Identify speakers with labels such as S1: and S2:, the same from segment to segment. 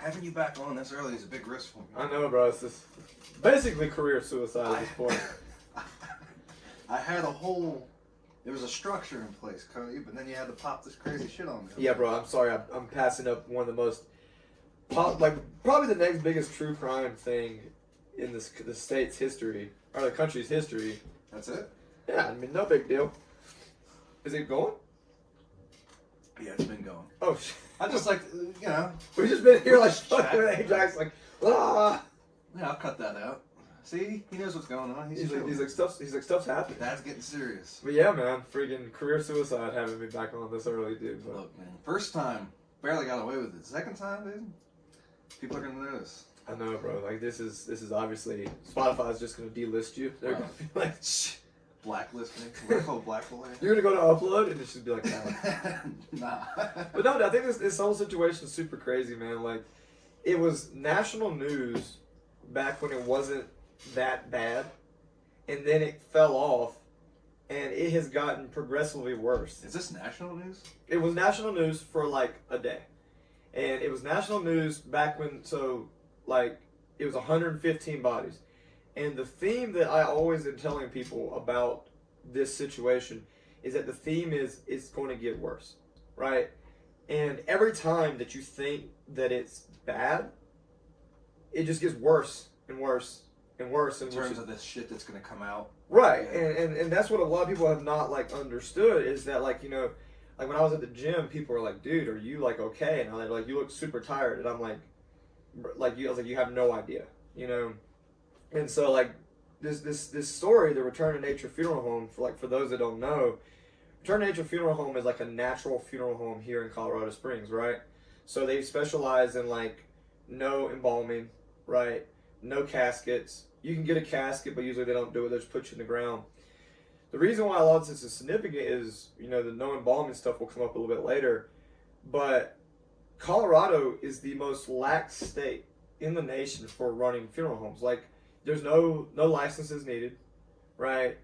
S1: having you back on this early is a big risk for me.
S2: I know, bro. It's just basically career suicide at this point.
S1: I had a whole... There was a structure in place, Cody, but then you had to pop this crazy shit on me.
S2: Yeah, bro. I'm sorry. I'm passing up one of the most... probably the next biggest true crime thing in the state's history, or the country's history.
S1: That's it?
S2: Yeah, I mean, no big deal. Is it going?
S1: Yeah, it's been going.
S2: Oh, shit.
S1: I just like, you know.
S2: We've just been here like fucking Ajax, like, ah.
S1: Yeah, I'll cut that out. See, he knows what's going on.
S2: He's like stuff's happening.
S1: That's getting serious.
S2: But yeah, man, freaking career suicide having me back on this early, dude. But.
S1: Look, man, first time, barely got away with it. Second time, dude, people are gonna notice.
S2: I know, bro. Like this is obviously Spotify's just gonna delist you. They're gonna be like, shh.
S1: Blacklist me. We're called blackboy.
S2: You're gonna go to upload and it should be like,
S1: nah.
S2: But no, I think this whole situation is super crazy, man. Like, it was national news back when it wasn't that bad, and then it fell off, and it has gotten progressively worse.
S1: Is this national news?
S2: It was national news for like a day, and it was national news back when, so like it was 115 bodies. And the theme that I always am telling people about this situation is that the theme is it's going to get worse, right? And every time that you think that it's bad, it just gets worse and worse and worse.
S1: In terms of this shit that's going to come out.
S2: Right.
S1: Yeah.
S2: And that's what a lot of people have not like understood is that, like, you know, like when I was at the gym, people were like, dude, are you like okay? And I'm like, you look super tired. And I'm like I was like, you have no idea, you know? And so, like, this story, the Return to Nature Funeral Home, for those that don't know, Return to Nature Funeral Home is like a natural funeral home here in Colorado Springs, right? So they specialize in, like, no embalming, right? No caskets. You can get a casket, but usually they don't do it. They just put you in the ground. The reason why a lot of this is significant is, you know, the no embalming stuff will come up a little bit later, but Colorado is the most lax state in the nation for running funeral homes. Like, there's no licenses needed, right?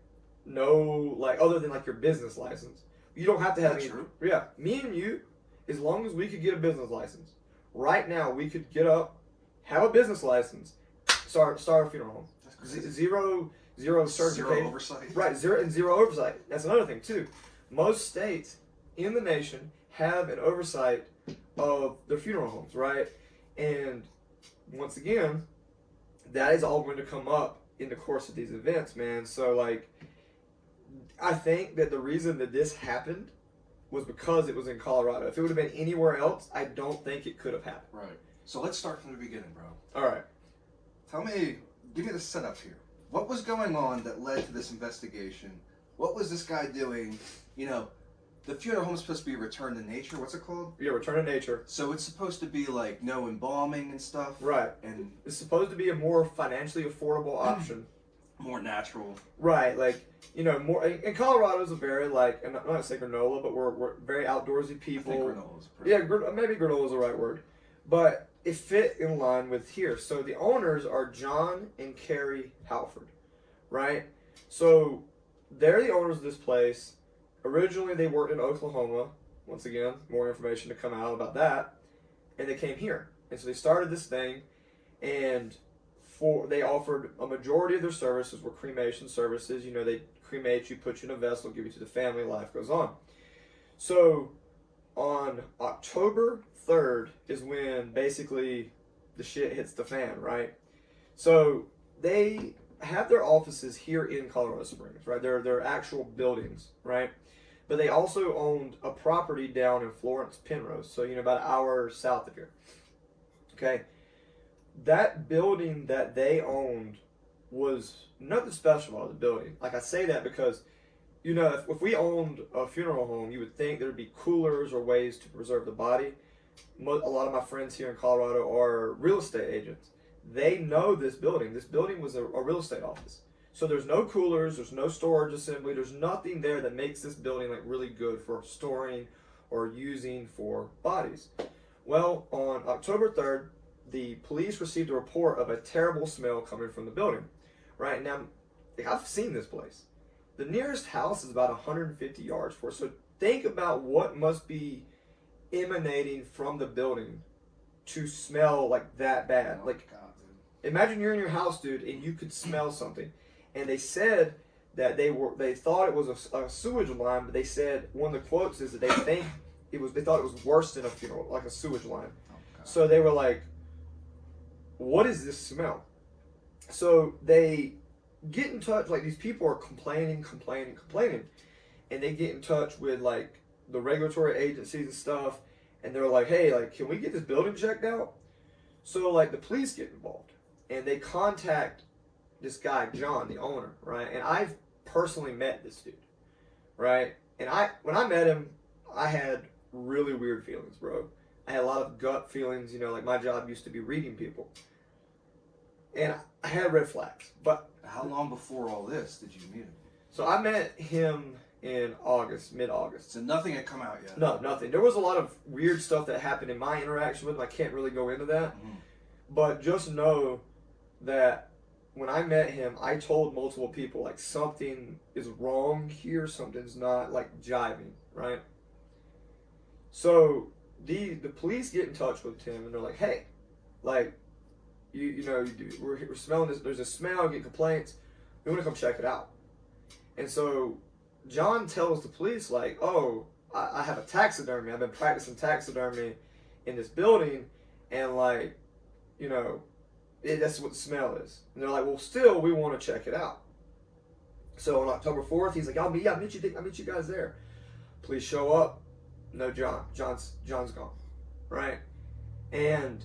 S2: No, like, other than like your business license. You don't have to have any.
S1: True.
S2: Yeah, me and you, as long as we could get a business license, right now we could get up, have a business license, start a funeral home. Zero certification.
S1: Zero oversight.
S2: Right, zero oversight. That's another thing too. Most states in the nation have an oversight of their funeral homes, right? And once again, that is all going to come up in the course of these events, man. So, like, I think that the reason that this happened was because it was in Colorado. If it would have been anywhere else, I don't think it could have happened.
S1: Right. So let's start from the beginning, bro.
S2: All right.
S1: Give me the setup here. What was going on that led to this investigation? What was this guy doing? You know, the funeral home is supposed to be a return to nature. What's it called?
S2: Yeah, Return to Nature.
S1: So it's supposed to be like no embalming and stuff.
S2: Right.
S1: And
S2: it's supposed to be a more financially affordable option.
S1: More natural.
S2: Right. Like, you know, more. And Colorado's a very, like, I'm not going to say granola, but we're very outdoorsy people.
S1: I think granola's pretty.
S2: Yeah, maybe granola's the right word. But it fit in line with here. So the owners are John and Carrie Halford, right? So they're the owners of this place. Originally, they worked in Oklahoma. Once again, more information to come out about that. And they came here. And so they started this thing, and they offered a majority of their services were cremation services. You know, they cremate you, put you in a vessel, give you to the family, life goes on. So on October 3rd is when basically the shit hits the fan, right? So they have their offices here in Colorado Springs, right? They're actual buildings, right? But they also owned a property down in Florence, Penrose, so, you know, about an hour south of here. Okay? That building that they owned was nothing special about the building. Like, I say that because, you know, if we owned a funeral home, you would think there would be coolers or ways to preserve the body. A lot of my friends here in Colorado are real estate agents. They know this building. This building was a real estate office. So there's no coolers, there's no storage assembly, there's nothing there that makes this building like really good for storing or using for bodies. Well, on October 3rd, the police received a report of a terrible smell coming from the building. Right now, I've seen this place. The nearest house is about 150 yards for it. So think about what must be emanating from the building to smell like that bad.
S1: Oh,
S2: Like,
S1: God, dude.
S2: imagine you're in your house, dude, and you could smell something. And they said that they thought it was a sewage line, but they said one of the quotes is that they thought it was worse than a funeral, like a sewage line.
S1: Oh, God.
S2: So they were like, what is this smell? So they get in touch, like these people are complaining, and they get in touch with like the regulatory agencies and stuff, and they're like, hey, like, can we get this building checked out? So like the police get involved, and they contact this guy, John, the owner, right? And I've personally met this dude, right? And when I met him, I had really weird feelings, bro. I had a lot of gut feelings, you know, like my job used to be reading people. And I had red flags. But
S1: How long before all this did you meet him?
S2: so I met him in August, mid-August.
S1: So nothing had come out yet.
S2: No, nothing. There was a lot of weird stuff that happened in my interaction with him. I can't really go into that.
S1: Mm.
S2: But just know that when I met him, I told multiple people, like, something is wrong here, something's not, like, jiving, right? So the police get in touch with him, and they're like, hey, like, we're smelling this, there's a smell, get complaints, we want to come check it out. And so John tells the police, like, oh, I have a taxidermy, I've been practicing taxidermy in this building, and, like, you know, that's what the smell is. And they're like, well, still, we want to check it out. So on October 4th, he's like, I'll meet you guys there. Police show up. No John. John's gone. Right? And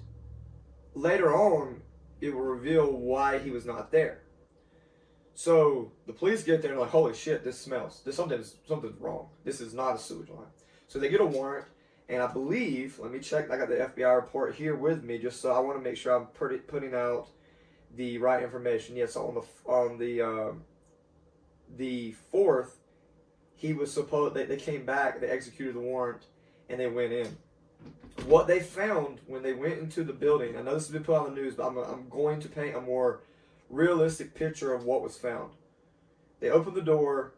S2: later on, it will reveal why he was not there. So the police get there and like, holy shit, this smells. Something's wrong. This is not a sewage line. So they get a warrant. And I believe, let me check, I got the FBI report here with me, just so I want to make sure I'm putting out the right information. Yes, on the 4th, he was supposed, they came back, they executed the warrant, and they went in. What they found when they went into the building, I know this has been put on the news, but I'm going to paint a more realistic picture of what was found. They opened the door,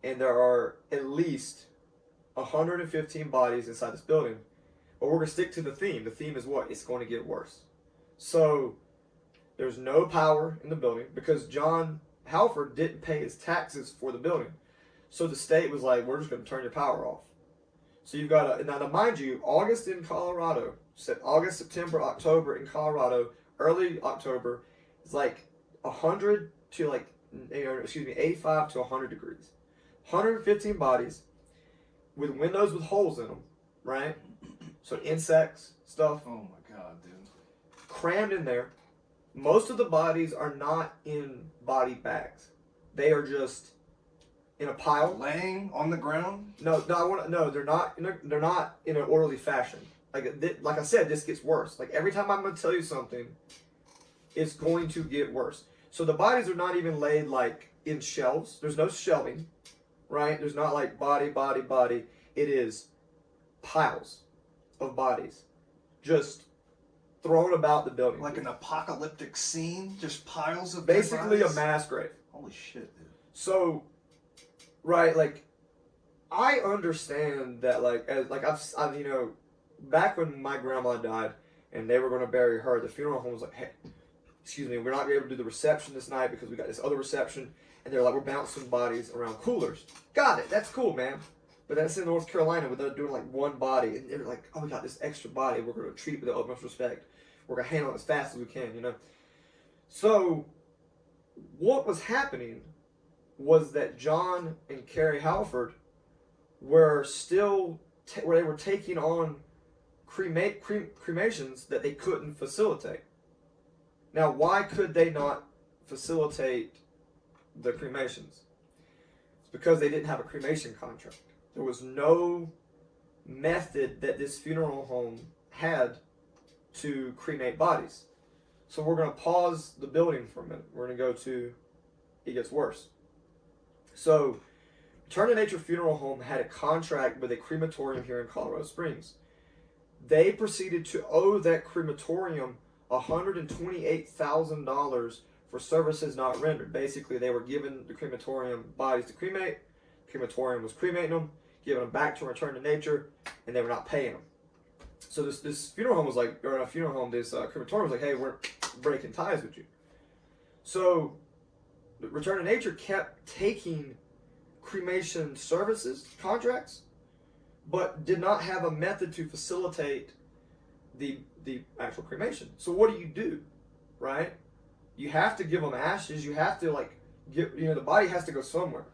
S2: and there are at least 115 bodies inside this building. But we're going to stick to the theme. The theme is what? It's going to get worse. So there's no power in the building because John Halford didn't pay his taxes for the building. So the state was like, we're just going to turn your power off. So you've got now to mind you, August in Colorado, August, September, October in Colorado, early October, it's like 100 to 85 to 100 degrees. 115 bodies with windows with holes in them, right? So insects, stuff.
S1: Oh my God, dude.
S2: Crammed in there. Most of the bodies are not in body bags. They are just in a pile.
S1: Laying on the ground?
S2: No, they're not in an orderly fashion. Like I said, this gets worse. Like every time I'm going to tell you something, it's going to get worse. So the bodies are not even laid like in shelves. There's no shelving. Right? There's not like body. It is piles of bodies just thrown about the building.
S1: Like an apocalyptic scene? Just piles of
S2: basically
S1: dead
S2: a mass grave.
S1: Holy shit, dude.
S2: So, right, like, I understand that, like, I've you know, back when my grandma died and they were going to bury her, the funeral home was like, hey, excuse me, we're not going to be able to do the reception this night because we got this other reception. And they're like, we're bouncing bodies around coolers. Got it. That's cool, man. But that's in North Carolina where they're doing like one body. And they're like, oh, we got this extra body. We're going to treat it with the utmost respect. We're going to handle it as fast as we can, you know. So what was happening was that John and Carrie Halford were still, where they were taking on cremations that they couldn't facilitate. Now, why could they not facilitate the cremations? It's because they didn't have a cremation contract. There was no method that this funeral home had to cremate bodies. So we're going to pause the building for a minute. We're going to go to, it gets worse. So Return to Nature Funeral Home had a contract with a crematorium here in Colorado Springs. They proceeded to owe that crematorium $128,000 for services not rendered. Basically, they were giving the crematorium bodies to cremate. The crematorium was cremating them, giving them back to Return to Nature, and they were not paying them. So this funeral home was like, or not a funeral home, this crematorium was like, hey, we're breaking ties with you. So Return to Nature kept taking cremation services contracts, but did not have a method to facilitate the actual cremation. So what do? Right? You have to give them ashes. You have to like the body has to go somewhere.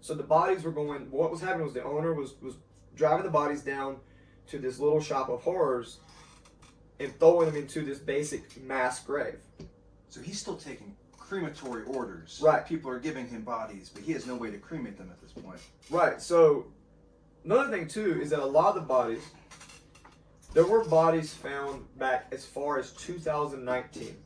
S2: So the bodies were going. What was happening was the owner was driving the bodies down to this little shop of horrors and throwing them into this basic mass grave.
S1: So he's still taking crematory orders.
S2: Right.
S1: People are giving him bodies, but he has no way to cremate them at this point.
S2: Right. So another thing too is that a lot of the bodies, there were bodies found back as far as 2019.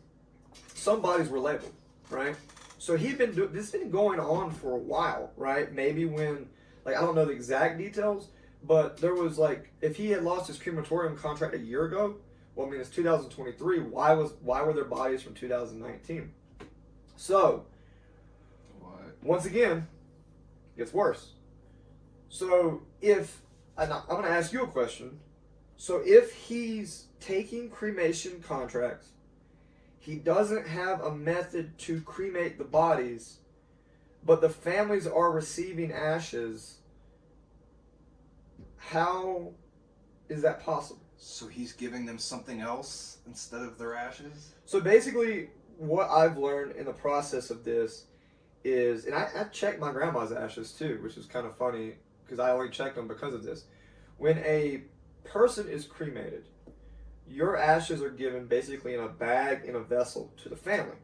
S2: Some bodies were labeled, right? So this has been going on for a while, right? Maybe when, like, I don't know the exact details, but there was like, if he had lost his crematorium contract a year ago, well, I mean, it's 2023. Why were there bodies from 2019? So, once again, it gets worse. So and I'm going to ask you a question. So if he's taking cremation contracts, he doesn't have a method to cremate the bodies, but the families are receiving ashes, how is that possible?
S1: So he's giving them something else instead of their ashes?
S2: So basically, what I've learned in the process of this is, and I checked my grandma's ashes too, which is kind of funny because I only checked them because of this. When a person is cremated, your ashes are given basically in a bag, in a vessel, to the family.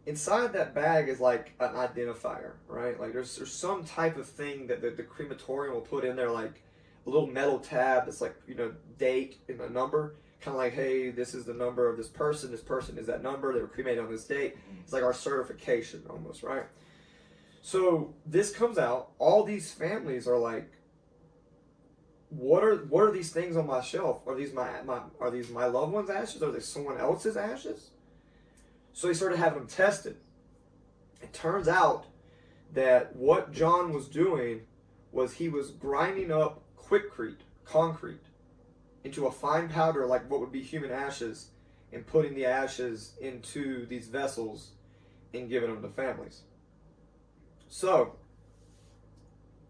S2: Inside that bag is like an identifier, right? Like there's some type of thing that the crematorium will put in there, like a little metal tab that's like, date and a number. Kind of like, hey, this is the number of this person is that number, they were cremated on this date. It's like our certification almost, right? So this comes out, all these families are like, what are these things on my shelf? Are these my loved one's ashes? Are they someone else's ashes? So they started having them tested. It turns out that what John was doing was he was grinding up concrete into a fine powder like what would be human ashes and putting the ashes into these vessels and giving them to families. So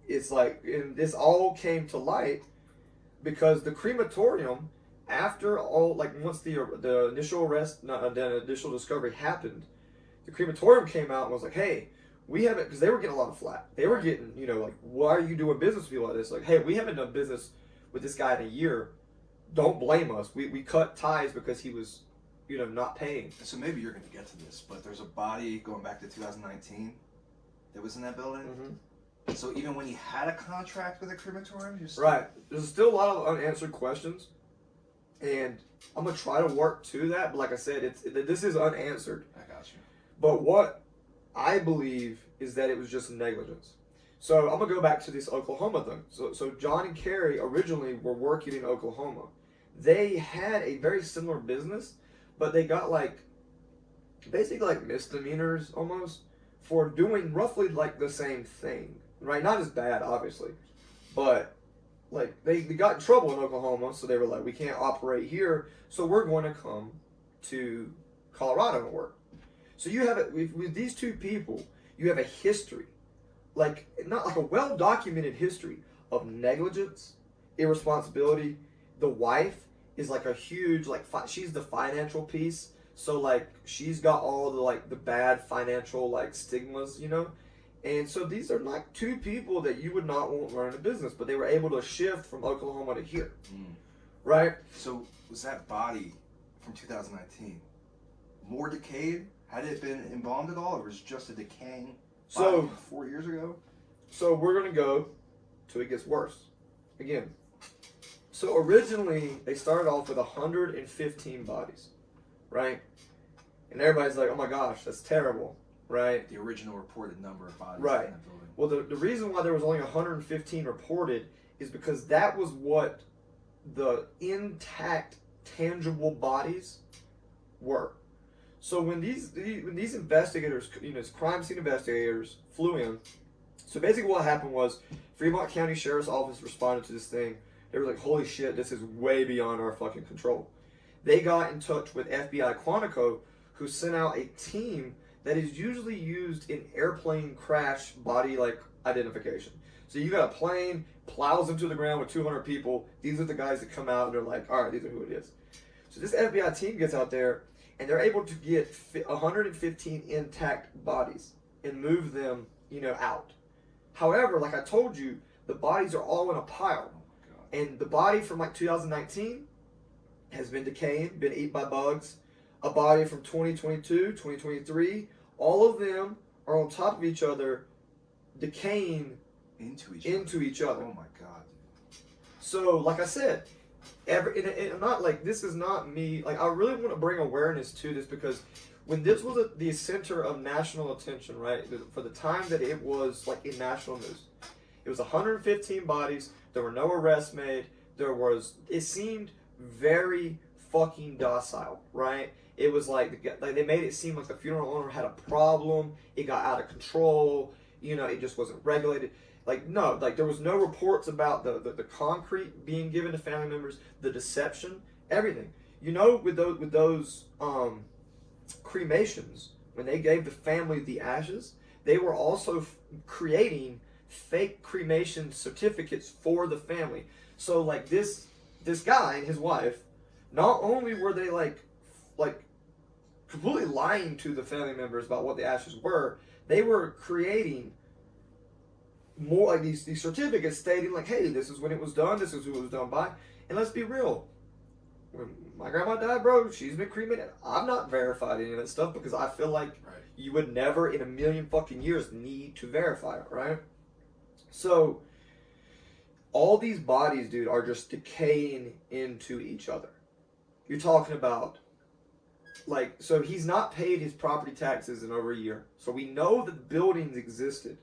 S2: it's like, and this all came to light because the crematorium, after all, like once the initial arrest, the initial discovery happened, the crematorium came out and was like, hey, we haven't, because they were getting a lot of flack. They were getting, like, why are you doing business with people like this? Like, hey, we haven't done business with this guy in a year. Don't blame us. We cut ties because he was, not paying.
S1: So maybe you're going to get to this, but there's a body going back to 2019 that was in that building.
S2: Mm-hmm.
S1: So even when he had a contract with a crematorium,
S2: right. There's still a lot of unanswered questions, and I'm gonna try to work to that. But like I said, this is unanswered.
S1: I got you.
S2: But what I believe is that it was just negligence. So I'm gonna go back to this Oklahoma thing. So John and Carrie originally were working in Oklahoma. They had a very similar business, but they got basically like misdemeanors almost for doing roughly like the same thing. Right? Not as bad, obviously, but like they got in trouble in Oklahoma, so they were like, we can't operate here, so we're going to come to Colorado and work. So you have it with these two people. You have a history, like not like a well-documented history of negligence, irresponsibility. The wife is like a huge she's the financial piece, so like she's got all the bad financial stigmas, And so these are like two people that you would not want running a business, but they were able to shift from Oklahoma to here, right?
S1: So was that body from 2019 more decayed? Had it been embalmed at all, or was it just a decaying body from 4 years ago?
S2: So we're going to go till it gets worse. Again. So originally, they started off with 115 bodies, right? And everybody's like, oh my gosh, that's terrible. Right?
S1: The original reported number of bodies
S2: right.
S1: in that building.
S2: Well, the reason why there was only 115 reported is because that was what the intact, tangible bodies were. So when these investigators, crime scene investigators flew in, so basically what happened was Fremont County Sheriff's Office responded to this thing. They were like, holy shit, this is way beyond our fucking control. They got in touch with FBI Quantico, who sent out a team that is usually used in airplane crash body like identification. So you got a plane, plows into the ground with 200 people. These are the guys that come out and they're like, all right, these are who it is. So this FBI team gets out there and they're able to get 115 intact bodies and move them, out. However, like I told you, the bodies are all in a pile. And the body from like 2019 has been decaying, been eaten by bugs. A body from 2022, 2023, all of them are on top of each other, decaying into each other.
S1: Oh my God.
S2: So, like I said, I'm not like, this is not me. Like, I really want to bring awareness to this because when this was the center of national attention, right, for the time that it was like in national news, it was 115 bodies. There were no arrests made. It seemed very fucking docile, right? It was like they made it seem like the funeral owner had a problem. It got out of control. It just wasn't regulated. Like, no, like there was no reports about the concrete being given to family members, the deception, everything. With those cremations, when they gave the family the ashes, they were also creating fake cremation certificates for the family. So like this guy and his wife, not only were they like completely lying to the family members about what the ashes were, they were creating more like these certificates stating like, hey, this is when it was done, this is who it was done by. And let's be real, when my grandma died, bro, she's been cremated. I've not verified any of that stuff because I feel like you would never in a million fucking years need to verify it, right? So all these bodies, dude, are just decaying into each other. You're talking about so he's not paid his property taxes in over a year. So we know that buildings existed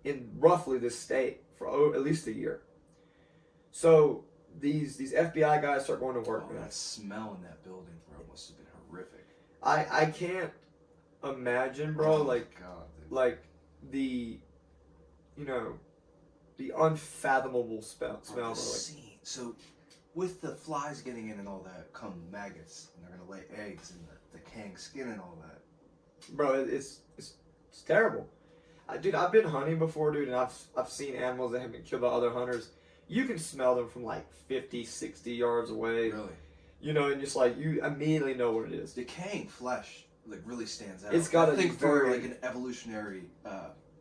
S2: in roughly this state for at least a year. So these FBI guys start going to work.
S1: Oh, that smell in that building, bro, must have been horrific.
S2: I can't imagine, bro.
S1: Oh,
S2: like
S1: God, dude.
S2: like the the unfathomable smell.
S1: Bro, so with the flies getting in and all that come maggots, and they're gonna lay eggs and the decaying skin and all that.
S2: Bro, it's terrible. Dude, I've been hunting before, dude, and I've seen animals that have been killed by other hunters. You can smell them from like 50, 60 yards away.
S1: Really?
S2: And just like you immediately know what it is.
S1: Decaying flesh like really stands out.
S2: It's got
S1: I think for
S2: very
S1: like an evolutionary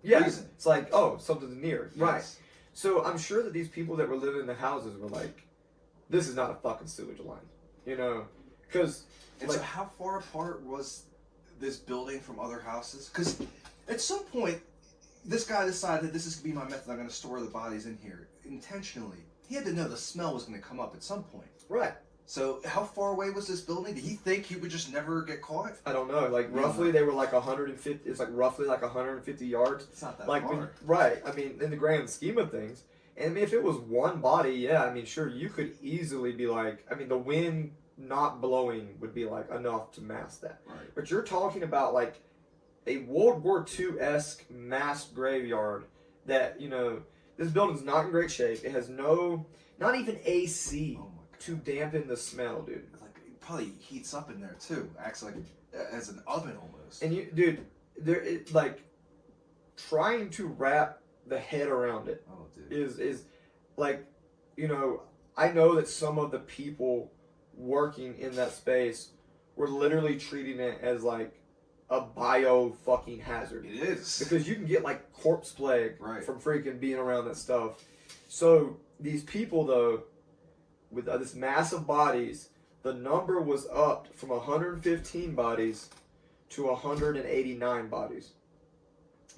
S1: reason.
S2: It's like, oh, something's near.
S1: Yes.
S2: Right. So I'm sure that these people that were living in the houses were like, this is not a fucking sewage line, because.
S1: And so how far apart was this building from other houses? Because at some point, this guy decided this is going to be my method. I'm going to store the bodies in here intentionally. He had to know the smell was going to come up at some point.
S2: Right.
S1: So how far away was this building? Did he think he would just never get caught?
S2: I don't know. Like roughly, they were like 150. It's like roughly like 150 yards.
S1: It's not that
S2: far. Right. I mean, in the grand scheme of things, and I mean, if it was one body, yeah, I mean, sure, you could easily be like, I mean, the wind not blowing would be like enough to mask that.
S1: Right.
S2: But you're talking about like a World War II-esque mass graveyard that, this building's not in great shape. It has not even AC to dampen the smell, dude.
S1: Like, it probably heats up in there too. Acts like as an oven almost.
S2: And like trying to wrap the head around it is like, I know that some of the people working in that space were literally treating it as like a bio fucking hazard.
S1: It is.
S2: Because you can get like corpse plague from freaking being around that stuff. So these people though, with this massive bodies, the number was upped from 115 bodies to 189 bodies.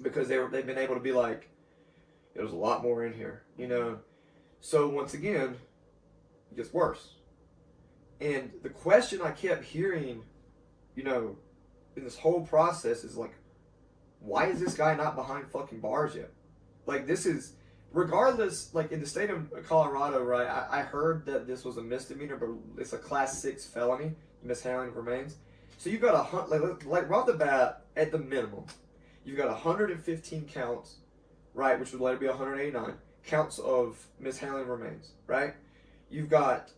S2: Because they've been able to be like, there's a lot more in here, So once again, it gets worse. And the question I kept hearing, in this whole process is like, why is this guy not behind fucking bars yet? Like, this is, regardless, like in the state of Colorado, right, I heard that this was a misdemeanor, but it's a class 6 felony, mishandling of remains. So you've got like right off the bat, at the minimum, you've got 115 counts, right, which would later be 189. counts of mishandling remains, right? You've got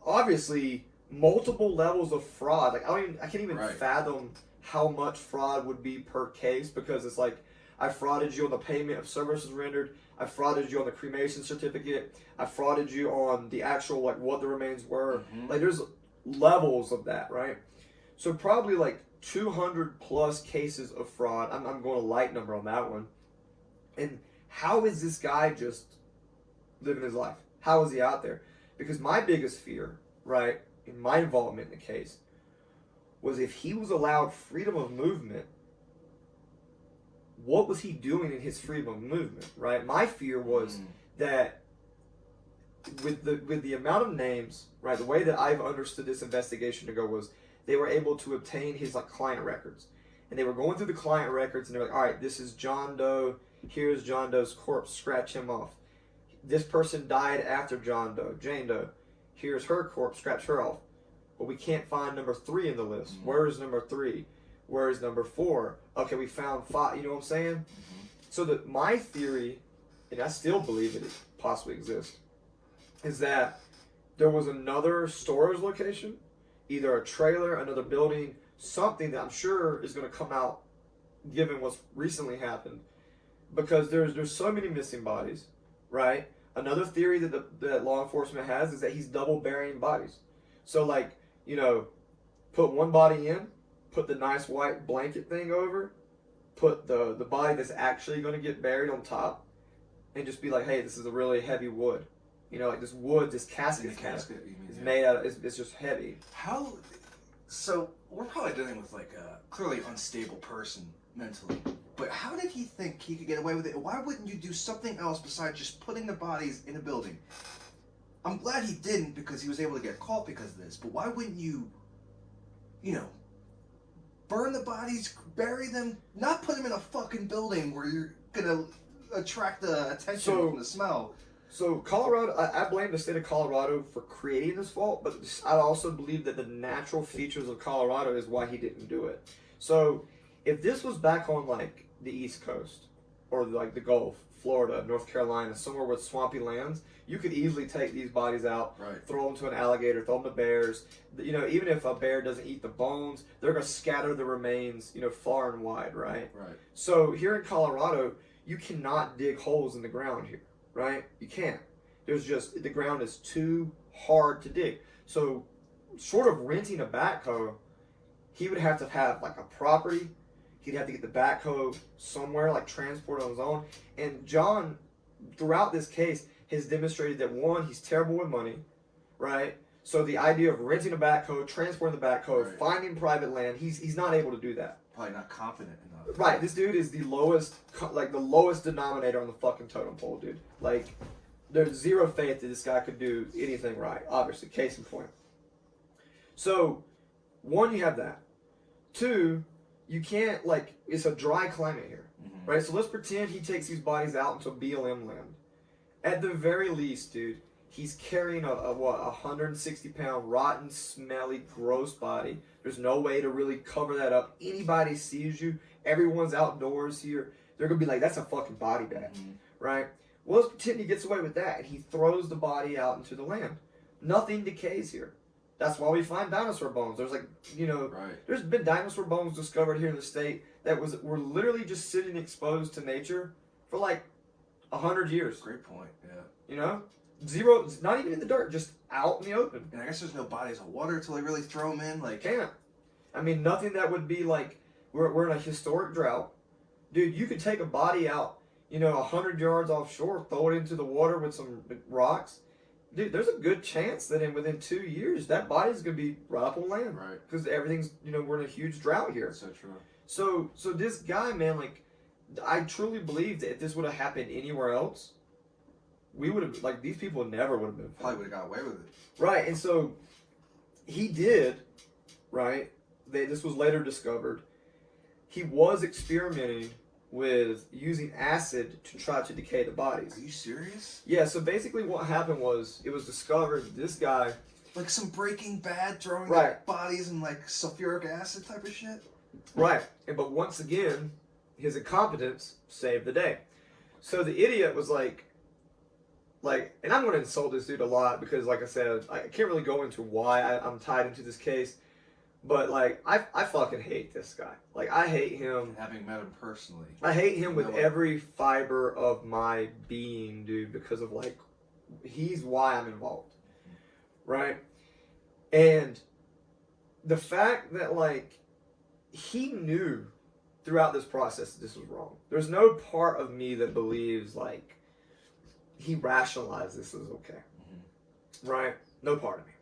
S2: obviously multiple levels of fraud. Like I can't even fathom how much fraud would be per case, because it's like, I frauded you on the payment of services rendered, I frauded you on the cremation certificate, I frauded you on the actual, like, what the remains were. Like, there's levels of that, right? So probably like 200 plus cases of fraud. I'm going a light number on that one. And how is this guy just living his life? How is he out there? Because my biggest fear, right, in my involvement in the case, was if he was allowed freedom of movement, what was he doing in his freedom of movement, right? My fear was that with the amount of names, right, the way that I've understood this investigation to go was they were able to obtain his, like, client records. And they were going through the client records, and they're like, all right, this is John Doe, here's John Doe's corpse, scratch him off. This person died after John Doe, Jane Doe, here's her corpse, scratch her off. But we can't find number 3 in the list. Where is number 3? Where is number 4? Okay, we found 5. You know what I'm saying? So that my theory, and I still believe it possibly exists, is that there was another storage location, either a trailer, another building, something that I'm sure is going to come out given what's recently happened, because there's so many missing bodies, right? Another theory that law enforcement has is that he's double burying bodies. So, like, you know, put one body in, put the nice white blanket thing over, put the body that's actually going to get buried on top, and just be like, hey, this is a really heavy wood. You know, like this wood, this casket is made out of, it's just heavy.
S1: How, so we're probably dealing with like a clearly unstable person mentally, but how did he think he could get away with it? Why wouldn't you do something else besides just putting the bodies in a building? I'm glad he didn't, because he was able to get caught because of this, but why wouldn't you, you know, burn the bodies, bury them, not put them in a fucking building where you're gonna attract the attention from the smell?
S2: So Colorado, I blame the state of Colorado for creating this fault, but I also believe that the natural features of Colorado is why he didn't do it. So if this was back on, like, the East Coast, or like the Gulf, Florida, North Carolina, somewhere with swampy lands, you could easily take these bodies out, throw them to an alligator, throw them to bears. You know, even if a bear doesn't eat the bones, they're going to scatter the remains, you know, far and wide, right? So here in Colorado, you cannot dig holes in the ground here, right? You can't. There's just, the ground is too hard to dig. So short of renting a backhoe, he would have to have, like, a property. He'd have to get the backhoe somewhere, like, transport on his own. And John, throughout this case, has demonstrated that, one, he's terrible with money, right? So the idea of renting a backhoe, transporting the backhoe, finding private land, he's not able to do that.
S1: Probably not confident enough.
S2: Right, this dude is the lowest, like, the lowest denominator on the fucking totem pole, dude. Like, there's zero faith that this guy could do anything right, obviously, case in point. So, one, you have that. Two, you can't, like, it's a dry climate here, right? So let's pretend he takes these bodies out into BLM land. At the very least, dude, he's carrying a 160-pound, rotten, smelly, gross body. There's no way to really cover that up. Anybody sees you, everyone's outdoors here, they're going to be like, that's a fucking body bag, right? Well, let's pretend he gets away with that, and he throws the body out into the land. Nothing decays here. That's why we find dinosaur bones. There's, like, you know, there's been dinosaur bones discovered here in the state that were literally just sitting exposed to nature for, like, 100 years.
S1: Great point, yeah.
S2: You know? Zero, not even in the dirt, just out in the open.
S1: And I guess there's no bodies of water until they really throw them in, like...
S2: Can't. I mean, nothing that would be like, we're in a historic drought. Dude, you could take a body out, you know, 100 yards offshore, throw it into the water with some rocks. Dude, there's a good chance that within 2 years, that body's going to be right up on land.
S1: Right.
S2: Because everything's, you know, we're in a huge drought here.
S1: So true.
S2: So this guy, man, like, I truly believe that if this would have happened anywhere else, we would have, like, these people never would have been.
S1: Probably would have got away with it.
S2: Right, and so he did, right? This was later discovered. He was experimenting with using acid to try to decay the bodies.
S1: Are you serious?
S2: Yeah, so basically what happened was, it was discovered that this guy...
S1: Like some Breaking Bad throwing bodies in, like, sulfuric acid type of shit?
S2: Right, but once again, his incompetence saved the day. So the idiot was like, and I'm going to insult this dude a lot because, like I said, I can't really go into why I'm tied into this case. But, like, I fucking hate this guy. Like, I hate him.
S1: Having met him personally.
S2: I hate him with every fiber of my being, dude, because of, like, he's why I'm involved. Right? And the fact that, like, he knew throughout this process that this was wrong. There's no part of me that believes, like, he rationalized this as okay. Right? No part of me.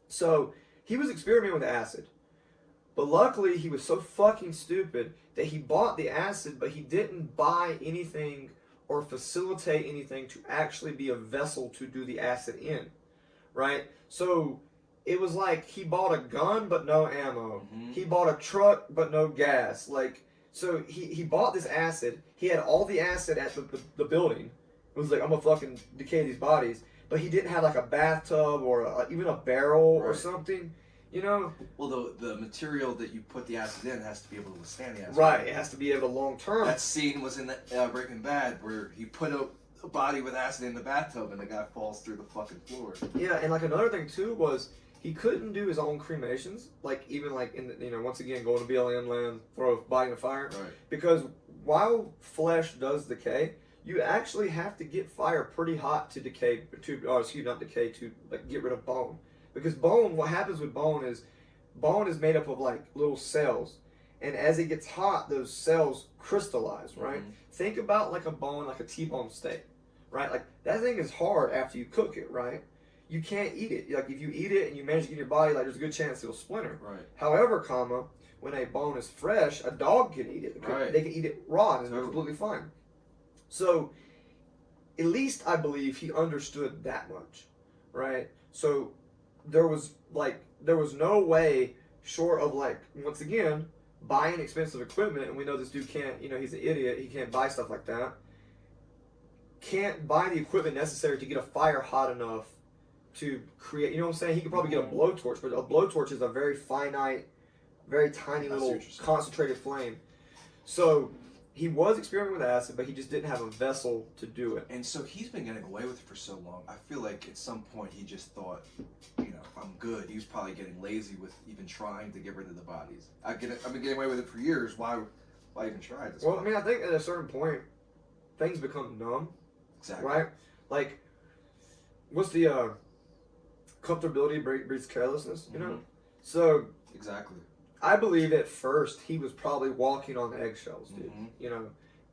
S2: So he was experimenting with acid. But luckily, he was so fucking stupid that he bought the acid, but he didn't buy anything or facilitate anything to actually be a vessel to do the acid in. Right? So it was like he bought a gun, but no ammo. He bought a truck, but no gas. Like, so he bought this acid. He had all the acid at the building. It was like, I'm gonna fucking decay these bodies. But he didn't have like a bathtub or even a barrel or something, you know?
S1: Well, the material that you put the acid in has to be able to withstand the acid.
S2: Right, it has to be able to long term.
S1: That scene was in the, Breaking Bad where he put a body with acid in the bathtub and the guy falls through the fucking floor.
S2: Yeah, and like another thing too was he couldn't do his own cremations, like even like in the, once again going to BLM land, throw a body in the fire,
S1: right? Because
S2: while flesh does decay, you actually have to get fire pretty hot to decay, to like get rid of bone. Because bone, what happens with bone is made up of like little cells. And as it gets hot, those cells crystallize, right? Think about like a bone, like a T-bone steak, right? Like that thing is hard after you cook it, right? You can't eat it. Like if you eat it and you manage to get in your body, like there's a good chance it'll splinter.
S1: Right.
S2: However, when a bone is fresh, a dog can eat it.
S1: Right.
S2: They can eat it raw and it's completely fine. So, at least I believe he understood that much, right? So, there was no way short of like, once again, buying expensive equipment, and we know this dude can't, he's an idiot, he can't buy stuff like that. Can't buy the equipment necessary to get a fire hot enough to create, you know what I'm saying? He could probably get a blowtorch, but a blowtorch is a very finite, very tiny little concentrated flame. So, he was experimenting with acid, but he just didn't have a vessel to do it.
S1: And so he's been getting away with it for so long. I feel like at some point he just thought, I'm good. He was probably getting lazy with even trying to get rid of the bodies. I've been getting away with it for years. Why even try this?
S2: Well, I mean, I think at a certain point, things become numb.
S1: Exactly.
S2: Right? Like, what's the comfortability breeds carelessness, you know? So,
S1: exactly.
S2: I believe at first he was probably walking on eggshells, dude.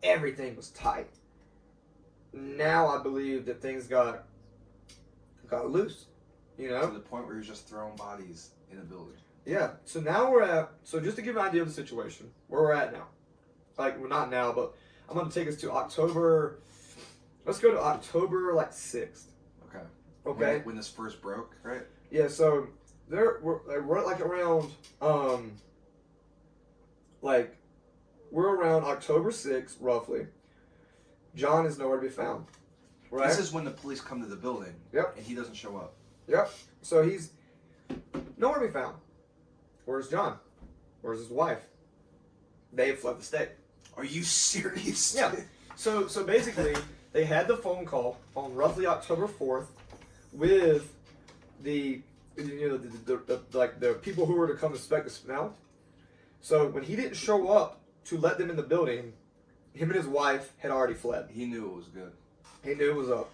S2: Everything was tight. Now I believe that things got loose, To
S1: the point where he was just throwing bodies in a building.
S2: Yeah. So now so just to give an idea of the situation, where we're at now. Like, well, not now, but I'm going to take us to October. Let's go to October, 6th.
S1: Okay.
S2: Okay.
S1: When this first broke, right?
S2: Yeah, so we're like around we're around October 6th roughly. John is nowhere to be found. Right?
S1: This is when the police come to the building.
S2: Yep.
S1: And he doesn't show up.
S2: Yep. So he's nowhere to be found. Where's John? Where's his wife? They have fled the state.
S1: Are you serious?
S2: Yeah. So basically they had the phone call on roughly October 4th with the people who were to come inspect the smell. So when he didn't show up to let them in the building, him and his wife had already fled.
S1: He knew it was good.
S2: He knew it was up.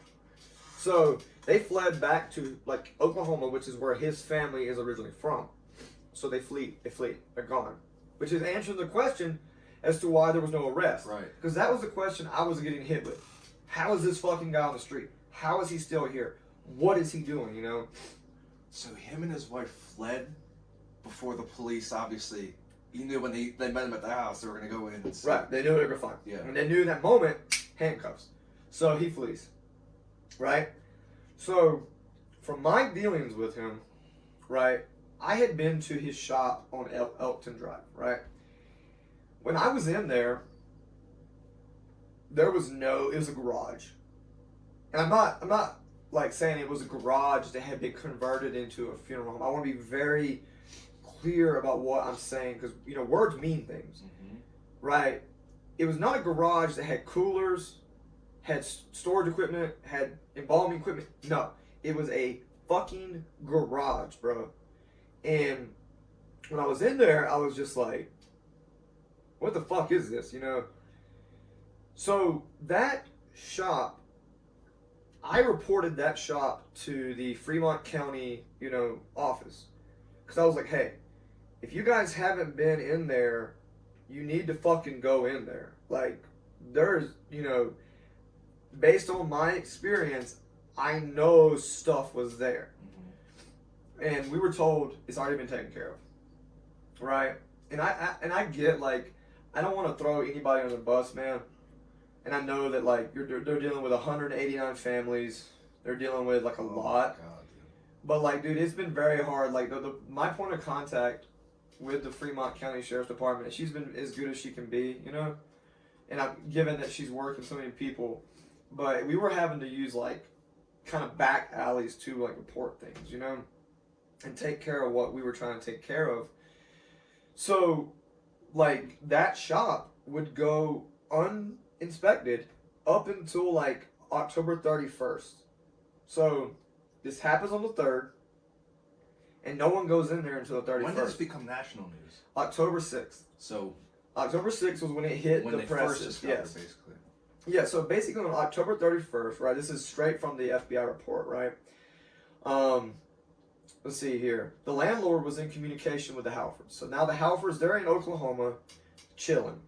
S2: So they fled back to Oklahoma, which is where his family is originally from. So they flee. They're gone. Which is answering the question as to why there was no arrest.
S1: Right.
S2: Because that was the question I was getting hit with. How is this fucking guy on the street? How is he still here? What is he doing,
S1: So him and his wife fled before the police, obviously. He knew when they met him at the house, they were going to go in and see.
S2: Right, they knew they were fine.
S1: Yeah.
S2: And they knew in that moment, handcuffs. So he flees. Right? So, from my dealings with him, right, I had been to his shop on Elkton Drive, right? When I was in there, it was a garage. And I'm not saying it was a garage that had been converted into a funeral home. I want to be very clear about what I'm saying because words mean things, right? It was not a garage that had coolers had storage equipment, had embalming equipment. No, it was a fucking garage, bro. And when I was in there, I was just like, what the fuck is this, you know? So that shop, I reported that shop to the Fremont County, you know, office. Because I was like, hey, if you guys haven't been in there, you need to fucking go in there. Like, there's, you know, based on my experience, I know stuff was there. And we were told it's already been taken care of. Right? And I get, like, I don't want to throw anybody under the bus, man. And I know that, like, they're dealing with 189 families. They're dealing with, like, a lot.
S1: God,
S2: but, like, dude, it's been very hard. Like, my point of contact with the Fremont County Sheriff's Department, she's been as good as she can be, you know? And given that she's working so many people, but we were having to use, like, kind of back alleys to, like, report things, you know? And take care of what we were trying to take care of. So, like, that shop would go uninspected up until, like, October 31st. So, this happens on the 3rd, and no one goes in there until the 31st.
S1: when did this become national news?
S2: October 6th.
S1: So
S2: October 6th was when it hit
S1: when
S2: the
S1: they
S2: press.
S1: first discovered,
S2: Yes.
S1: basically.
S2: Yeah, so basically on October 31st, right, this is straight from the FBI report, right? Let's see here. The landlord was in communication with the Halfords. So now the Halfords, they're in Oklahoma chilling.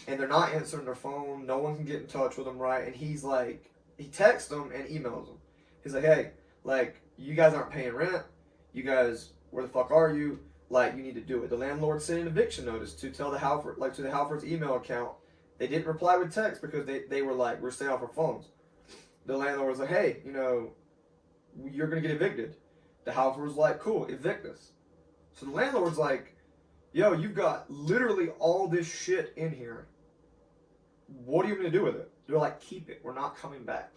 S2: And they're not answering their phone. No one can get in touch with them, right? And he's like, he texts them and emails them. He's like, hey, like, you guys aren't paying rent. You guys, where the fuck are you? Like, you need to do it. The landlord sent an eviction notice to tell the Halford, like, to the Halford's email account. They didn't reply with text because they were like, we're staying off our phones. The landlord was like, hey, you know, you're going to get evicted. The Halford was like, cool, evict us. So the landlord's like, yo, you've got literally all this shit in here. What are you going to do with it? They're like, keep it. We're not coming back.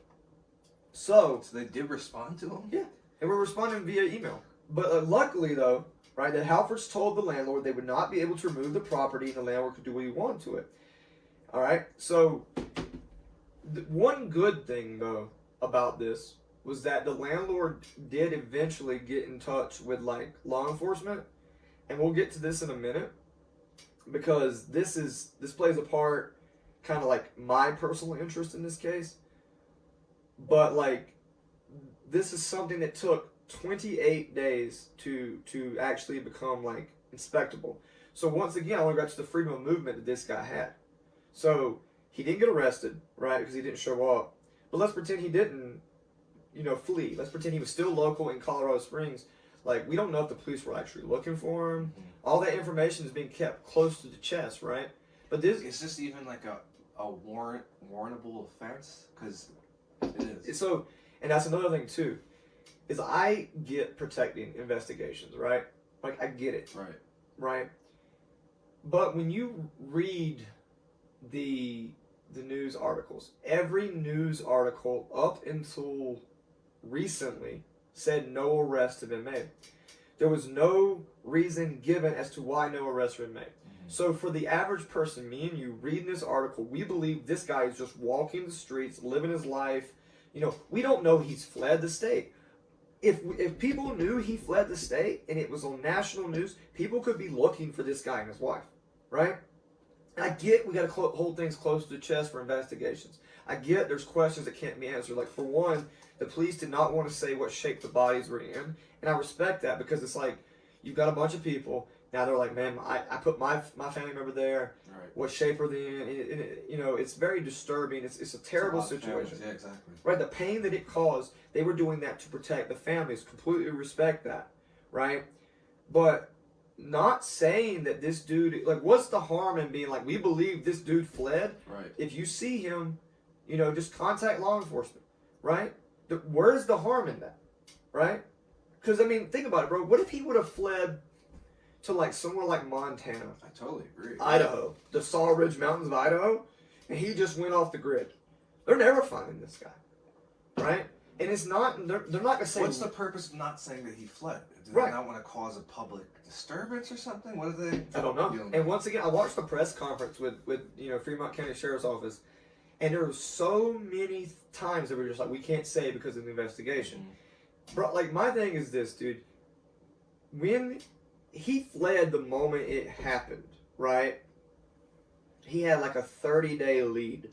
S2: So
S1: they did respond to him?
S2: Yeah. And we're responding via email. But luckily, though, right, the Halfords told the landlord they would not be able to remove the property and the landlord could do what he wanted to it. All right? So, one good thing, though, about this was that the landlord did eventually get in touch with, like, law enforcement. And we'll get to this in a minute. Because this plays a part, kind of like my personal interest in this case. But, like, this is something that took 28 days to actually become, like, inspectable. So once again, I want to go back to the freedom of movement that this guy had. So he didn't get arrested, right, because he didn't show up. But let's pretend he didn't, you know, flee. Let's pretend he was still local in Colorado Springs. Like, we don't know if the police were actually looking for him. All that information is being kept close to the chest, right? But this
S1: is this even like a warrantable offense? Because it is.
S2: So, and that's another thing too, is I get protecting investigations, right? Like, I get it.
S1: Right.
S2: Right? But when you read the news articles, every news article up until recently said no arrests have been made. There was no reason given as to why no arrests were made. Mm-hmm. So for the average person, me and you, reading this article, we believe this guy is just walking the streets, living his life. You know, we don't know he's fled the state. If people knew he fled the state and it was on national news, people could be looking for this guy and his wife, right? I get we got to hold things close to the chest for investigations. I get there's questions that can't be answered. Like, for one, the police did not want to say what shape the bodies were in, and I respect that because it's like, you've got a bunch of people, now they're like, man, I put my family member there, right. What shape are they in? And you know, it's very disturbing. It's a terrible situation.
S1: Yeah, exactly.
S2: Right, the pain that it caused, they were doing that to protect the families. Completely respect that, right? But not saying that this dude, like, what's the harm in being like, we believe this dude fled?
S1: Right.
S2: If you see him, you know, just contact law enforcement, right? Where's the harm in that, right? Because, I mean, think about it, bro. What if he would have fled to, like, somewhere like Montana?
S1: I totally agree.
S2: Idaho. The Saw Ridge Mountains of Idaho. And he just went off the grid. They're never finding this guy, right? And it's not, they're not going to say...
S1: What's the purpose of not saying that he fled? Do they not want to cause a public disturbance or something? What are they...
S2: I don't know. And once again, I watched the press conference with you know, Fremont County Sheriff's Office, And there were so many times that we were just like, we can't say because of the investigation. Bro, like, my thing is this, dude. When he fled the moment it happened, right? He had like a 30-day lead.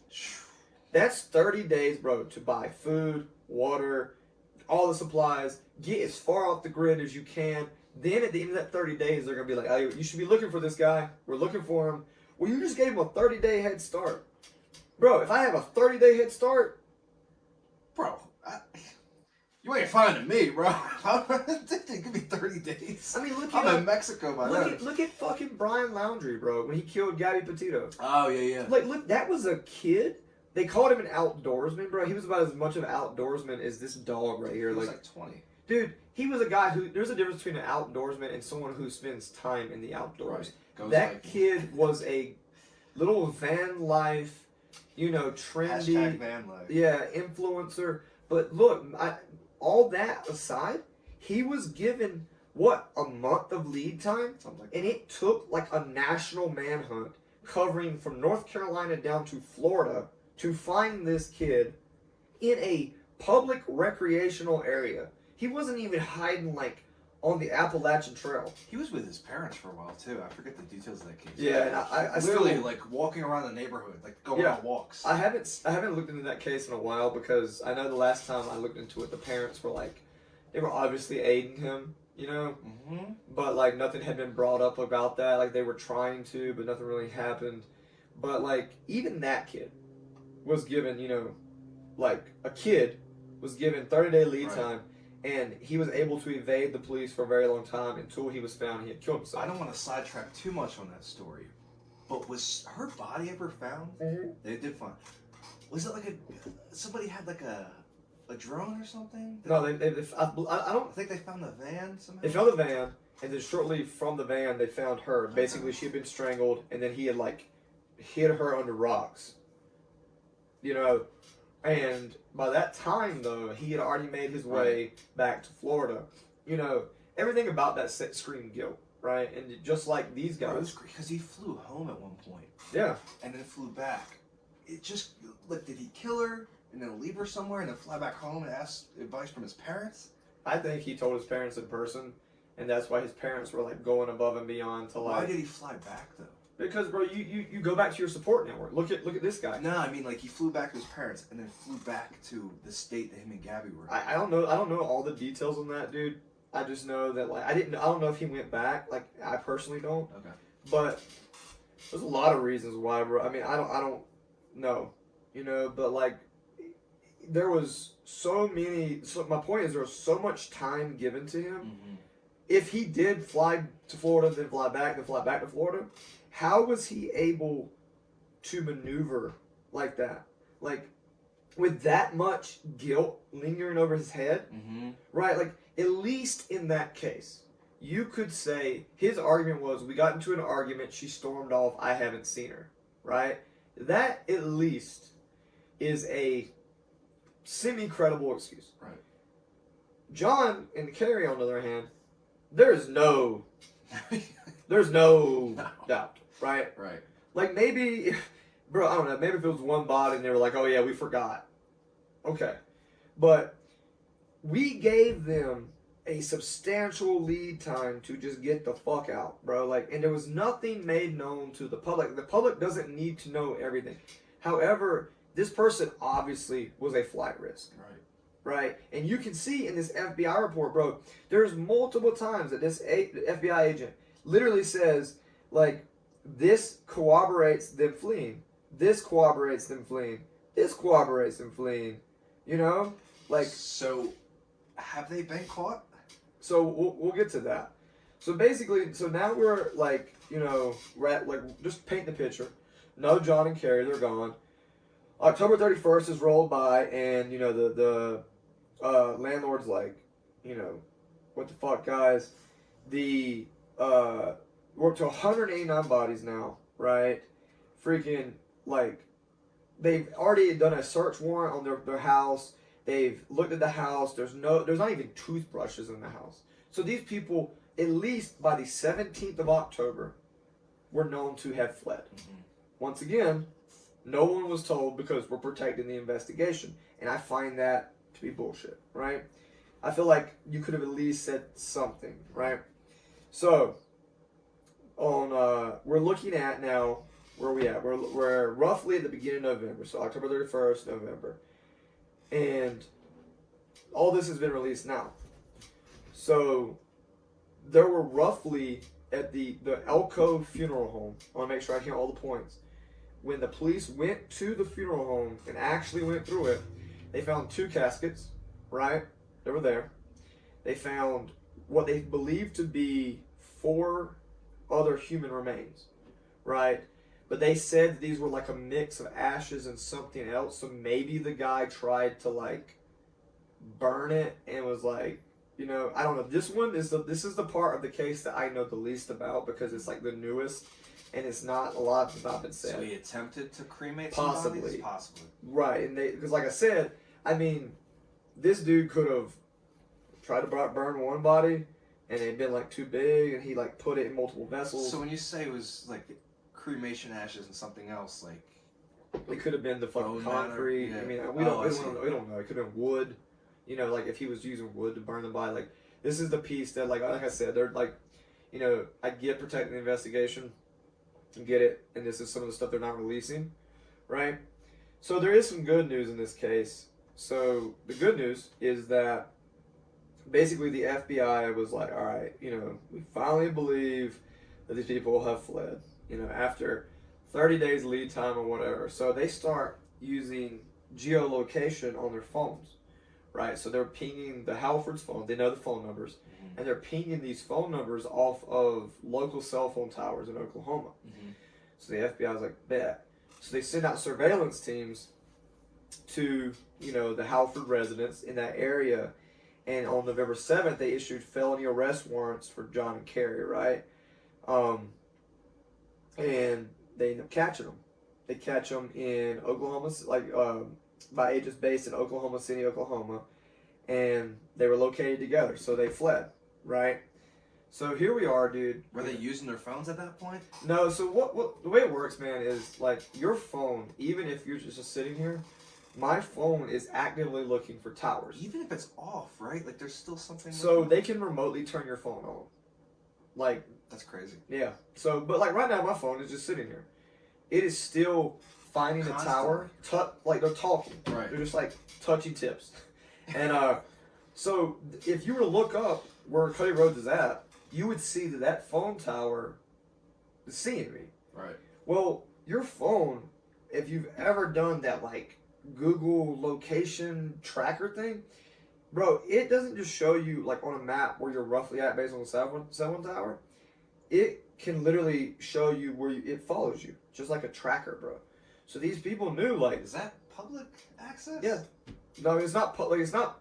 S2: That's 30 days, bro, to buy food, water, all the supplies, get as far off the grid as you can. Then at the end of that 30 days, they're going to be like, oh, you should be looking for this guy. We're looking for him. Well, you just gave him a 30-day head start. Bro, if I have a 30-day head start...
S1: Bro, you ain't finding me, bro. Give me 30 days.
S2: I mean,
S1: I'm in Mexico by then.
S2: Look at fucking Brian Laundrie, bro, when he killed Gabby Petito.
S1: Oh, yeah.
S2: Like, look, that was a kid. They called him an outdoorsman, bro. He was about as much of an outdoorsman as this dog right here.
S1: He was like 20.
S2: Dude, he was a guy who... There's a difference between an outdoorsman and someone who spends time in the outdoors.
S1: Right.
S2: That kid was a little van life, trendy...
S1: Hashtag van life.
S2: Yeah, influencer. But look, all that aside, he was given, a month of lead time?
S1: Something like
S2: and it took like a national manhunt covering from North Carolina down to Florida to find this kid in a public recreational area. He wasn't even hiding like on the Appalachian Trail.
S1: He was with his parents for a while too. I forget the details of that case.
S2: Yeah, and I
S1: literally
S2: still,
S1: like walking around the neighborhood, like going on walks.
S2: I haven't looked into that case in a while because I know the last time I looked into it, the parents were like, they were obviously aiding him, but like nothing had been brought up about that. Like they were trying to, but nothing really happened. But like even that kid was given, like a kid was given 30-day lead time. And he was able to evade the police for a very long time until he was found and he had killed himself.
S1: I don't want to sidetrack too much on that story, but was her body ever found?
S2: Mm-hmm.
S1: They did find. Was it like somebody had like a drone or something?
S2: No, I don't
S1: think they found the van somehow.
S2: They found the van, and then shortly from the van they found her. Basically, she had been strangled, and then he had like hid her under rocks. And by that time, though, he had already made his way back to Florida. Everything about that set screamed guilt, right? And just like these guys.
S1: Because he flew home at one point.
S2: Yeah.
S1: And then flew back. It just, like, did he kill her and then leave her somewhere and then fly back home and ask advice from his parents?
S2: I think he told his parents in person, and that's why his parents were, like, going above and beyond to, like...
S1: Why did he fly back, though?
S2: Because, bro, you go back to your support network. Look at this guy.
S1: No, I mean, like, he flew back to his parents and then flew back to the state that him and Gabby were in.
S2: I don't know all the details on that, dude. I just know that, like, I don't know if he went back. Like, I personally don't.
S1: Okay.
S2: But there's a lot of reasons why, bro. I mean, I don't know, but, like, there was so my point is there was so much time given to him. Mm-hmm. If he did fly to Florida, then fly back to Florida, how was he able to maneuver like that? Like, with that much guilt lingering over his head, right? Like, at least in that case, you could say his argument was, we got into an argument, she stormed off, I haven't seen her, right? That, at least, is a semi-credible excuse.
S1: Right.
S2: John and Carrie, on the other hand, there's no doubt, right?
S1: Right.
S2: Like, maybe, bro, I don't know, maybe if it was one body and they were like, oh yeah, we forgot. Okay. But we gave them a substantial lead time to just get the fuck out, bro. Like, and there was nothing made known to the public. The public doesn't need to know everything. However, this person obviously was a flight risk. Right? And you can see in this FBI report, bro, there's multiple times that this FBI agent literally says, like, this corroborates them fleeing. This corroborates them fleeing. This corroborates them fleeing. Like...
S1: So, have they been caught?
S2: So, we'll get to that. So, basically, now we're, like, we're at, like, just paint the picture. No John and Carrie, they're gone. October 31st is rolled by, and, the landlord's like, what the fuck, guys? We're up to 189 bodies now, right? Freaking, like, they've already done a search warrant on their house. They've looked at the house. There's not even toothbrushes in the house. So these people, at least by the 17th of October, were known to have fled. Mm-hmm. Once again, No one was told because we're protecting the investigation. And I find that to be bullshit, right? I feel like you could have at least said something, right? So, we're looking at now, where are we at? We're roughly at the beginning of November, so October 31st, November. And all this has been released now. So, there were roughly at the Elko funeral home, I want to make sure I hear all the points. When the police went to the funeral home and actually went through it, they found 2 caskets, right? They were there. They found what they believed to be 4 other human remains, right? But they said these were like a mix of ashes and something else. So maybe the guy tried to like burn it and was like, you know, I don't know. This is the part of the case that I know the least about because it's like the newest, and it's not a lot has not been said.
S1: So he attempted to cremate
S2: possibly,
S1: some bodies? Possibly,
S2: right? And because like I said, I mean, this dude could have tried to burn one body, and it'd been like too big, and he like put it in multiple vessels.
S1: So when you say it was like cremation ashes and something else, like
S2: it could have been the fucking concrete.
S1: Yeah.
S2: I mean, we don't know. It could have been wood. You know, like if he was using wood to burn the body. Like this is the piece that, like I said, they're like, you know, I get protecting the investigation, and get it, and this is some of the stuff they're not releasing, right? So there is some good news in this case. So the good news is that basically the FBI was like, all right, you know, we finally believe that these people have fled, you know, after 30 days lead time or whatever. So they start using geolocation on their phones, right? So they're pinging the Halford's phone. They know the phone numbers. Mm-hmm. And they're pinging these phone numbers off of local cell phone towers in Oklahoma. Mm-hmm. So the FBI was like, bet. So they send out surveillance teams to, you know, the Halford residents in that area. And on November 7th, they issued felony arrest warrants for John and Carrie, right? And they end up catching them. They catch them in Oklahoma, by agents based in Oklahoma City, Oklahoma. And they were located together, so they fled, right? So here we are, dude.
S1: Were they using their phones at that point?
S2: No, so what the way it works, man, is like your phone, even if you're just sitting here, my phone is actively looking for towers.
S1: Even if it's off, right? Like there's still something.
S2: So they can remotely turn your phone on. Like
S1: that's crazy.
S2: Yeah. So, but like right now, my phone is just sitting here. It is still finding a tower. Like they're talking.
S1: Right.
S2: They're just like touchy tips. And so if you were to look up where Cody Rhodes is at, you would see that phone tower is seeing me.
S1: Right.
S2: Well, your phone, if you've ever done that like Google location tracker thing, bro, it doesn't just show you like on a map where you're roughly at based on the cell phone tower. It can literally show you where it follows you, just like a tracker, bro. So these people knew, like,
S1: is that public access?
S2: Yeah. No, it's not public. It's not.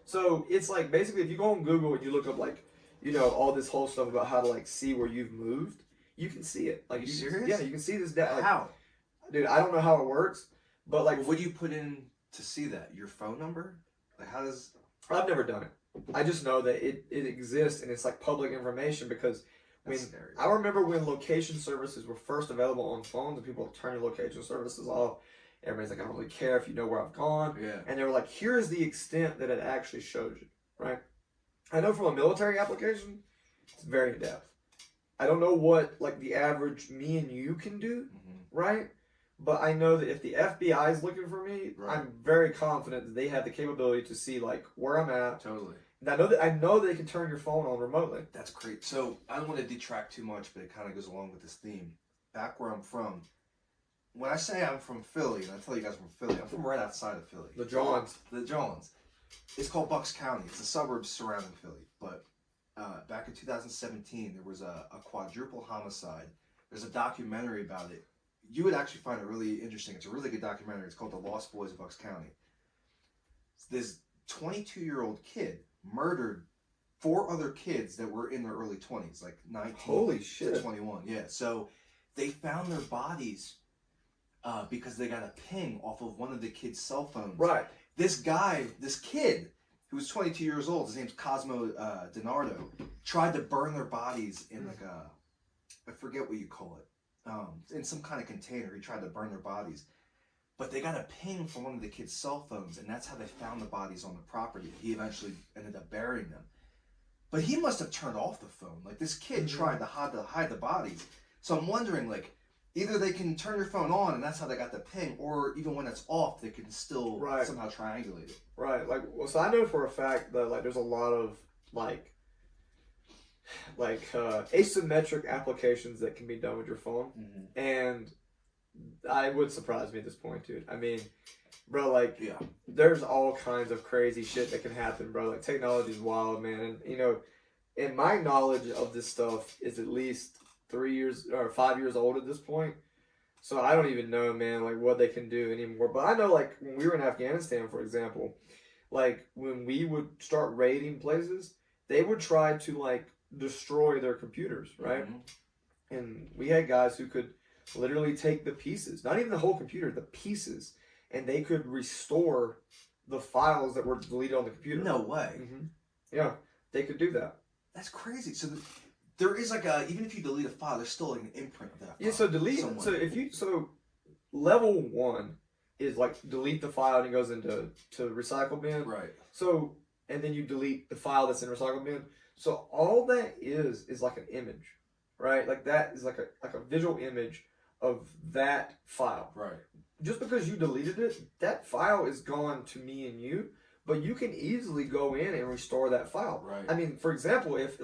S2: So it's like basically if you go on Google and you look up like, you know, all this whole stuff about how to like see where you've moved, you can see it. Like,
S1: are you serious?
S2: Yeah, you can see this. Like,
S1: how?
S2: Dude, I don't know how it works, but like,
S1: what do you put in to see that? Your phone number? Like, how does?
S2: I've never done it. I just know that it exists and it's like public information because I remember when location services were first available on phones and people turn your location services off. Everybody's like, I don't really care if you know where I've gone.
S1: Yeah.
S2: And they were like, here's the extent that it actually shows you, right? I know from a military application, it's very in depth. I don't know what like the average me and you can do, right? But I know that if the FBI is looking for me, right, I'm very confident that they have the capability to see like where I'm at.
S1: Totally.
S2: And I know they can turn your phone on remotely.
S1: That's great. So I don't want to detract too much, but it kind of goes along with this theme. Back where I'm from, when I say I'm from Philly, and I tell you guys I'm from Philly, I'm from right outside of Philly.
S2: The Johns.
S1: The Johns. It's called Bucks County. It's the suburbs surrounding Philly. But back in 2017, there was a quadruple homicide. There's a documentary about it. You would actually find it really interesting. It's a really good documentary. It's called The Lost Boys of Bucks County. This 22-year-old kid murdered 4 other kids that were in their early 20s, like 19
S2: Holy shit.
S1: to 21. Yeah, so they found their bodies because they got a ping off of one of the kids' cell phones.
S2: Right.
S1: This kid, who was 22 years old, his name's Cosmo DiNardo, tried to burn their bodies in like I forget what you call it, in some kind of container. He tried to burn their bodies. But they got a ping from one of the kids' cell phones, and that's how they found the bodies on the property. He eventually ended up burying them. But he must have turned off the phone. Like, this kid tried to hide the bodies. So I'm wondering, like, either they can turn your phone on, and that's how they got the ping, or even when it's off, they can still somehow triangulate it.
S2: Right. Like, well, so I know for a fact that, like, there's a lot of, like asymmetric applications that can be done with your phone. Mm-hmm. And it would surprise me at this point, dude. I mean, bro, like, there's all kinds of crazy shit that can happen, bro. Like, technology is wild, man. And, you know, and my knowledge of this stuff is at least 3 years or 5 years old at this point. So I don't even know, man, like, what they can do anymore. But I know, like, when we were in Afghanistan, for example, like, when we would start raiding places, they would try to, like, destroy their computers, right? Mm-hmm. And we had guys who could literally take the pieces, not even the whole computer, the pieces, and they could restore the files that were deleted on the computer.
S1: No way.
S2: Mm-hmm. Yeah, they could do that.
S1: That's crazy. So there is like even if you delete a file, there's still like an imprint of that file.
S2: Yeah, so level 1 is like delete the file and it goes into recycle bin.
S1: Right.
S2: So, and then you delete the file that's in recycle bin. So all that is like an image, right? Like that is like a visual image of that file.
S1: Right.
S2: Just because you deleted it, that file is gone to me and you, but you can easily go in and restore that file.
S1: Right.
S2: I mean, for example, if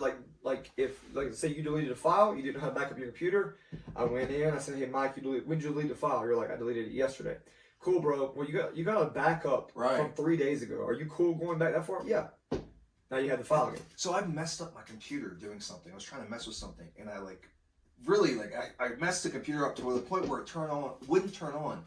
S2: say you deleted a file, you didn't know how to back up your computer, I went in, I said, hey Mike, when'd you delete the file? You're like, I deleted it yesterday. Cool, bro. Well, you got a backup from 3 days ago. Are you cool going back that far? Yeah. Now you have the file again.
S1: So I messed up my computer doing something. I was trying to mess with something, and I messed the computer up to the point where it wouldn't turn on,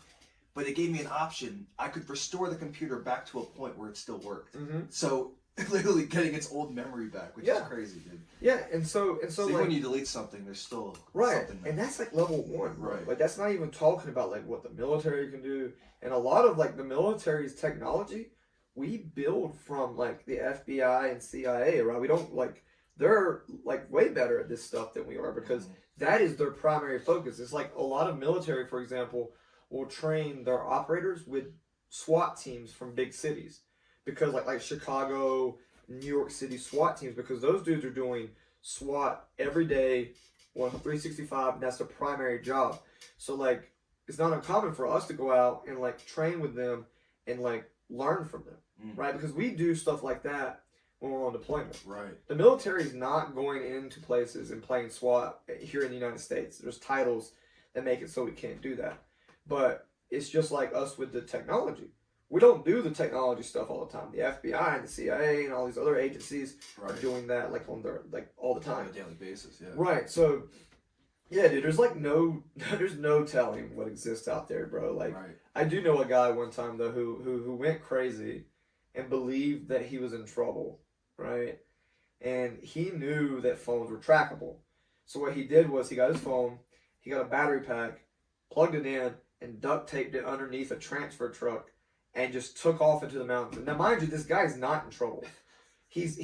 S1: but it gave me an option. I could restore the computer back to a point where it still worked. Mm-hmm. So literally getting its old memory back, which is crazy, dude.
S2: Yeah, and so
S1: like, when you delete something, there's still something there.
S2: And that's like level 1,
S1: right?
S2: Like that's not even talking about like what the military can do, and a lot of like the military's technology we build from like the FBI and CIA, right? We don't like they're like way better at this stuff than we are because that is their primary focus. It's like a lot of military, for example, will train their operators with SWAT teams from big cities because like Chicago, New York City SWAT teams, because those dudes are doing SWAT every day, 365, and that's their primary job. So like it's not uncommon for us to go out and like train with them and like learn from them, right? Because we do stuff like that when we're on deployment.
S1: Right.
S2: The military is not going into places and playing SWAT here in the United States. There's titles that make it so we can't do that. But it's just like us with the technology. We don't do the technology stuff all the time. The FBI and the CIA and all these other agencies are doing that like on their like all the time.
S1: On a daily basis, yeah.
S2: Right. So yeah, dude, there's no telling what exists out there, bro. Like I do know a guy one time though who went crazy and believed that he was in trouble, right? And he knew that phones were trackable. So what he did was he got his phone, he got a battery pack, plugged it in, and duct taped it underneath a transfer truck and just took off into the mountains. Now mind you, this guy's not in trouble. He's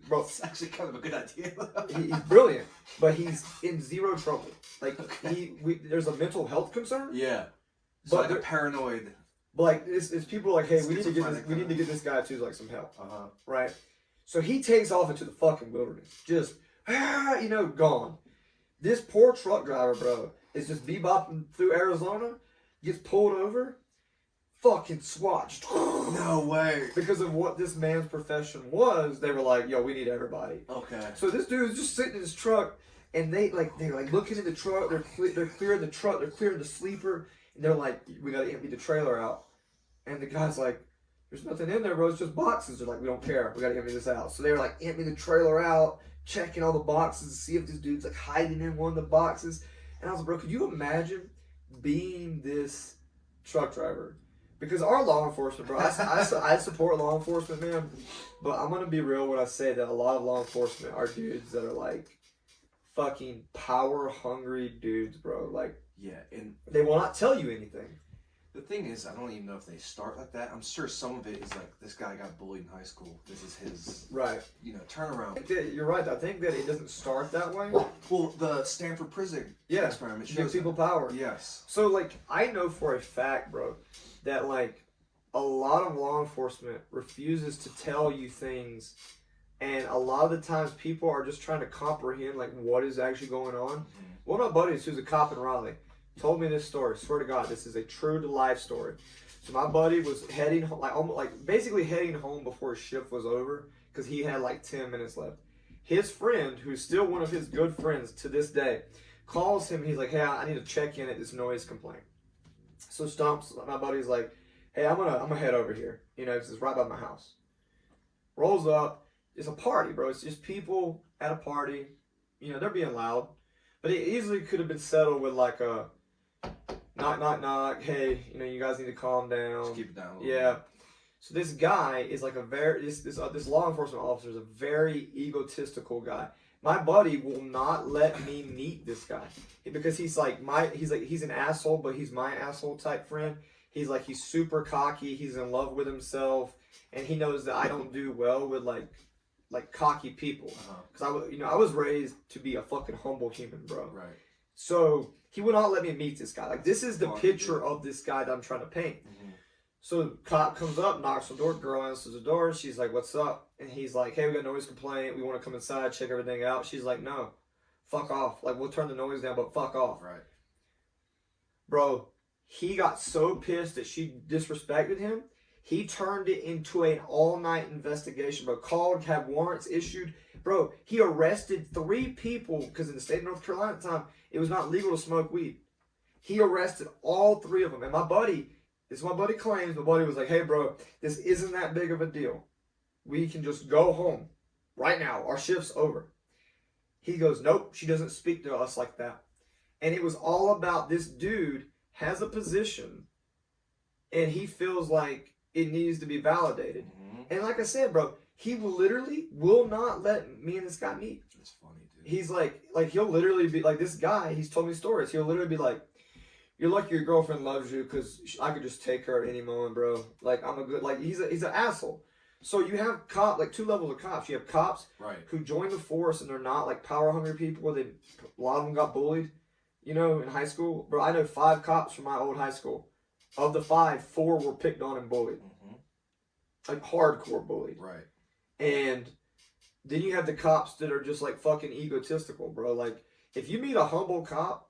S2: bro.
S1: It's actually kind of a good idea.
S2: He's brilliant, but he's in zero trouble. Like there's a mental health concern.
S1: Yeah, so but like a paranoid.
S2: But like it's people like, hey, we need to get this guy to like some help. Right. So he takes off into the fucking wilderness, just gone. This poor truck driver, bro, is just bebopping through Arizona, gets pulled over. Fucking SWAT.
S1: No way.
S2: Because of what this man's profession was, they were like, yo, we need everybody.
S1: Okay.
S2: So this dude is just sitting in his truck, and they're looking at the truck, they're clearing the truck, they're clearing the sleeper, and they're like, we gotta empty the trailer out. And the guy's like, there's nothing in there, bro, it's just boxes. They're like, we don't care, we gotta empty this out. So they were like emptying the trailer out, checking all the boxes to see if this dude's like hiding in one of the boxes. And I was like, bro, could you imagine being this truck driver? Because our law enforcement, bro, I support law enforcement, man. But I'm going to be real when I say that a lot of law enforcement are dudes that are like fucking power hungry dudes, bro. Like,
S1: yeah, and
S2: they will not tell you anything.
S1: The thing is, I don't even know if they start like that. I'm sure some of it is like, this guy got bullied in high school. This is his,
S2: Right.
S1: turnaround.
S2: I think that you're right. I think that it doesn't start that way.
S1: Well, the Stanford prison experiment
S2: Give
S1: shows
S2: people
S1: that.
S2: power.
S1: Yes.
S2: So, like, I know for a fact, bro, that, like, a lot of law enforcement refuses to tell you things, and a lot of the times people are just trying to comprehend, like, what is actually going on.
S1: Mm-hmm.
S2: One of my buddies who's a cop in Raleigh told me this story. Swear to God, this is a true to life story. So my buddy was heading home, basically heading home before his shift was over, because he had like 10 minutes left. His friend, who's still one of his good friends to this day, calls him. He's like, "Hey, I need to check in at this noise complaint." So Stomps, my buddy's like, "Hey, I'm gonna head over here. Because it's right by my house." Rolls up. It's a party, bro. It's just people at a party. They're being loud, but it easily could have been settled with like a knock, knock, knock. Hey, you guys need to calm down.
S1: Just keep it down a little
S2: Yeah.
S1: bit.
S2: So this guy is like this law enforcement officer is a very egotistical guy. My buddy will not let me meet this guy because he's an asshole, but he's my asshole type friend. He's super cocky. He's in love with himself, and he knows that I don't do well with like cocky people. Because I was raised to be a fucking humble human, bro.
S1: Right.
S2: So he would not let me meet this guy. Like, this is the picture of this guy that I'm trying to paint.
S1: Mm-hmm.
S2: So cop comes up, knocks on the door, girl answers the door, she's like, "What's up?" And he's like, "Hey, we got a noise complaint, we want to come inside, check everything out." She's like, "No, fuck off. Like, we'll turn the noise down, but fuck off."
S1: Right.
S2: Bro, he got so pissed that she disrespected him, he turned it into an all-night investigation, bro. Called, had warrants issued. Bro, he arrested 3 people, because in the state of North Carolina at the time, it was not legal to smoke weed. He arrested all 3 of them. And my buddy claims, my buddy was like, "Hey, bro, this isn't that big of a deal. We can just go home right now. Our shift's over." He goes, "Nope, she doesn't speak to us like that." And it was all about this dude has a position, and he feels like it needs to be validated.
S1: Mm-hmm.
S2: And like I said, bro, he literally will not let me and this guy meet.
S1: That's funny, dude.
S2: He's like he'll literally be like, this guy, he's told me stories. He'll literally be like, "You're lucky your girlfriend loves you because I could just take her at any moment, bro. Like, I'm a good," like, he's an asshole. So you have 2 levels of cops. You have cops who join the force and they're not like power hungry people. A lot of them got bullied, in high school. Bro, I know 5 cops from my old high school. Of the 5, 4 were picked on and bullied.
S1: Mm-hmm.
S2: Like, hardcore bullied.
S1: Right.
S2: And then you have the cops that are just like fucking egotistical, bro. Like, if you meet a humble cop,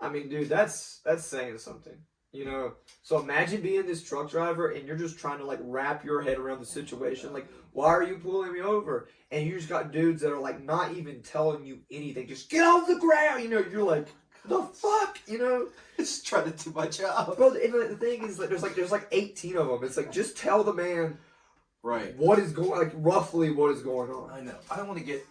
S2: I mean, dude, that's saying something, So imagine being this truck driver and you're just trying to like wrap your head around the situation. Like, why are you pulling me over? And you just got dudes that are like not even telling you anything. Just get off the ground. You're like, the fuck,
S1: Just trying to do my job.
S2: Bro, and the thing is, like, there's 18 of them. It's like, just tell the man,
S1: right,
S2: what is going, like, roughly what is going on.
S1: I know. I don't want to get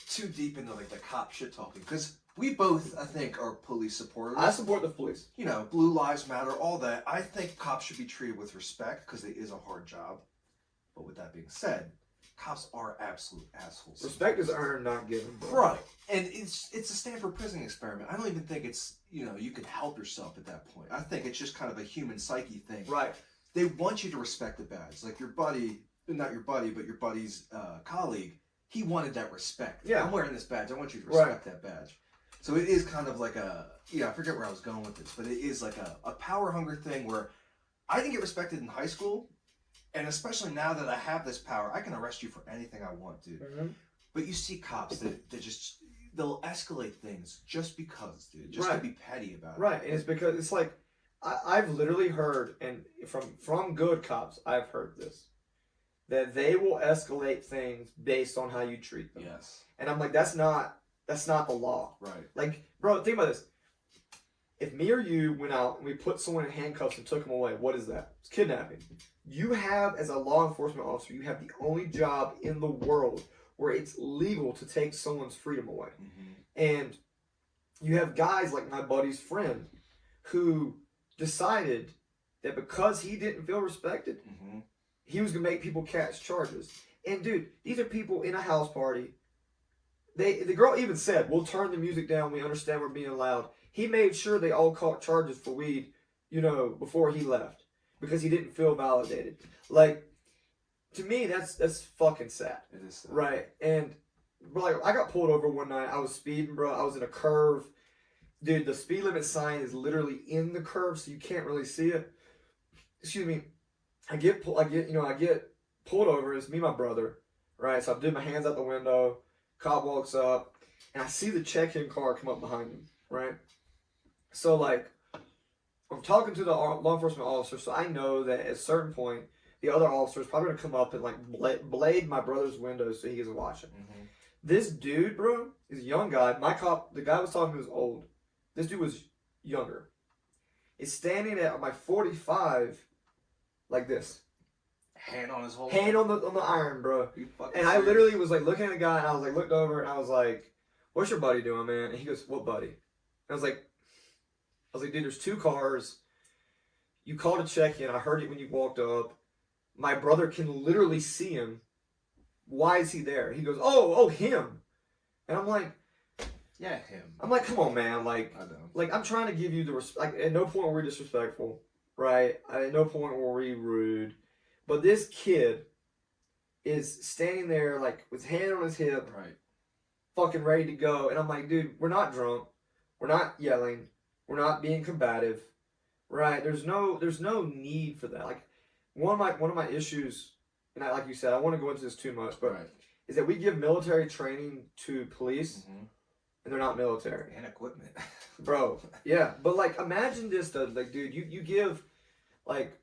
S1: too deep into like the cop shit talking because we both, I think, are police supporters.
S2: I support the police.
S1: Blue Lives Matter, all that. I think cops should be treated with respect because it is a hard job. But with that being said, cops are absolute assholes.
S2: Respect is earned, not given. Bro.
S1: Right. And it's a Stanford prison experiment. I don't even think it's, you can help yourself at that point. I think it's just kind of a human psyche thing.
S2: Right.
S1: They want you to respect the badge. Like your buddy, not your buddy, but your buddy's colleague, he wanted that respect.
S2: Yeah.
S1: I'm wearing this badge. I want you to respect that badge. So it is kind of like I forget where I was going with this, but it is like a power hunger thing where I didn't get respected in high school. And especially now that I have this power, I can arrest you for anything I want, dude.
S2: Mm-hmm.
S1: But you see cops that they'll escalate things just because, dude. Just to be petty about it.
S2: Right. And it's because it's like, I've literally heard, and from good cops, I've heard this, that they will escalate things based on how you treat them.
S1: Yes.
S2: And I'm like, that's not the law.
S1: Right.
S2: Like, bro, think about this. If me or you went out and we put someone in handcuffs and took them away, what is that? It's kidnapping. You have, as a law enforcement officer, you have the only job in the world where it's legal to take someone's freedom away.
S1: Mm-hmm.
S2: And you have guys like my buddy's friend who decided that because he didn't feel respected,
S1: Mm-hmm.
S2: he was going to make people catch charges. And dude, these are people in a house party. The girl even said, "We'll turn the music down. We understand we're being loud." He made sure they all caught charges for weed, before he left because he didn't feel validated. Like, to me, that's fucking sad.
S1: It is sad.
S2: Right? And, bro, like, I got pulled over one night. I was speeding, bro. I was in a curve. Dude, the speed limit sign is literally in the curve, so you can't really see it. Excuse me. I get pulled over. It's me and my brother, right? So I'm doing my hands out the window. Cop walks up, and I see the check-in car come up behind him, right? So, like, I'm talking to the law enforcement officer, so I know that at a certain point, the other officer is probably going to come up and, like, blade my brother's window so he isn't watching. Mm-hmm. This dude, bro, is a young guy. My cop, the guy I was talking to was old. This dude was younger. Is standing at my 45 like this.
S1: Hand on his whole
S2: hand on the iron, bro. And I literally was like looking at the guy, and I was like looked over, and I was like, "What's your buddy doing, man?" And he goes, "What buddy?" And I was like, "Dude, there's 2 cars. You called to check in. I heard it when you walked up. My brother can literally see him. Why is he there?" He goes, "Oh, him." And I'm like,
S1: "Yeah, him."
S2: I'm like, "Come on, man. Like, I know. Like, I'm trying to give you the respect. Like, at no point were we disrespectful, right? At no point were we rude. But this kid is standing there, like, with his hand on his hip,
S1: right,
S2: fucking ready to go." And I'm like, "Dude, we're not drunk. We're not yelling. We're not being combative, right? There's no need for that." Like, one of my issues, and like you said, I want to go into this too much, but is that we give military training to police, and they're not military
S1: and equipment,
S2: bro. Yeah, but like, imagine this, though. Like, dude, you give, like.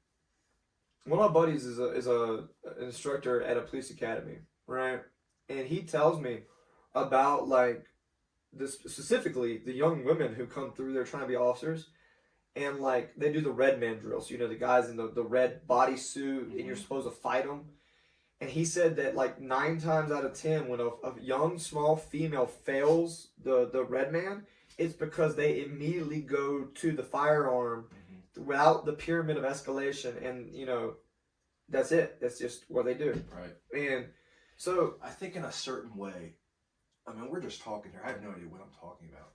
S2: One of my buddies is an instructor at a police academy, right? And he tells me about, like, this specifically the young women who come through there trying to be officers, and like they do the red man drills. The guys in the red bodysuit, and you're supposed to fight them. And he said that like 9 times out of 10, when a young small female fails the red man, it's because they immediately go to the firearm. Without the pyramid of escalation, and that's it. That's just what they do.
S1: Right.
S2: And so
S1: I think in a certain way, I mean, we're just talking here. I have no idea what I'm talking about.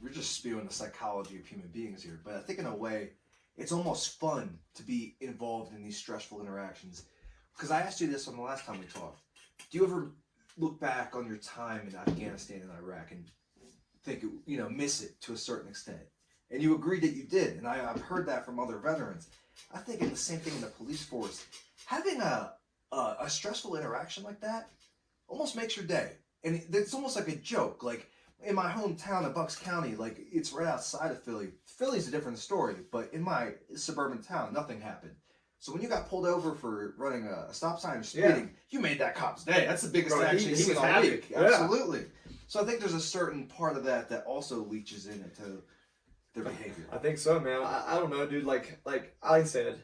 S1: We're just spewing the psychology of human beings here. But I think in a way, it's almost fun to be involved in these stressful interactions. Because I asked you this on the last time we talked. Do you ever look back on your time in Afghanistan and Iraq and think, miss it to a certain extent? And you agreed that you did, and I've heard that from other veterans. I think it's the same thing in the police force. Having a stressful interaction like that almost makes your day. And it's almost like a joke. Like, in my hometown of Bucks County, like, it's right outside of Philly. Philly's a different story, but in my suburban town, nothing happened. So when you got pulled over for running a stop sign or speeding, you made that cop's day. That's the biggest action he's seen all week. Yeah. Absolutely. So I think there's a certain part of that also leaches into their behavior.
S2: I think so, man. I don't know, dude. Like I said,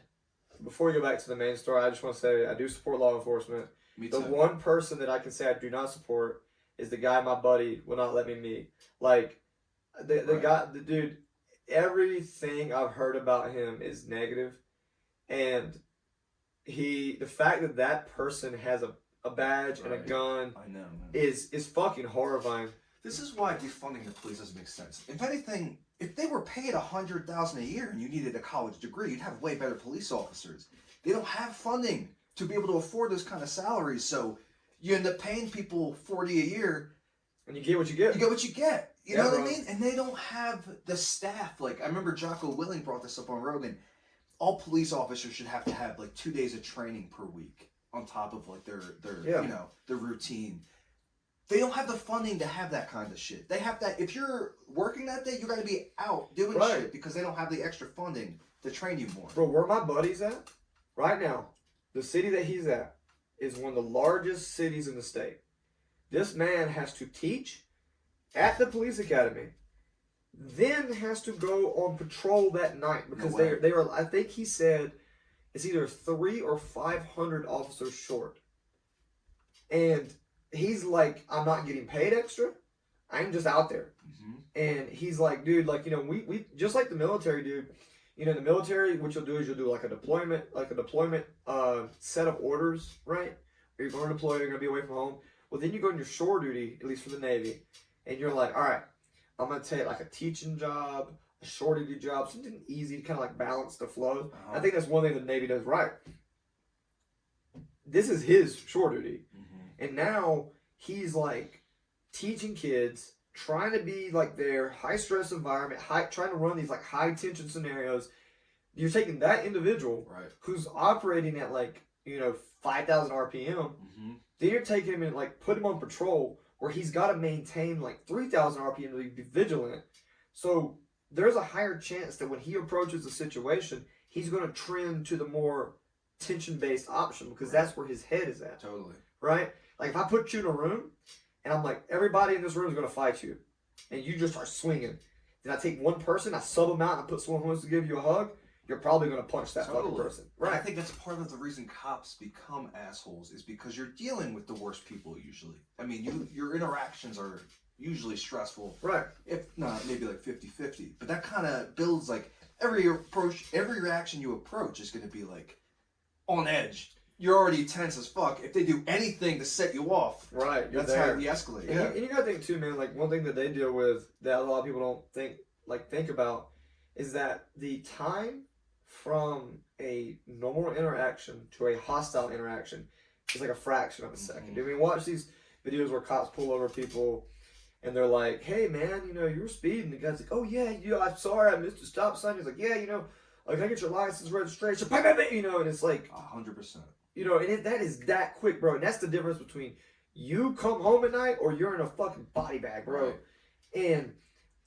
S2: before we go back to the main story, I just want to say I do support law enforcement.
S1: Me too.
S2: The one person that I can say I do not support is the guy my buddy will not let me meet. Like, the guy, the dude, everything I've heard about him is negative. And the fact that person has a badge and a gun is fucking horrifying.
S1: This is why defunding the police doesn't make sense. If anything, if they were paid $100,000 a year and you needed a college degree, you'd have way better police officers. They don't have funding to be able to afford those kind of salaries, so you end up paying people $40 a year,
S2: and you get what you get.
S1: You get what you get. You know what I mean? And they don't have the staff. Like, I remember Jocko Willing brought this up on Rogan. All police officers should have to have like 2 days of training per week on top of like their their routine. They don't have the funding to have that kind of shit. They have that. If you're working that day, you got to be out doing shit because they don't have the extra funding to train you more.
S2: Bro, where my buddy's at right now, the city that he's at is one of the largest cities in the state. This man has to teach at the police academy, then has to go on patrol that night because they are. I think he said it's either 300 or 500 officers short, and he's like, I'm not getting paid extra. I'm just out there. And he's like, dude, like, we just like the military, dude. The military, what you'll do is you'll do like a deployment set of orders, right? Where you're going to deploy, you're going to be away from home. Well, then you go on your shore duty, at least for the Navy, and you're like, all right, I'm going to take like a teaching job, a short duty job, something easy to kind of like balance the flow.
S1: Uh-huh.
S2: I think that's one thing the Navy does right. This is his short duty. And now he's like teaching kids, trying to be like their high stress environment, trying to run these like high tension scenarios. You're taking that individual who's operating at like, 5,000 RPM, then you're taking him and like put him on patrol where he's got to maintain like 3,000 RPM to be vigilant. So there's a higher chance that when he approaches a situation, he's going to trend to the more tension-based option because that's where his head is at.
S1: Totally.
S2: Right? Like if I put you in a room and I'm like, everybody in this room is going to fight you and you just start swinging. Then I take one person, I sub them out and I put someone who wants to give you a hug, you're probably going to punch that fucking person.
S1: Right. I think that's part of the reason cops become assholes is because you're dealing with the worst people usually. I mean, your interactions are usually stressful.
S2: Right.
S1: If not, maybe like 50-50. But that kind of builds like every reaction you approach is going to be like on edge. You're already tense as fuck. If they do anything to set you off,
S2: right,
S1: that's how you escalate.
S2: And you gotta think too, man. Like one thing that they deal with that a lot of people don't think about is that the time from a normal interaction to a hostile interaction is like a fraction of a second. I mean, watch these videos where cops pull over people and they're like, "Hey, man, you were speeding." The guy's like, "Oh yeah, I'm sorry, I missed a stop sign." He's like, "Yeah, can I get your license, registration?" And it's like
S1: 100%.
S2: And that is that quick, bro. And that's the difference between you come home at night or you're in a fucking body bag, bro. Right. And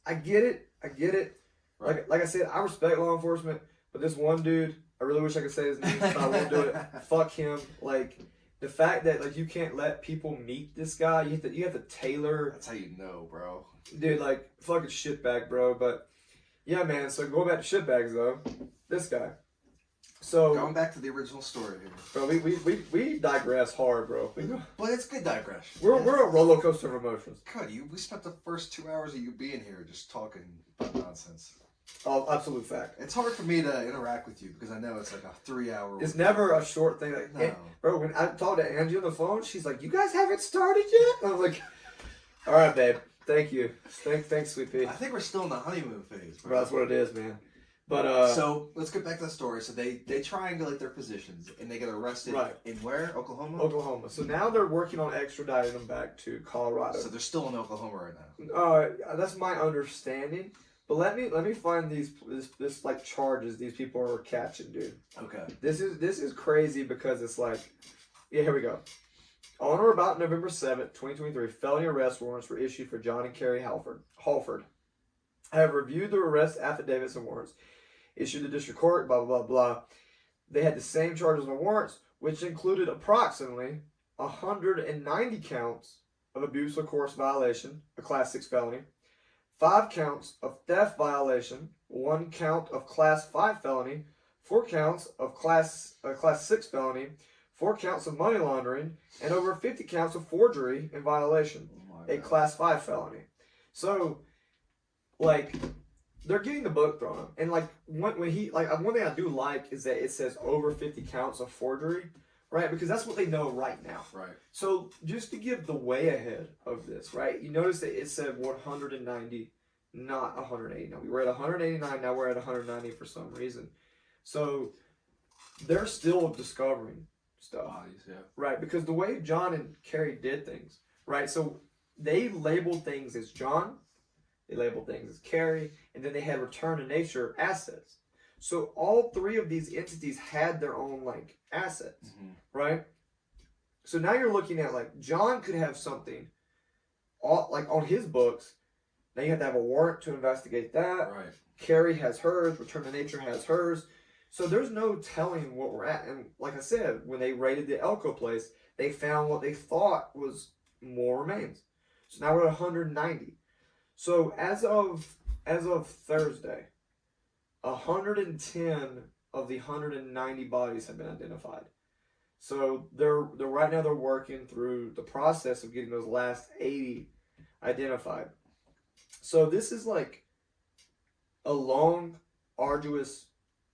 S2: I get it. Right. Like I said, I respect law enforcement, but this one dude, I really wish I could say his name, but I won't do it. Fuck him. Like the fact that like you can't let people meet this guy, you have to tailor.
S1: That's how you know, bro.
S2: Dude, like fucking shitbag, bro. But yeah, man. So going back to shitbags though, this guy. So
S1: going back to the original story here,
S2: bro, we digress hard, bro.
S1: But it's good digression.
S2: We're a roller coaster of emotions.
S1: Cody, we spent the first 2 hours of you being here just talking about nonsense.
S2: Oh, absolute fact.
S1: It's hard for me to interact with you because I know it's like a 3-hour.
S2: It's never a short thing. Like, no. Bro, when I talked to Angie on the phone, she's like, "You guys haven't started yet?" I'm like, "All right, babe. Thank you. Thanks, sweet pea."
S1: I think we're still in the honeymoon phase, bro.
S2: Bro, that's what it is, man. But
S1: so let's get back to the story. So they triangulate their positions and they get arrested in where? Oklahoma?
S2: Oklahoma. So now they're working on extraditing them back to Colorado.
S1: So they're still in Oklahoma right now.
S2: That's my understanding. But let me find this like charges these people are catching, dude.
S1: Okay.
S2: This is crazy because it's like, yeah, here we go. On or about November 7th, 2023, felony arrest warrants were issued for John and Carrie Halford. I have reviewed the arrest affidavits and warrants issued to the district court, blah, blah, blah, blah. They had the same charges and warrants, which included approximately 190 counts of abuse of course violation, a Class 6 felony, 5 counts of theft violation, 1 count of Class 5 felony, 4 counts of Class 6 felony, 4 counts of money laundering, and over 50 counts of forgery in violation, a Class 5 felony. So, like, they're getting the book thrown up. And, like, one thing I do like is that it says over 50 counts of forgery, right? Because that's what they know right now.
S1: Right.
S2: So, just to give the way ahead of this, right? You notice that it said 190, not 180. Now, we were at 189, now we're at 190 for some reason. So, they're still discovering stuff.
S1: Bodies, yeah.
S2: Right, because the way John and Carrie did things, right? So, they labeled things as John, they labeled things as Carrie, and then they had return to nature assets. So all 3 of these entities had their own like assets, right? So now you're looking at like John could have something, like on his books. Now you have to have a warrant to investigate that.
S1: Right.
S2: Carrie has hers. Return to nature has hers. So there's no telling what we're at. And like I said, when they raided the Elko place, they found what they thought was more remains. So now we're at 190. So as of Thursday, 110 of the 190 bodies have been identified. So they're right now they're working through the process of getting those last 80 identified. So this is like a long, arduous,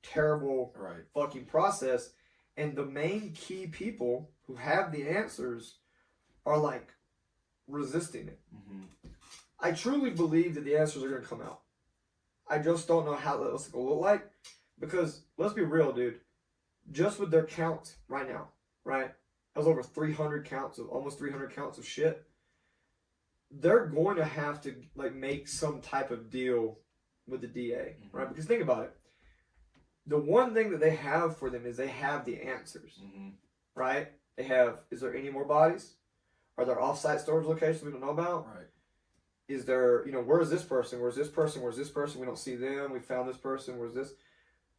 S2: terrible fucking process, and the main key people who have the answers are like resisting it. I truly believe that the answers are going to come out. I just don't know how that's going to look like. Because, let's be real, dude. Just with their counts right now, right? That was over 300 counts of, almost 300 counts of shit. They're going to have to, like, make some type of deal with the DA, right? Because think about it. The one thing that they have for them is they have the answers, right? They have, is there any more bodies? Are there off-site storage locations we don't know about?
S1: Right.
S2: Is there, where's this person? Where's this person? Where's this person? We don't see them. We found this person. Where's this?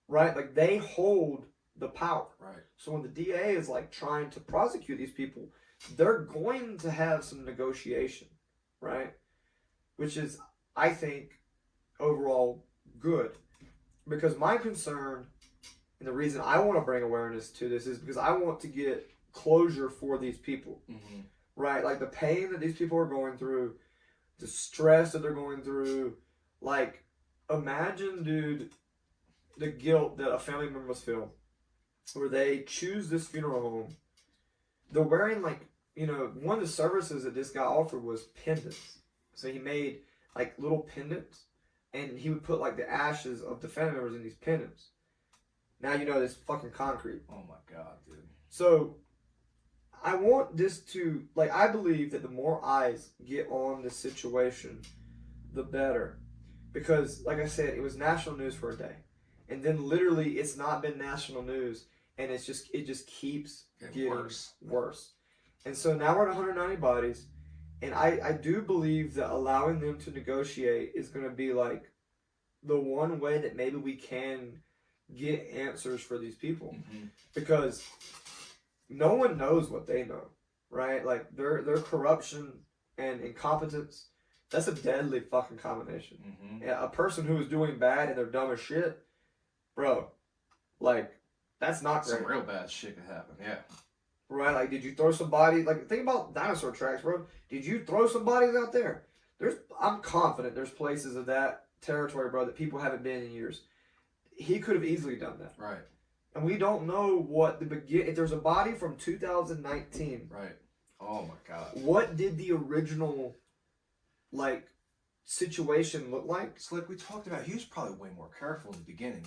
S2: Right? Like, they hold the power.
S1: Right.
S2: So when the DA is, like, trying to prosecute these people, they're going to have some negotiation, right? Which is, I think, overall good. Because my concern, and the reason I want to bring awareness to this is because I want to get closure for these people, right? Like, the pain that these people are going through, the stress that they're going through. Like, imagine, dude, the guilt that a family member must feel where they choose this funeral home. They're wearing, like, one of the services that this guy offered was pendants. So he made, like, little pendants, and he would put, like, the ashes of the family members in these pendants. Now this fucking concrete.
S1: Oh my God, dude.
S2: So I want this to, like, I believe that the more eyes get on this situation, the better. Because, like I said, it was national news for a day. And then literally it's not been national news, and it just keeps getting worse. And so now we're at 190 bodies, and I do believe that allowing them to negotiate is going to be like the one way that maybe we can get answers for these people. Because no one knows what they know, right? Like, their corruption and incompetence, that's a deadly fucking combination. Yeah, a person who is doing bad and they're dumb as shit, bro, like, that's not great.
S1: Some real bad shit could happen, yeah.
S2: Right? Like, did you throw some bodies? Like, think about dinosaur tracks, bro. Did you throw some bodies out there? I'm confident there's places of that territory, bro, that people haven't been in years. He could have easily done that.
S1: Right.
S2: And we don't know what if there's a body from 2019.
S1: Right. Oh my God.
S2: What did the original, like, situation look like?
S1: So, like we talked about, he was probably way more careful in the beginning.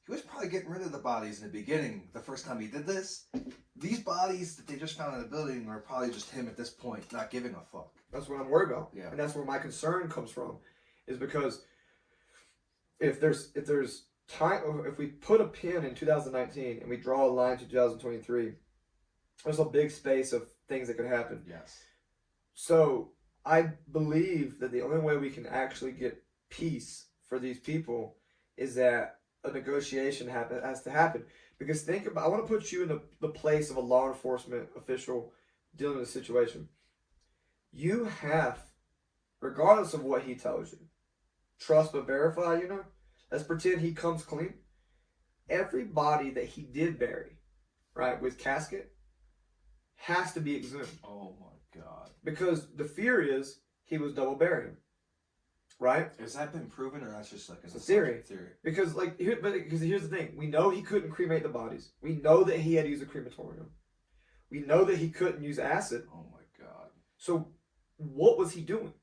S1: He was probably getting rid of the bodies in the beginning, the first time he did this. These bodies that they just found in the building are probably just him at this point, not giving a fuck.
S2: That's what I'm worried about.
S1: Yeah.
S2: And that's where my concern comes from. Is because if there's time, if we put a pin in 2019 and we draw a line to 2023, there's a big space of things that could happen.
S1: Yes.
S2: So I believe that the only way we can actually get peace for these people is that a negotiation has to happen. Because think about, I want to put you in the place of a law enforcement official dealing with a situation. You have, regardless of what he tells you, trust but verify, let's pretend he comes clean. Every body that he did bury, right, with casket, has to be exhumed.
S1: Oh my God. Because
S2: the fear is he was double burying. Right?
S1: Has that been proven, or that's just like
S2: a theory? Because here's the thing: we know he couldn't cremate the bodies. We know that he had to use a crematorium. We know that he couldn't use acid.
S1: Oh my God!
S2: So what was he doing?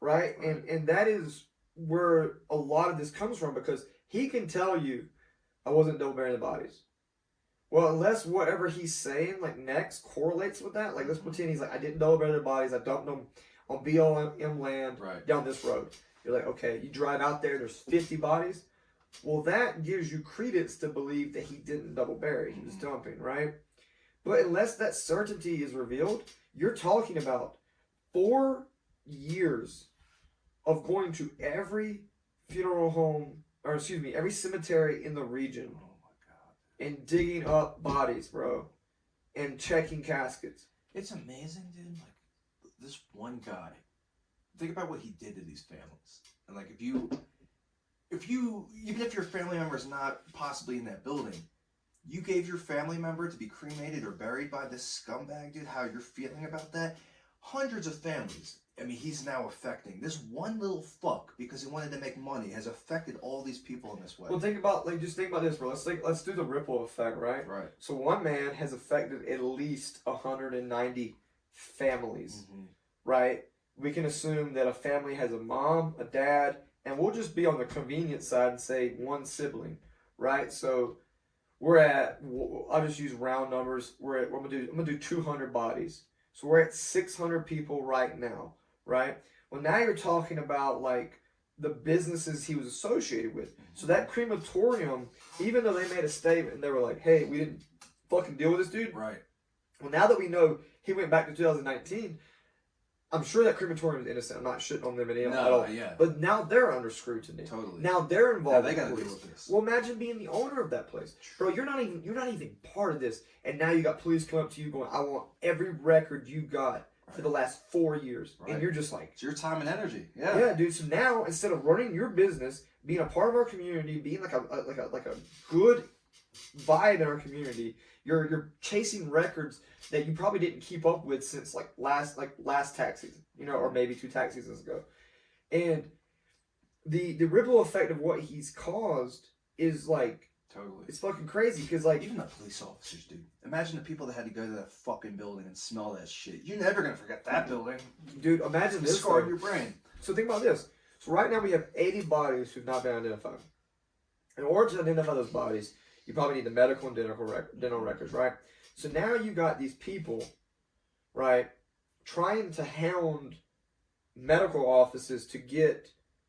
S2: Right? And that is where a lot of this comes from, because he can tell you, I wasn't double burying the bodies. Well, unless whatever he's saying, like, next correlates with that. Like, let's pretend he's like, I didn't double bury the bodies. I dumped them on BLM land down this road. You're like, okay, you drive out there, there's 50 bodies. Well, that gives you credence to believe that he didn't double bury. He was dumping, right? But unless that certainty is revealed, you're talking about 4 years of going to every funeral home, or excuse me, every cemetery in the region.
S1: Oh my God.
S2: And digging up bodies, bro. And checking caskets.
S1: It's amazing, dude. Like, this one guy, think about what he did to these families. And like, if you even if your family member is not possibly in that building, you gave your family member to be cremated or buried by this scumbag, dude. How you're feeling about that? Hundreds of families. I mean, he's now affecting this one little fuck because he wanted to make money has affected all these people in this way.
S2: Well, just think about this, bro. Let's do the ripple effect, right?
S1: Right.
S2: So one man has affected at least 190 families, right? We can assume that a family has a mom, a dad, and we'll just be on the convenient side and say one sibling, right? So we're at, I'll just use round numbers. I'm gonna do 200 bodies. So we're at 600 people right now, right? Well, now you're talking about like the businesses he was associated with. So that crematorium, even though they made a statement and they were like, hey, we didn't fucking deal with this dude.
S1: Right.
S2: Well, now that we know he went back to 2019, I'm sure that crematorium is innocent. I'm not shitting on them at all.
S1: Yeah.
S2: But now they're under scrutiny.
S1: Totally.
S2: Now they're involved.
S1: Now they
S2: in
S1: gotta
S2: police.
S1: deal with this.
S2: Well, imagine being the owner of that place, bro. You're not even part of this, and now you got police come up to you going, "I want every record you got for the last 4 years," and you're just like,
S1: it's your time and energy. Yeah.
S2: Yeah, dude. So now instead of running your business, being a part of our community, being like a good vibe in our community, you're chasing records that you probably didn't keep up with since last tax season, or maybe 2 tax seasons ago. And the ripple effect of what he's caused is
S1: totally,
S2: it's fucking crazy because
S1: even the police officers, dude. Imagine the people that had to go to that fucking building and smell that shit. You're never gonna forget that building,
S2: dude. Imagine this
S1: scarred your brain.
S2: So think about this. So right now we have 80 bodies who've not been identified. In order to identify those bodies, you probably need the medical and dental records, right? So now you got these people, right, trying to hound medical offices to get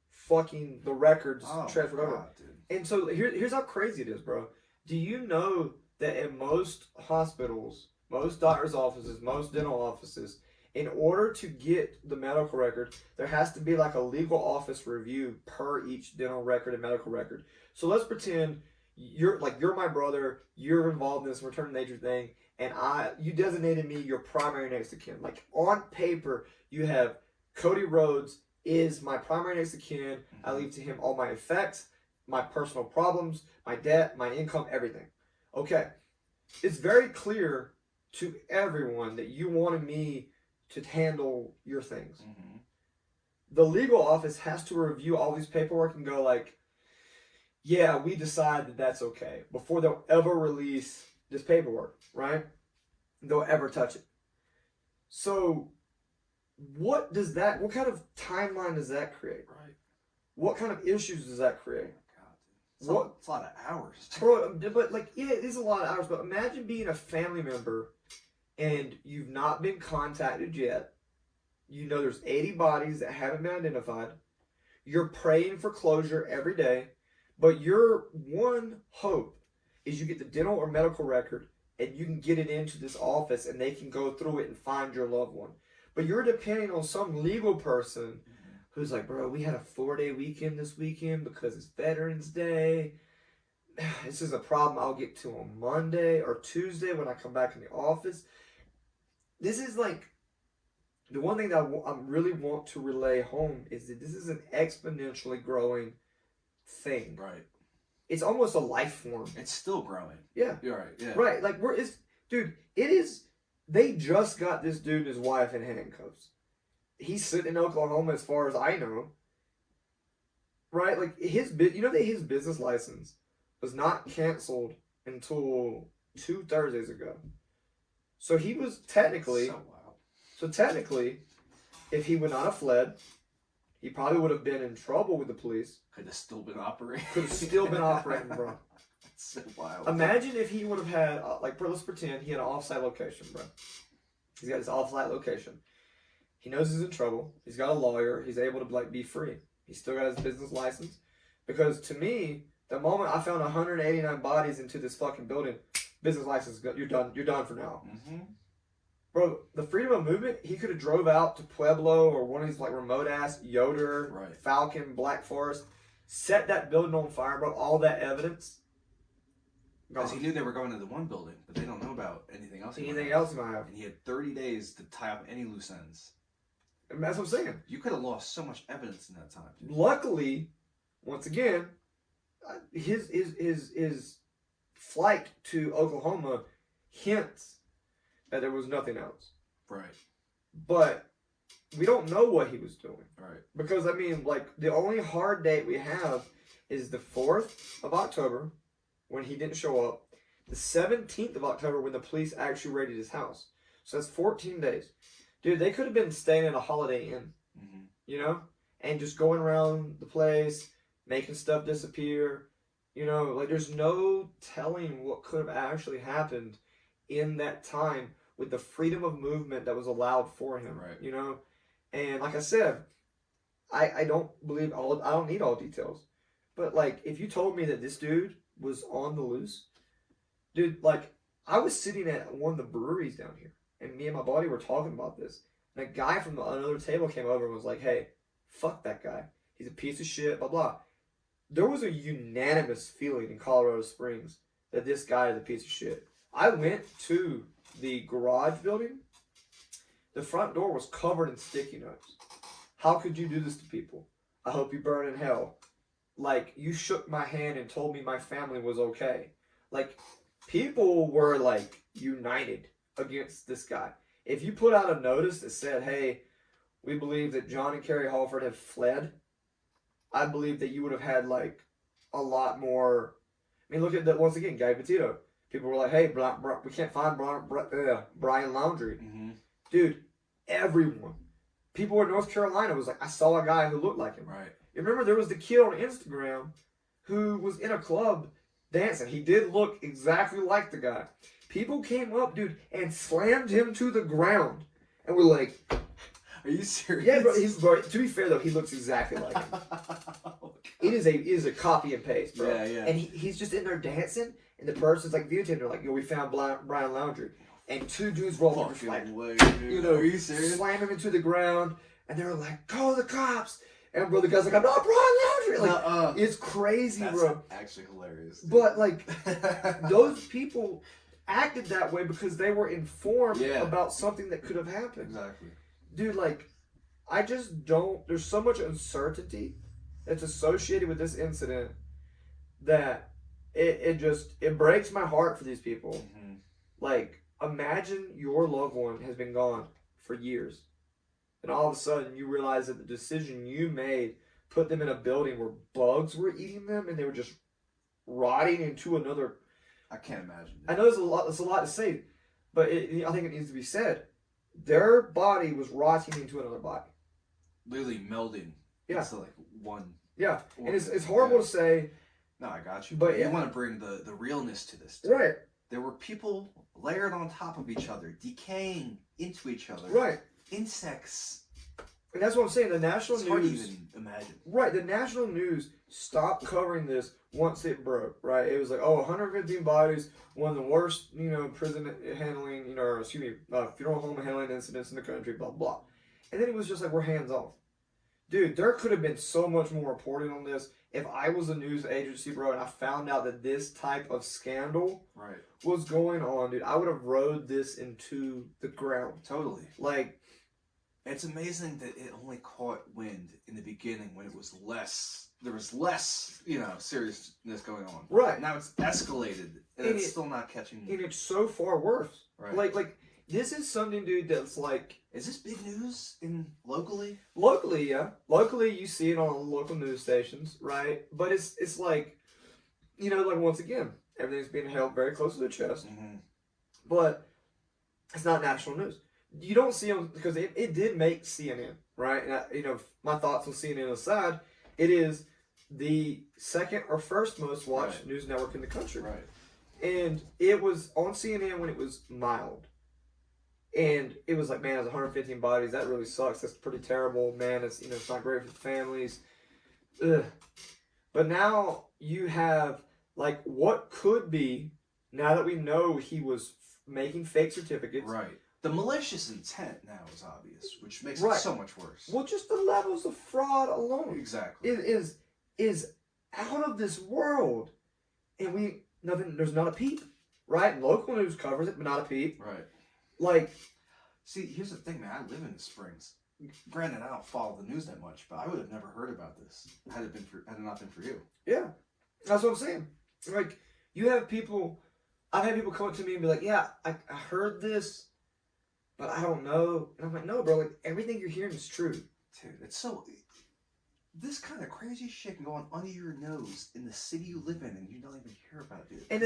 S2: fucking the records transferred over.
S1: Dude.
S2: And so here's how crazy it is, bro. Do you know that in most hospitals, most doctors' offices, most dental offices, in order to get the medical record, there has to be like a legal office review per each dental record and medical record. So let's pretend you're my brother, you're involved in this return to nature thing, and you designated me your primary next of kin. Like on paper, you have Cody Rhodes is my primary next of kin. I leave to him all my effects, my personal problems, my debt, my income, everything. Okay. It's very clear to everyone that you wanted me to handle your things.
S1: Mm-hmm.
S2: The legal office has to review all these paperwork and go like, yeah, we decide that that's okay before they'll ever release this paperwork, right? They'll ever touch it. So what kind of timeline does that create?
S1: Right.
S2: What kind of issues does that create?
S1: It's a lot of hours.
S2: Bro, but yeah, it is a lot of hours, but imagine being a family member and you've not been contacted yet. You know there's 80 bodies that haven't been identified. You're praying for closure every day, but your one hope is you get the dental or medical record and you can get it into this office and they can go through it and find your loved one. But you're depending on some legal person who's like, bro, we had a 4-day weekend this weekend because it's Veterans Day. This is a problem I'll get to on Monday or Tuesday when I come back in the office. This is like, the one thing that I really want to relay home is that this is an exponentially growing thing.
S1: Right.
S2: It's almost a life form.
S1: It's still growing.
S2: Yeah.
S1: You're right. Yeah.
S2: Right. Like, they just got this dude and his wife in handcuffs. He's sitting in Oklahoma as far as I know. Right? Like, you know that his business license was not canceled until 2 Thursdays ago. So he was technically... So technically, if he would not have fled, he probably would have been in trouble with the police.
S1: Could have still been operating.
S2: Bro.
S1: That's so wild.
S2: Imagine if he would have had, let's pretend he had an off-site location, bro. He's got his off-site location. He knows he's in trouble. He's got a lawyer. He's able to, be free. He's still got his business license. Because to me, the moment I found 189 bodies into this fucking building, business license, you're done. You're done for now.
S1: Mm-hmm.
S2: Bro, the freedom of movement, he could have drove out to Pueblo or one of these remote-ass Yoder,
S1: right.
S2: Falcon, Black Forest, set that building on fire, bro, all that evidence.
S1: Because he knew they were going to the one building, but they don't know about anything else.
S2: He might have.
S1: And he had 30 days to tie up any loose ends.
S2: And that's what I'm saying.
S1: You could have lost so much evidence in that time, dude.
S2: Luckily, once again, his flight to Oklahoma hints that there was nothing else.
S1: Right.
S2: But we don't know what he was doing.
S1: Right.
S2: Because, the only hard date we have is the 4th of October, when he didn't show up, the 17th of October, when the police actually raided his house. So that's 14 days. Dude, they could have been staying at a Holiday Inn, and just going around the place, making stuff disappear. You know, like there's no telling what could have actually happened in that time with the freedom of movement that was allowed for him.
S1: Right.
S2: You know, and like I said, I don't believe I don't need all details, but like if you told me that this dude was on the loose, dude, like I was sitting at one of the breweries down here, and me and my buddy were talking about this, and a guy from another table came over and was like, "Hey, fuck that guy. He's a piece of shit." Blah blah. There was a unanimous feeling in Colorado Springs that this guy is a piece of shit. I went to the garage building. The front door was covered in sticky notes. How could you do this to people? I hope you burn in hell. Like, you shook my hand and told me my family was okay. Like, people were, like, united against this guy. If you put out a notice that said, hey, we believe that John and Carrie Halford have fled, I believe that you would have had, like, a lot more. I mean, look at that once again, Guy Petito. People were like, hey, we can't find Brian Laundrie.
S1: Mm-hmm.
S2: Dude, everyone. People in North Carolina was like, I saw a guy who looked like him.
S1: Right.
S2: You remember there was the kid on Instagram who was in a club dancing. He did look exactly like the guy. People came up, dude, and slammed him to the ground. And we're like,
S1: are you serious?
S2: Yeah, bro, to be fair, though, he looks exactly like him. It is a copy and paste, bro.
S1: Yeah, yeah.
S2: And he's just in there dancing, and the person's like videotaping. They're like, yo, we found Brian Laundrie. And two dudes rolled up and like,
S1: you know, are you serious?
S2: Slam him into the ground, and they were like, call the cops. And bro, the guy's like, I'm not Brian Laundrie. Like, it's crazy,
S1: that's
S2: bro.
S1: Actually hilarious. Dude.
S2: But like, those people acted that way because they were informed about something that could have happened.
S1: Exactly.
S2: Dude, like, I just don't. There's so much uncertainty that's associated with this incident that it breaks my heart for these people.
S1: Mm-hmm.
S2: Like, imagine your loved one has been gone for years, and all of a sudden you realize that the decision you made put them in a building where bugs were eating them and they were just rotting into another.
S1: I can't imagine.
S2: I know it's a lot to say, but I think it needs to be said. Their body was rotting into another body.
S1: Literally melding.
S2: Yeah.
S1: It's like one.
S2: Yeah. And it's horrible to say.
S1: No, I got you.
S2: But
S1: you want to bring the realness to this.
S2: Right.
S1: There were people layered on top of each other, decaying into each other.
S2: Right.
S1: Insects.
S2: And that's what I'm saying. The national news.
S1: Hard to even imagine.
S2: Right. The national news stopped covering this once it broke. Right. It was like, 115 bodies, one of the worst, prison handling, funeral home handling incidents in the country, blah, blah. And then it was just like, we're hands off. Dude, there could have been so much more reporting on this. If I was a news agency, bro, and I found out that this type of scandal was going on, dude, I would have rode this into the ground.
S1: Totally.
S2: Like,
S1: it's amazing that it only caught wind in the beginning when it was less. There was less, seriousness going on.
S2: Right.
S1: Now it's escalated, and it's still not catching.
S2: And it's so far worse.
S1: Right.
S2: Like this is something, dude, that's like.
S1: Is this big news locally?
S2: Locally, yeah. Locally, you see it on local news stations, right? But it's like, like once again, everything's being held very close to the chest.
S1: Mm-hmm.
S2: But it's not national news. You don't see them because it did make CNN, right? And my thoughts on CNN aside, it is the second or first most watched news network in the country.
S1: Right.
S2: And it was on CNN when it was mild. And it was like, man, it's 115 bodies. That really sucks. That's pretty terrible, man. It's it's not great for the families. Ugh. But now you have like what could be, now that we know he was making fake certificates.
S1: Right. The malicious intent now is obvious, which makes it so much worse.
S2: Well, just the levels of fraud alone,
S1: exactly,
S2: is out of this world, and there's not a peep, right? Local news covers it, but not a peep,
S1: right?
S2: Like,
S1: see, here's the thing, man. I live in the Springs. Granted, I don't follow the news that much, but I would have never heard about this had it not been for you.
S2: Yeah, that's what I'm saying. Like, you have people. I've had people come up to me and be like, "Yeah, I heard this, but I don't know." And I'm like, "No, bro. Like, everything you're hearing is true,
S1: dude. It's so. This kind of crazy shit can go on under your nose in the city you live in, and you don't even hear about it, dude.
S2: And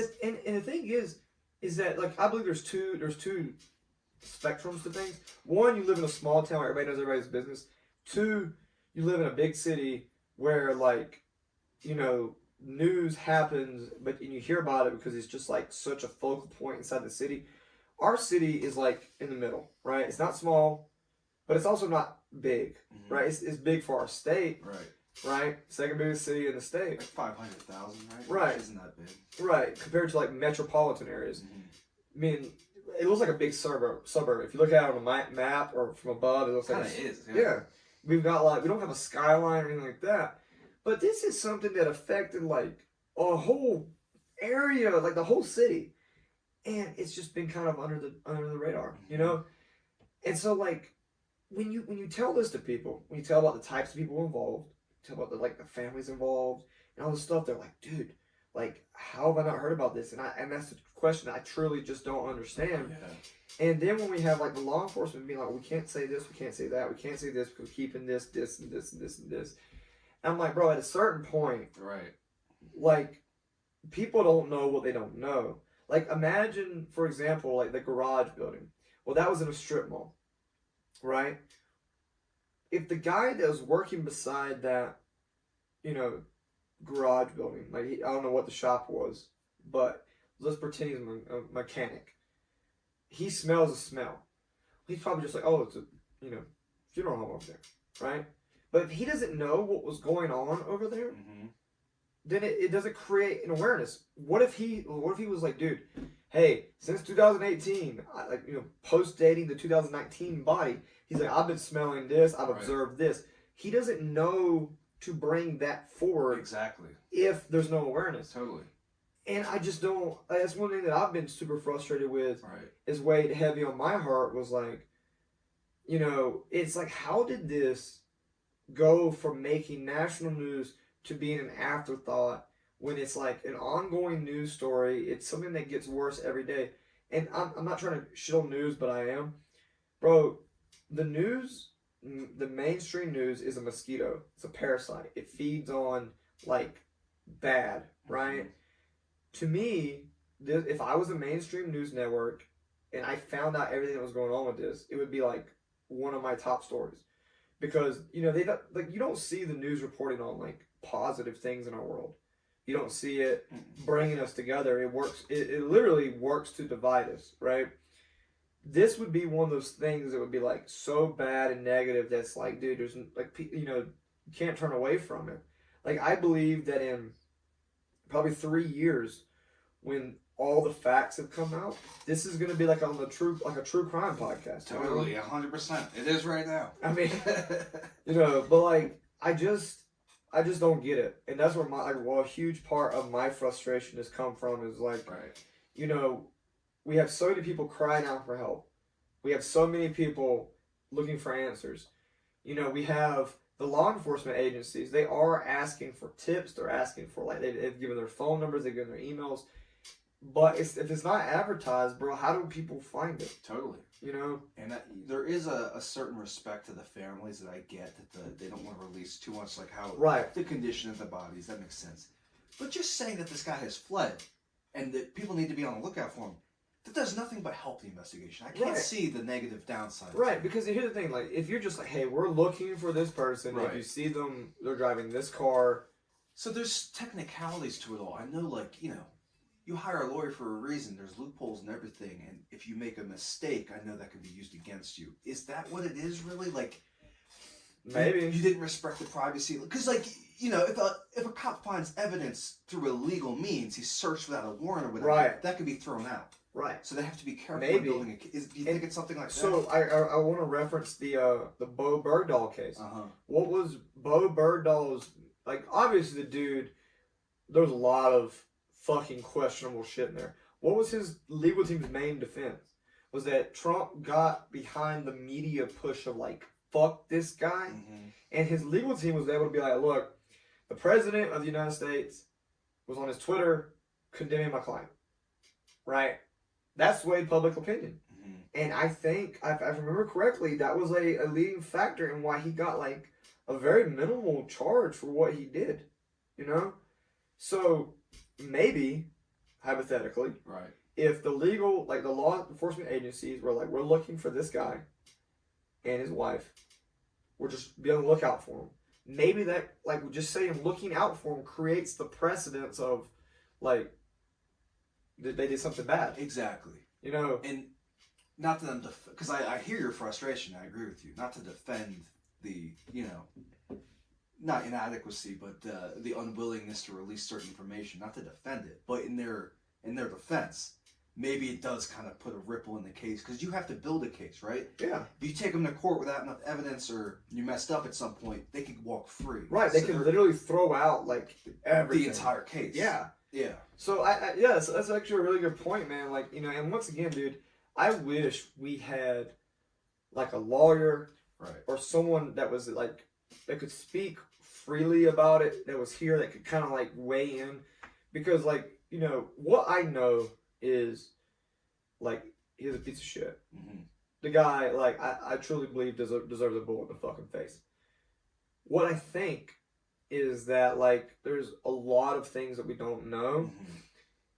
S2: the thing is that, like, I believe there's two spectrums to things. One, you live in a small town where everybody knows everybody's business. Two, you live in a big city where, like, you know, news happens, but and you hear about it because it's just like such a focal point inside the city. Our city is like in the middle, right? It's not small, but it's also not big, right? It's big for our state, right? Second biggest city in the state.
S1: Like 500,000, right?
S2: Right.
S1: Which isn't that big.
S2: Right, compared to like metropolitan areas. I mean, it looks like a big suburb. If you look at it on a map or from above, it looks like
S1: it is.
S2: Yeah. We've got like, we don't have a skyline or anything like that. But this is something that affected like a whole area, like the whole city. And it's just been kind of under the radar, you know? And so like when you tell this to people, when you tell about the types of people involved, tell about the families involved and all this stuff, they're like, dude, like how have I not heard about this? And that's the question I truly just don't understand.
S1: Yeah.
S2: And then when we have like the law enforcement being like, we can't say this, we can't say that, we can't say this because we're keeping this, and this, and this, and this. And I'm like, bro, at a certain point, like people don't know what they don't know. Like imagine, for example, like the garage building. Well, that was in a strip mall, right? If the guy that was working beside that, you know, garage building, like I don't know what the shop was, but let's pretend he's a mechanic. He smells a smell. He's probably just like, oh, it's a, you know, funeral home over there, right? But if he doesn't know what was going on over there, then it doesn't create an awareness. What if he was like, dude, hey, since 2018, post dating the 2019 body, he's like, I've been smelling this, I've observed this. He doesn't know to bring that forward.
S1: Exactly.
S2: If there's no awareness.
S1: Totally.
S2: And I just don't, that's one thing that I've been super frustrated with, is weighed heavy on my heart, was like, you know, it's like, how did this go from making national news to being an afterthought when it's like an ongoing news story? It's something that gets worse every day. And I'm not trying to shit on news, but I am. Bro, the news, the mainstream news is a mosquito. It's a parasite. It feeds on, like, bad, right? To me, if I was a mainstream news network and I found out everything that was going on with this, it would be like one of my top stories. Because, you know, you don't see the news reporting on like positive things in our world. You don't see it bringing us together. It works. It literally works to divide us, right? This would be one of those things that would be like so bad and negative that's like, dude, there's like, you know, you can't turn away from it. Like, I believe that in probably 3 years, when all the facts have come out, this is going to be like on a true crime podcast.
S1: Totally, 100%. It is right now.
S2: I mean, you know, but like, I just don't get it. And that's where a huge part of my frustration has come from, is like, you know, we have so many people crying out for help. We have so many people looking for answers. You know, we have the law enforcement agencies. They are asking for tips. They're asking for, like, they've given their phone numbers. They've given their emails. But if it's not advertised, bro, how do people find it?
S1: Totally.
S2: You know?
S1: And there is a certain respect to the families that I get, that they don't want to release too much, like how the condition of the bodies. That makes sense. But just saying that this guy has fled and that people need to be on the lookout for him, that does nothing but help the investigation. I can't see the negative downside.
S2: Right, because here's the thing, like, if you're just like, hey, we're looking for this person, if you see them, they're driving this car.
S1: So there's technicalities to it all. I know, like, you know, you hire a lawyer for a reason. There's loopholes and everything, and if you make a mistake, I know that can be used against you. Is that what it is, really? Like,
S2: maybe
S1: you didn't respect the privacy, because, like, you know, if a cop finds evidence through illegal means, he's searched without a warrant or whatever, that can be thrown out.
S2: Right.
S1: So they have to be careful when building a case. Do you think it's something like that?
S2: So I want to reference the Bo Bergdahl case. What was Bo Bergdahl's, like, obviously the dude, there's a lot of fucking questionable shit in there. What was his legal team's main defense? Was that Trump got behind the media push of, like, fuck this guy? And his legal team was able to be like, look, the president of the United States was on his Twitter condemning my client. Right? That swayed public opinion. And I think, if I remember correctly, that was a leading factor in why he got, like, a very minimal charge for what he did. You know? So, maybe, hypothetically, if the legal, like, the law enforcement agencies were like, we're looking for this guy and his wife, we're just be on the lookout for him. maybe that, like, just saying looking out for him creates the precedence of, like, they did something bad.
S1: Exactly.
S2: You know?
S1: And not to them, because I hear your frustration, I agree with you, not to defend the, not inadequacy, but the unwillingness to release certain information, not to defend it, but in their defense, maybe it does kind of put a ripple in the case, because you have to build a case, right?
S2: Yeah.
S1: If you take them to court without enough evidence, or you messed up at some point, they could walk free.
S2: Right, they can literally throw out, like, everything.
S1: The entire case.
S2: Yeah.
S1: Yeah.
S2: So, so that's actually a really good point, man. Like, and once again, dude, I wish we had, like, a lawyer,
S1: right,
S2: or someone that was, like, that could speak freely about it, that was here, that could kind of, like, weigh in. Because, like, what I know is, like, he's a piece of shit.
S1: Mm-hmm.
S2: The guy, like, I truly believe deserves a bullet in the fucking face. What I think is that, like, there's a lot of things that we don't know.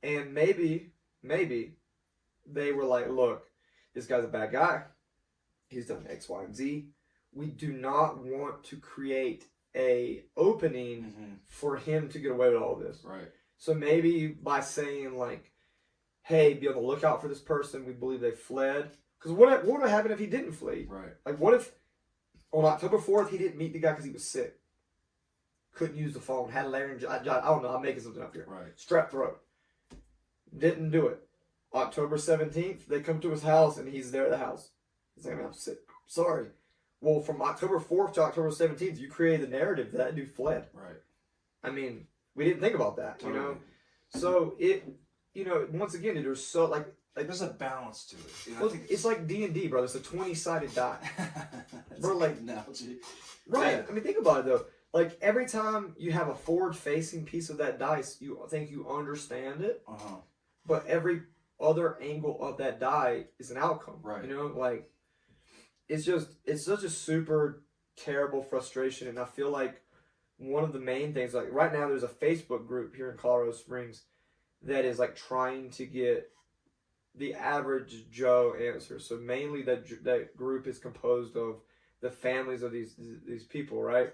S2: Mm-hmm. And maybe they were like, look, this guy's a bad guy. He's done X, Y, and Z. We do not want to create a opening mm-hmm. for him to get away with all of this.
S1: Right.
S2: So maybe by saying, like, hey, be on the lookout for this person. We believe they fled. Because what would have happened if he didn't flee?
S1: Right.
S2: Like, what if on October 4th he didn't meet the guy because he was sick? Couldn't use the phone. Had laryngitis. I don't know. I'm making something up here.
S1: Right.
S2: Strep throat. Didn't do it. October 17th, they come to his house and he's there at the house. He's like, I'm sick. Sorry. Well, from October 4th to October 17th, you created the narrative that dude fled.
S1: Right.
S2: I mean, we didn't think about that,
S1: totally.
S2: So it, once again, there's so, like
S1: there's a balance to it.
S2: Well, it's like D&D, bro. It's a 20-sided die.
S1: Bro, like analogy.
S2: Right.
S1: Yeah.
S2: I mean, think about it, though. Like, every time you have a forward-facing piece of that dice, you think you understand it.
S1: Uh-huh.
S2: But every other angle of that die is an outcome.
S1: Right.
S2: Like, it's such a super terrible frustration. And I feel like one of the main things, like, right now there's a Facebook group here in Colorado Springs that is, like, trying to get the average Joe answer. So mainly that group is composed of the families of these people, right?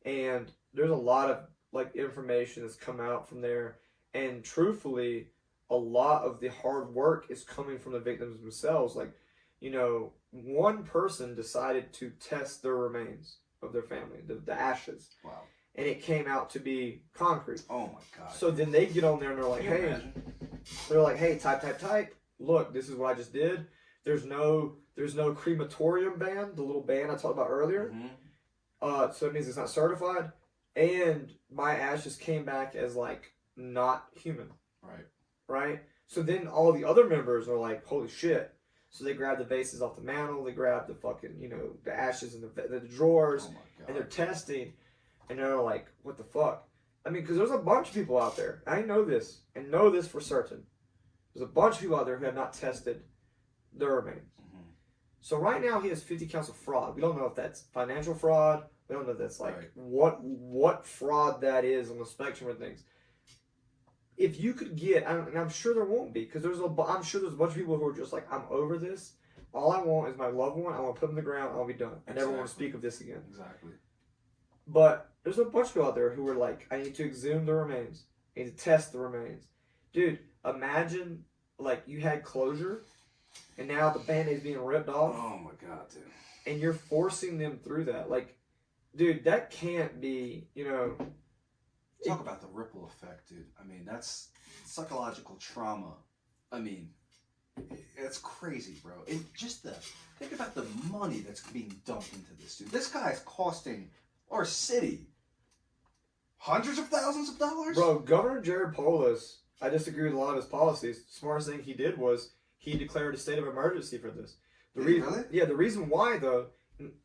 S2: And there's a lot of, like, information that's come out from there. And truthfully, a lot of the hard work is coming from the victims themselves. Like, one person decided to test their remains of their family, the ashes.
S1: Wow.
S2: And it came out to be concrete.
S1: Oh my God.
S2: So then they get on there and they're like, hey, type. Look, this is what I just did. There's no crematorium ban, the little ban I talked about earlier. Mm-hmm. So it means it's not certified. And my ashes came back as, like, not human. Right? So then all the other members are like, holy shit. So they grab the vases off the mantle. They grab the fucking, the ashes in the drawers.
S1: Oh my God.
S2: And they're testing. And they're like, what the fuck? I mean, because there's a bunch of people out there. I know this. And know this for certain. There's a bunch of people out there who have not tested their remains. Mm-hmm. So right now he has 50 counts of fraud. We don't know if that's financial fraud. We don't know if that's, like, what fraud that is on the spectrum of things. If you could get, and I'm sure there won't be, because I'm sure there's a bunch of people who are just like, I'm over this. All I want is my loved one. I want to put them in the ground. I'll be done. I never want to speak of this again.
S1: Exactly.
S2: But there's a bunch of people out there who are like, I need to exhume the remains. I need to test the remains. Dude, imagine, like, you had closure, and now the Band-Aid's being ripped off.
S1: Oh my God, dude.
S2: And you're forcing them through that. Like, dude, that can't be,
S1: Talk about the ripple effect, dude. I mean, that's psychological trauma. I mean, it's crazy, bro. And just think about the money that's being dumped into this, dude. This guy's costing our city hundreds of thousands of dollars.
S2: Bro, Governor Jared Polis, I disagree with a lot of his policies. The smartest thing he did was he declared a state of emergency for this.
S1: Really?
S2: Yeah, the reason why, though,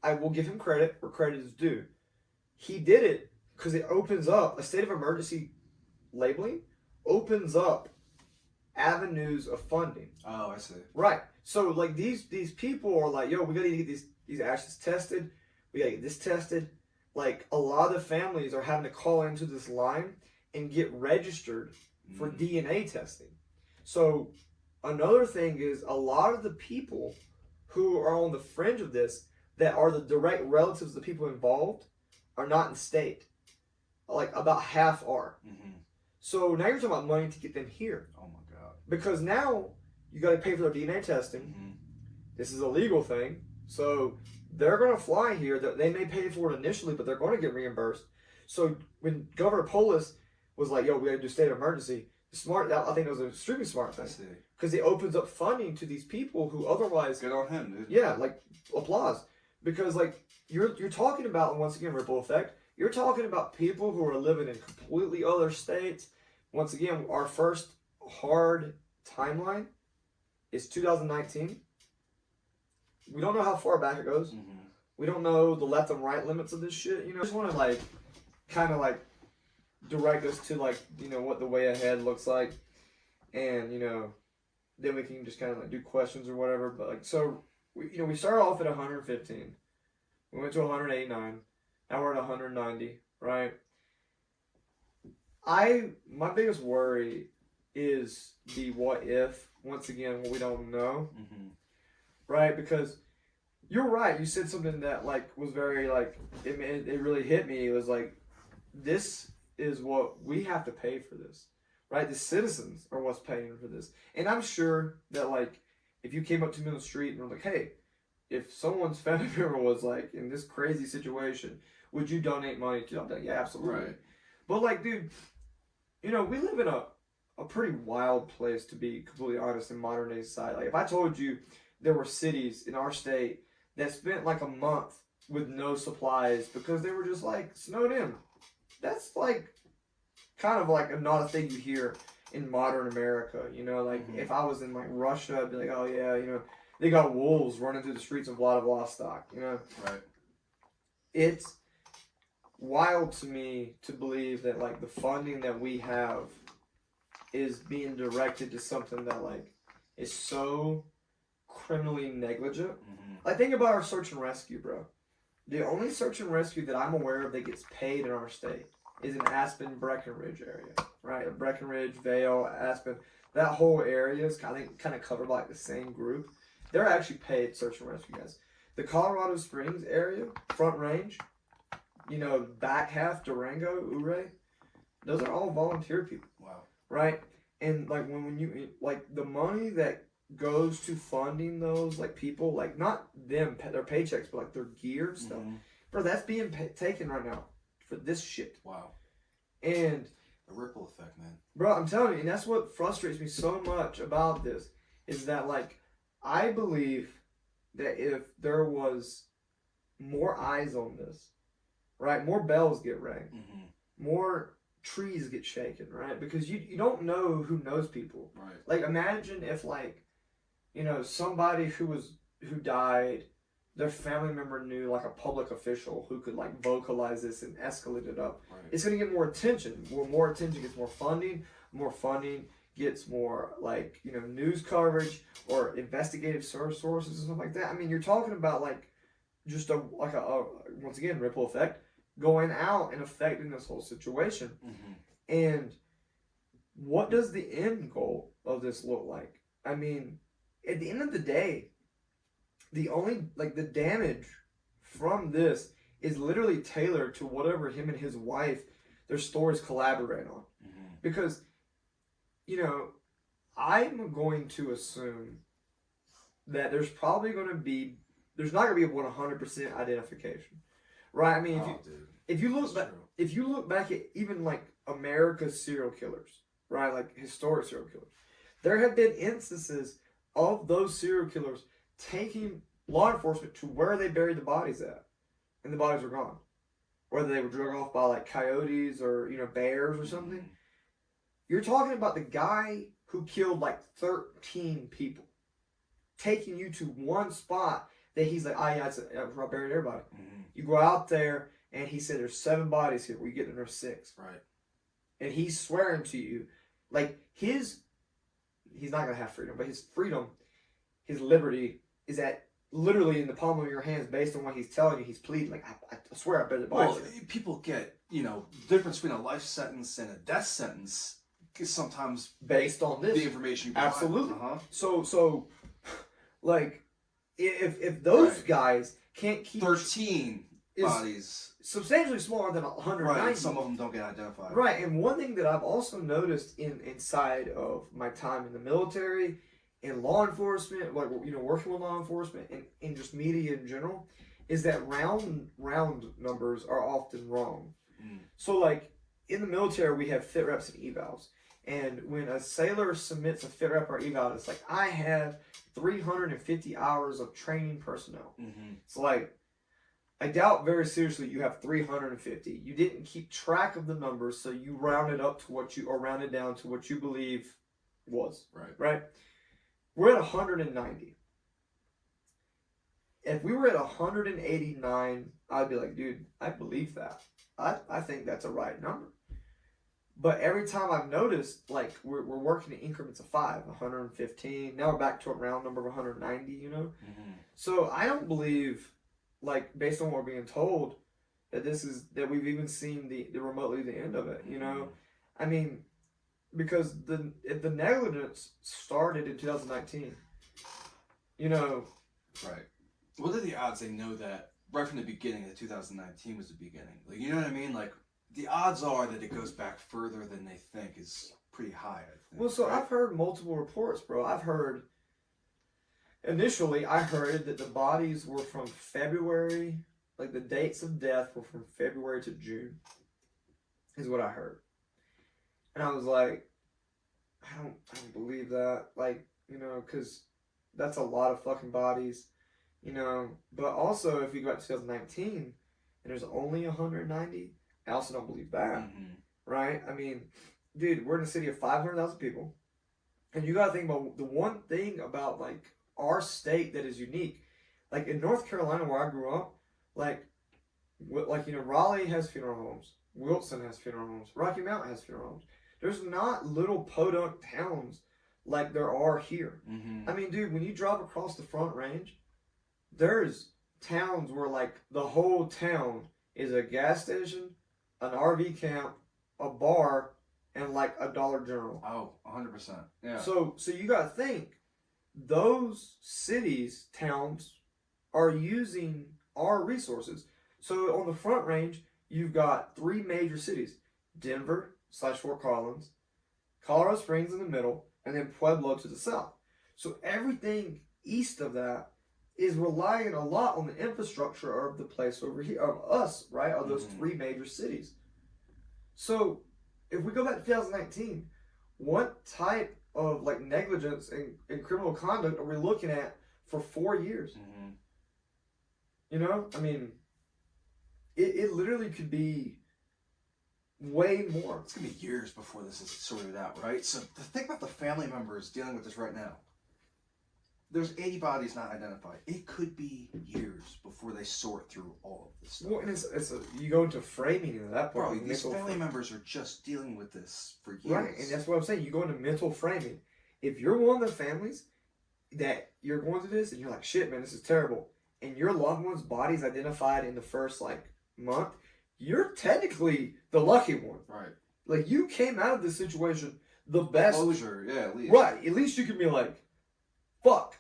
S2: I will give him credit where credit is due. He did it because it opens up, a state of emergency labeling opens up avenues of funding.
S1: Oh, I see.
S2: Right. So, like, these people are like, yo, we got to get these ashes tested. We got to get this tested. Like, a lot of families are having to call into this line and get registered for DNA testing. So, another thing is a lot of the people who are on the fringe of this that are the direct relatives of the people involved, are not in state. Like about half are.
S1: Mm-hmm.
S2: So now you're talking about money to get them here.
S1: Oh my God.
S2: Because now you got to pay for their DNA testing.
S1: Mm-hmm.
S2: This is a legal thing. So they're going to fly here. They may pay for it initially, but they're going to get reimbursed. So when Governor Polis was like, yo, we got to do state of emergency, I think it was an extremely smart thing. Because it opens up funding to these people who otherwise...
S1: Good on him, dude.
S2: Yeah, like, applause. Because, like, you're talking about, once again, ripple effect, you're talking about people who are living in completely other states. Once again, our first hard timeline is 2019. We don't know how far back it goes.
S1: Mm-hmm.
S2: We don't know the left and right limits of this shit. You know, I just want to, like, kind of, like, direct us to, like, you know, what the way ahead looks like. And, you know, then we can just kind of, like, do questions or whatever. But, like, so, we started off at 115. We went to 189. Now we're at 190, right? My biggest worry is the what if. Once again, what we don't know.
S1: Mm-hmm.
S2: Right? Because you're right. You said something that, like, was very, like, it really hit me. It was like, this is what we have to pay for this. Right? The citizens are what's paying for this. And I'm sure that, like, if you came up to me on the street and were like, hey, if someone's family member was, like, in this crazy situation, would you donate money to them? I'd be like, yeah, absolutely.
S1: Right.
S2: But, like, dude, you know, we live in a pretty wild place, to be completely honest, in modern day society. Like, if I told you there were cities in our state that spent, like, a month with no supplies because they were just, like, snowed in, that's, like, kind of, like, not a thing you hear in modern America, you know? Like, if I was in, like, Russia, I'd be like, oh, yeah, you know, they got wolves running through the streets of Vladivostok, you know?
S1: Right.
S2: It's wild to me to believe that, like, the funding that we have is being directed to something that, like, is so criminally negligent.
S1: Mm-hmm.
S2: Like, think about our search and rescue, bro. The only search and rescue that I'm aware of that gets paid in our state is in Aspen, Breckenridge area, right? Breckenridge, Vale, Aspen, that whole area is kind of covered by, like, the same group. They're actually paid search and rescue guys. The Colorado Springs area, Front Range, you know, back half, Durango, Ouray, those are all volunteer people.
S1: Wow.
S2: Right? And, like, when you, like, the money that goes to funding those, like, people, like, not them, their paychecks, but, like, their gear and stuff, bro, that's being taken right now for this shit.
S1: Wow.
S2: And
S1: a ripple effect, man.
S2: Bro, I'm telling you, and that's what frustrates me so much about this, is that, like, I believe that if there was more eyes on this, right, more bells get rang, more trees get shaken, right? Because you don't know who knows people.
S1: Right.
S2: Like, imagine if, like, you know, somebody who died, their family member knew, like, a public official who could, like, vocalize this and escalate it up.
S1: Right.
S2: It's going to get more attention. More attention gets more funding gets more, like, you know, news coverage or investigative sources and stuff like that. I mean, you're talking about, like, just a once again, ripple effect going out and affecting this whole situation. And what does the end goal of this look like? I mean, at the end of the day, the only, like, the damage from this is literally tailored to whatever him and his wife, their stories collaborate on. Because, you know, I'm going to assume that there's not going to be a 100% identification, right? I mean, if you look back at even, like, America's serial killers, right, like historic serial killers, there have been instances of those serial killers taking law enforcement to where they buried the bodies at, and the bodies were gone, whether they were drug off by, like, coyotes or, you know, bears or something. You're talking about the guy who killed, like, 13 people, taking you to one spot that he's like, I buried everybody. You go out there, and he said, there's 7 bodies here. We get there, there's 6.
S1: Right.
S2: And he's swearing to you, like, he's not going to have freedom, but his freedom, his liberty is at literally in the palm of your hands based on what he's telling you. He's pleading, like, I swear I buried the bodies.
S1: Well, people get, you know, the difference between a life sentence and a death sentence is sometimes
S2: based on this.
S1: The information you provide.
S2: Absolutely. So, like, if those guys can't keep
S1: 13 bodies
S2: substantially smaller than 190.
S1: Right, and some of them don't get identified.
S2: Right, and one thing that I've also noticed inside of my time in the military, in law enforcement, like, you know, working with law enforcement, and in just media in general, is that round numbers are often wrong. So, like, in the military, we have fit reps and evals. And when a sailor submits a fit rep or eval, it's like, I have 350 hours of training personnel. It's like, I doubt very seriously you have 350. You didn't keep track of the numbers, so you rounded up to what you, or rounded down to what you believe was. Right? We're at 190. If we were at 189, I'd be like, dude, I believe that. I think that's a right number. But every time I've noticed, like, we're working in increments of 5, 115. Now we're back to a round number of 190, you know? So I don't believe, like, based on what we're being told, that that we've even seen the remotely the end of it, you know? I mean, because if the negligence started in 2019, you know?
S1: Right. What are the odds they know that right from the beginning that 2019 was the beginning? Like, you know what I mean? Like, the odds are that it goes back further than they think is pretty high, I think.
S2: Well, so
S1: right?
S2: I've heard multiple reports, bro. Initially, I heard that the bodies were from February, like the dates of death were from February to June, is what I heard. And I was like, I don't believe that. Like, you know, because that's a lot of fucking bodies, you know. But also, if you go back to 2019 and there's only 190, I also don't believe that, right? I mean, dude, we're in a city of 500,000 people, and you gotta think about the one thing about, like, our state that is unique. Like, in North Carolina, where I grew up, like, you know, Raleigh has funeral homes, Wilson has funeral homes, Rocky Mount has funeral homes. There's not little podunk towns like there are here. I mean, dude, when you drive across the Front Range, there's towns where, like, the whole town is a gas station, an RV camp, a bar, and, like, a Dollar General.
S1: Oh, 100%. Yeah.
S2: So you gotta think, those cities, towns, are using our resources. So on the Front Range, you've got 3 major cities: Denver / Fort Collins, Colorado Springs in the middle, and then Pueblo to the south. So everything east of that is relying a lot on the infrastructure of the place over here, of us, right? Of those 3 major cities. So if we go back to 2019, what type of, like, negligence and criminal conduct are we looking at for 4 years? You know, I mean, it literally could be way more.
S1: It's gonna be years before this is sorted out, right? So think about the family members dealing with this right now. There's 80 bodies not identified. It could be years before they sort through all of this stuff.
S2: Well, and you go into framing at that point.
S1: Bro, these family members are just dealing with this for years.
S2: Right, and that's what I'm saying. You go into mental framing. If you're one of the families that you're going through this and you're like, shit, man, this is terrible, and your loved one's body's identified in the first, like, month, you're technically the lucky one.
S1: Right.
S2: Like, you came out of this situation the best.
S1: Closure, yeah, at least.
S2: Right, at least you can be like, fuck.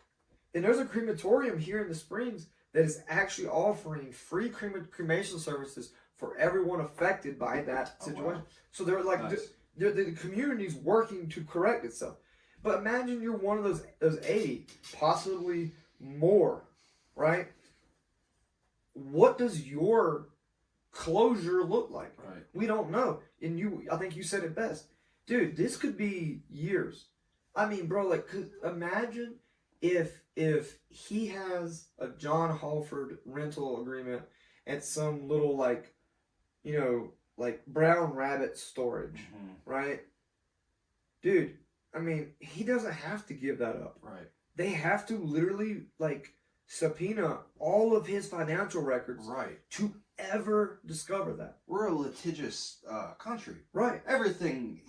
S2: And there's a crematorium here in the Springs that is actually offering free cremation services for everyone affected by that situation. Oh, wow. So they're like, nice. The community's working to correct itself. But imagine you're one of those 80, possibly more, right? What does your closure look like?
S1: Right.
S2: We don't know. And I think you said it best. Dude, this could be years. I mean, bro, like, imagine if he has a John Halford rental agreement at some little, like, you know, like Brown Rabbit storage, right? Dude, I mean, he doesn't have to give that up.
S1: Right.
S2: They have to literally, like, subpoena all of his financial records,
S1: right,
S2: to ever discover that.
S1: We're a litigious country.
S2: Right.
S1: Everything,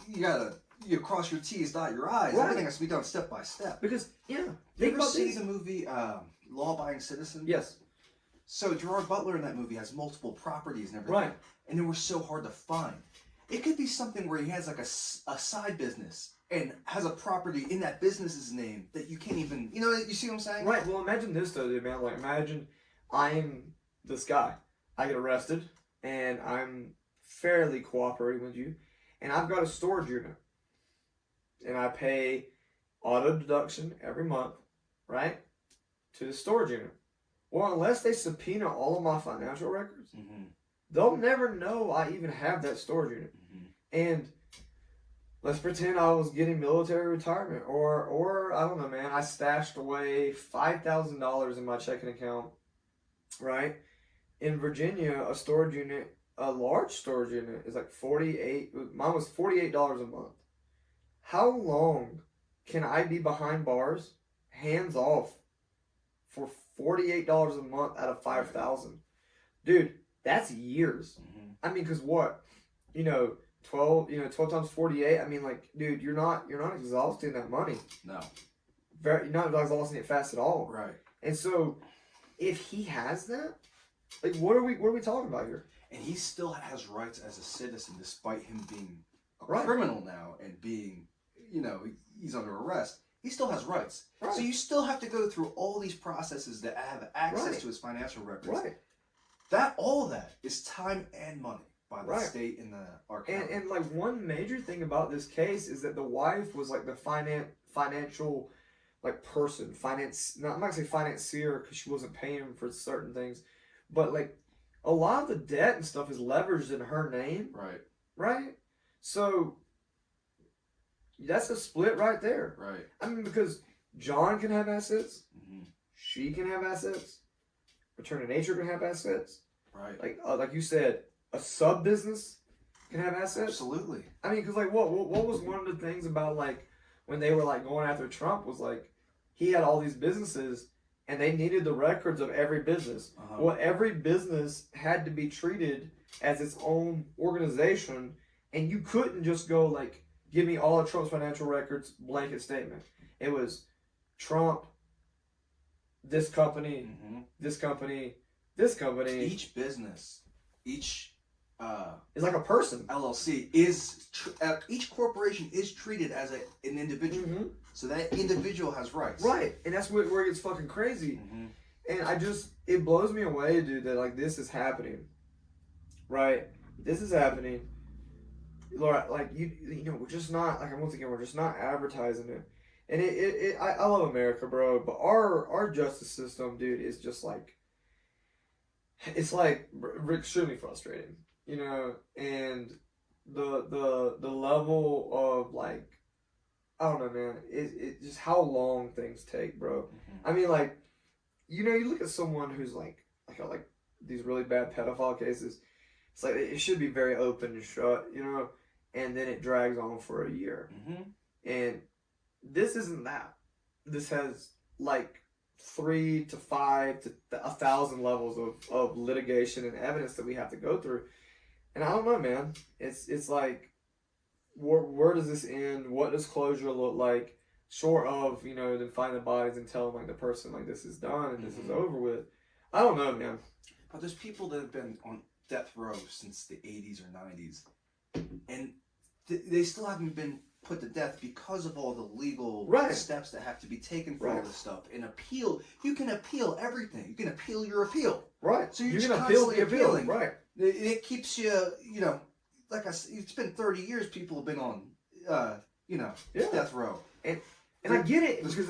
S1: you cross your T's, dot your I's. Right. Everything has to be done step by step.
S2: Because, yeah.
S1: You ever see the movie Law Abiding Citizen?
S2: Yes.
S1: So Gerard Butler in that movie has multiple properties and everything.
S2: Right.
S1: And they were so hard to find. It could be something where he has, like, a side business and has a property in that business's name that you can't even, you know, you see what I'm saying?
S2: Right. Well, imagine this, though, dude, man. Like, imagine I'm this guy. I get arrested. and I'm fairly cooperating with you, and I've got a storage unit, and I pay auto deduction every month, right, to the storage unit. Well, unless they subpoena all of my financial records, they'll never know I even have that storage unit. And let's pretend I was getting military retirement, or I don't know, man, I stashed away $5,000 in my checking account, right? In Virginia, a storage unit, a large storage unit, is like mine was $48 a month. How long can I be behind bars, hands off, for $48 a month out of $5,000? Dude, that's years. I mean, because what? 12 times 48. I mean, like, dude, you're not exhausting that money.
S1: No.
S2: You're not exhausting it fast at all.
S1: Right.
S2: And so, if he has that, like, what are we talking about here?
S1: And he still has rights as a citizen, despite him being a
S2: Right.
S1: criminal now and being, he's under arrest. He still has rights.
S2: Right.
S1: So you still have to go through all these processes to have access to his financial records.
S2: Right.
S1: All of that is time and money by the state and our county.
S2: And like, one major thing about this case is that the wife was like the financial like person, I'm not gonna say financier because she wasn't paying him for certain things, but like a lot of the debt and stuff is leveraged in her name.
S1: Right.
S2: Right? So that's a split right there.
S1: Right.
S2: I mean, because John can have assets, she can have assets, Return of Nature can have assets.
S1: Right.
S2: Like you said, a sub business can have assets.
S1: Absolutely.
S2: I mean, because like what was one of the things about like when they were like going after Trump was like he had all these businesses and they needed the records of every business. Well, every business had to be treated as its own organization, and you couldn't just go like, give me all of Trump's financial records, blanket statement. It was Trump, this company, this company, this company.
S1: Each business, each
S2: is like a person.
S1: LLC each corporation is treated as an individual. So that individual has rights.
S2: Right, and that's where it gets fucking crazy. And it blows me away, dude, that like this is happening. Right, this is happening. Laura, like we're just not like once again we're just not advertising it. And I love America, bro, but our justice system, dude, is just like it's like extremely frustrating, and the level of like I don't know, man, it just how long things take, bro. I mean, like you look at someone who's like these really bad pedophile cases. It's like it should be very open and shut, and then it drags on for a year. And this isn't that. This has like 3 to 5 to 1,000 levels of litigation and evidence that we have to go through. And I don't know, man. It's like where does this end? What does closure look like? Short of then find the bodies and tell them like the person like this is done and this is over with. I don't know, man.
S1: But there's people that have been on death row since the 80s or 90s, and they still haven't been put to death because of all the legal steps that have to be taken for all this stuff. And appeal, you can appeal everything. You can appeal your appeal.
S2: Right.
S1: So you're
S2: just
S1: can
S2: appeal
S1: constantly
S2: the appeal.
S1: appealing.
S2: Right.
S1: It keeps you, like I said, it's been 30 years people have been on, death row.
S2: And I get it because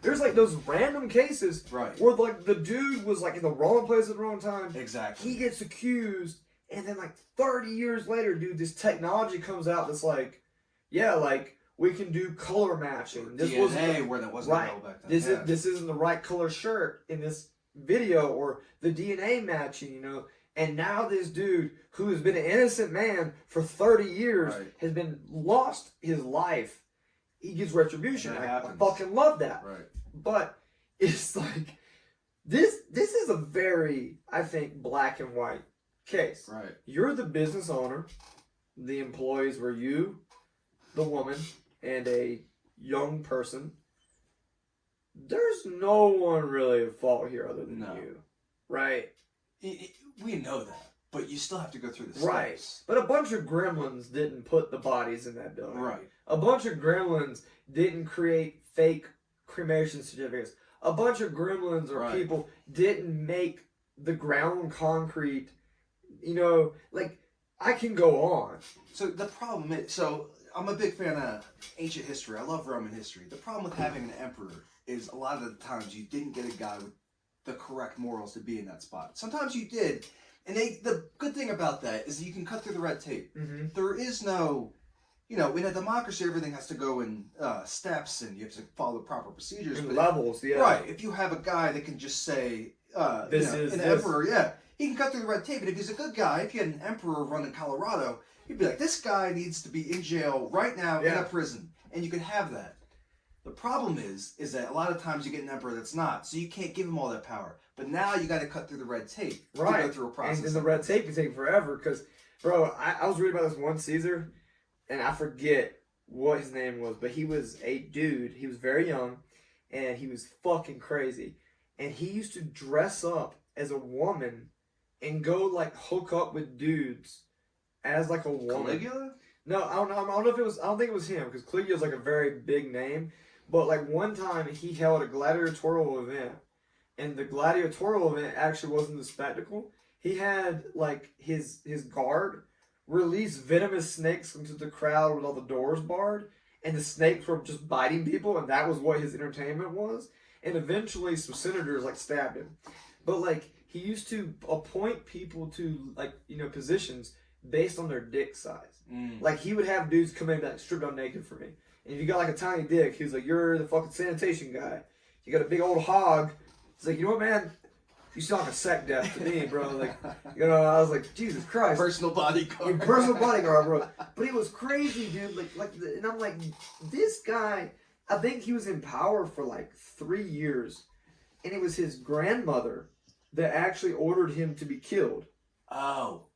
S2: there's like those random cases
S1: where
S2: like the dude was like in the wrong place at the wrong time.
S1: Exactly.
S2: He gets accused, and then like 30 years later, dude, this technology comes out that's like, yeah, like we can do color matching.
S1: This DNA where that wasn't available back then.
S2: This isn't the right color shirt in this video, or the DNA matching, And now this dude who has been an innocent man for 30 years has been lost his life. He gets retribution. I fucking love that.
S1: Right.
S2: But it's like this is a very, I think, black and white case.
S1: Right.
S2: You're the business owner. The employees were you, the woman, and a young person. There's no one really at fault here other than you. Right?
S1: We know that. But you still have to go through the steps.
S2: Right. But a bunch of gremlins didn't put the bodies in that building.
S1: Right.
S2: A bunch of gremlins didn't create fake cremation certificates. A bunch of gremlins or people didn't make the ground concrete, like, I can go on.
S1: So the problem is, so I'm a big fan of ancient history. I love Roman history. The problem with having an emperor is a lot of the times you didn't get a guy with the correct morals to be in that spot. Sometimes you did, and the good thing about that is that you can cut through the red tape.
S2: Mm-hmm.
S1: There is no, in a democracy, everything has to go in steps, and you have to follow the proper procedures.
S2: But levels, yeah.
S1: Right. If you have a guy that can just say, an emperor, he can cut through the red tape. And if he's a good guy, if you had an emperor running Colorado, he'd be like, this guy needs to be in jail right now in a prison. And you can have that. The problem is that a lot of times you get an emperor that's not, so you can't give him all that power. But now you got to cut through the red tape to go through a process.
S2: And the red tape can take forever because, bro, I was reading about this one Caesar, and I forget what his name was, but he was a dude. He was very young, and he was fucking crazy. And he used to dress up as a woman and go, like, hook up with dudes as, like, a woman.
S1: Caligula?
S2: No, I don't know if it was, I don't think it was him, because Caligula's, like, a very big name. But, like, one time he held a gladiatorial event, and the gladiatorial event actually wasn't a spectacle. He had, like, his guard release venomous snakes into the crowd with all the doors barred, and the snakes were just biting people, and that was what his entertainment was. And eventually some senators, like, stabbed him. But, like, he used to appoint people to, like, positions based on their dick size. Like, he would have dudes come in and be like, strip down naked for me. And if you got, like, a tiny dick, he was like, you're the fucking sanitation guy. You got a big old hog. He's like, you know what, man? You sound like a sec death to me, bro. Like, I was like, Jesus Christ.
S1: Personal bodyguard.
S2: Personal bodyguard, bro. But it was crazy, dude. And I'm like, this guy, I think he was in power for like 3 years. And it was his grandmother that actually ordered him to be killed.
S1: Oh.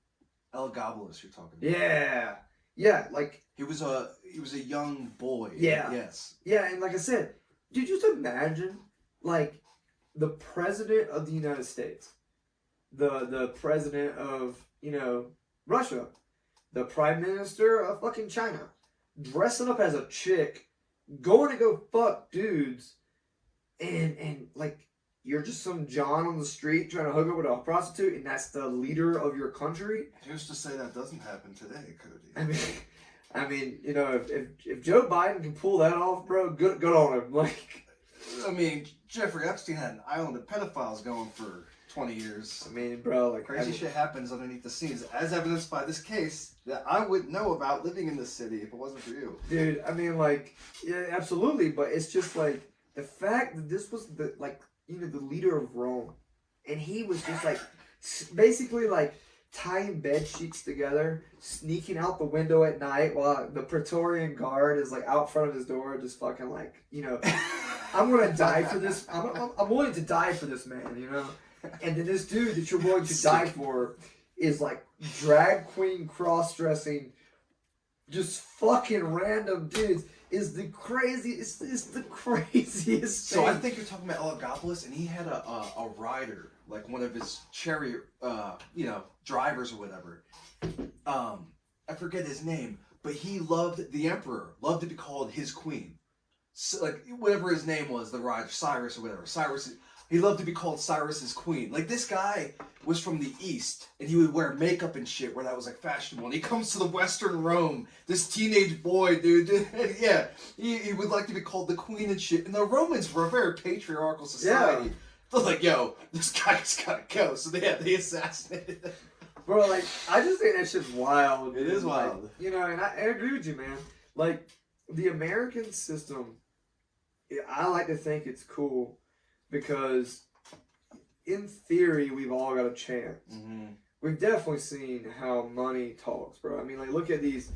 S1: Elagabalus you're talking
S2: about. Yeah. Yeah, like.
S1: He was a young boy.
S2: Yeah.
S1: Yes.
S2: Yeah, and like I said, dude, just imagine, like, the president of the United States, the president of, Russia, the prime minister of fucking China, dressing up as a chick, going to go fuck dudes, and like, you're just some John on the street trying to hook up with a prostitute, and that's the leader of your country?
S1: Who's to say that doesn't happen today, Cody?
S2: I mean, if Joe Biden can pull that off, bro, good on him. Like,
S1: I mean, Jeffrey Epstein had an island of pedophiles going for 20 years.
S2: I mean, bro, like,
S1: crazy shit happens underneath the scenes, as evidenced by this case that I wouldn't know about living in this city if it wasn't for you.
S2: Dude, I mean, like, yeah, absolutely, but it's just like the fact that this was the leader of Rome, and he was just like basically like tying bed sheets together, sneaking out the window at night while the Praetorian Guard is like out front of his door, just fucking like, I'm gonna die for this. I'm willing to die for this man, And then this dude that you're willing to die for is like drag queen cross-dressing, just fucking random dudes. Is the craziest. It's the craziest thing.
S1: So I think you're talking about Elagabalus, and he had a rider, like one of his chariot, drivers or whatever. I forget his name, but he loved the emperor, loved to be called his queen. So, like, whatever his name was, the rider, Cyrus or whatever. He loved to be called Cyrus's queen. Like, this guy was from the East, and he would wear makeup and shit where that was, like, fashionable. And he comes to the Western Rome, this teenage boy, dude. Yeah, he would like to be called the queen and shit. And the Romans were a very patriarchal society. Yeah. They're like, yo, this guy's gotta go. So they assassinated him.
S2: Bro, like, I just think that shit's wild.
S1: It is wild.
S2: Like, and I agree with you, man. Like, the American system, I like to think it's cool. Because, in theory, we've all got a chance. Mm-hmm. We've definitely seen how money talks, bro. I mean, like, look at these,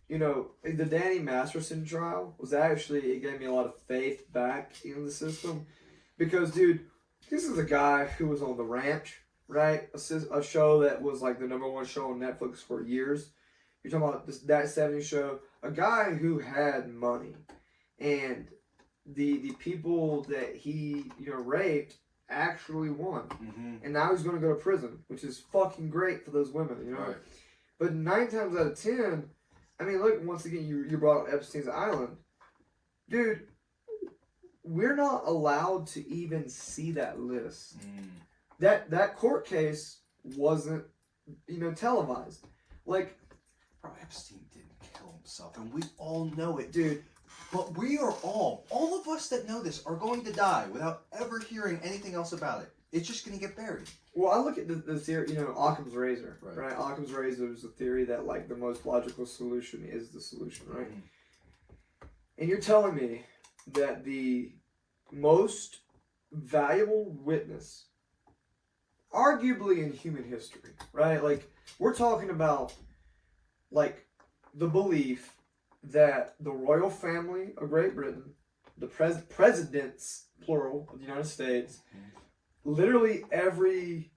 S2: the Danny Masterson trial was actually, it gave me a lot of faith back in the system. Because, dude, this is a guy who was on The Ranch, right? A show that was, like, the #1 show on Netflix for years. You're talking about that 70s show. A guy who had money. And the people that he raped actually won, and now he's going to go to prison, which is fucking great for those women,
S1: Right.
S2: But 9 times out of 10, I mean, look, once again, you brought up Epstein's Island, dude. We're not allowed to even see that list. That court case wasn't televised. Like,
S1: Bro, Epstein didn't kill himself, and we all know it.
S2: dude,
S1: But we are all of us that know this, are going to die without ever hearing anything else about it. It's just going to get buried.
S2: well, I look at the theory, Occam's razor,
S1: Right.
S2: right? Occam's razor is the theory that, like, the most logical solution is the solution, right?
S1: Mhm.
S2: And you're telling me that the most valuable witness, arguably in human history, right? Like, we're talking about, like, the belief that the royal family of Great Britain, the presidents, plural, of the United States, literally every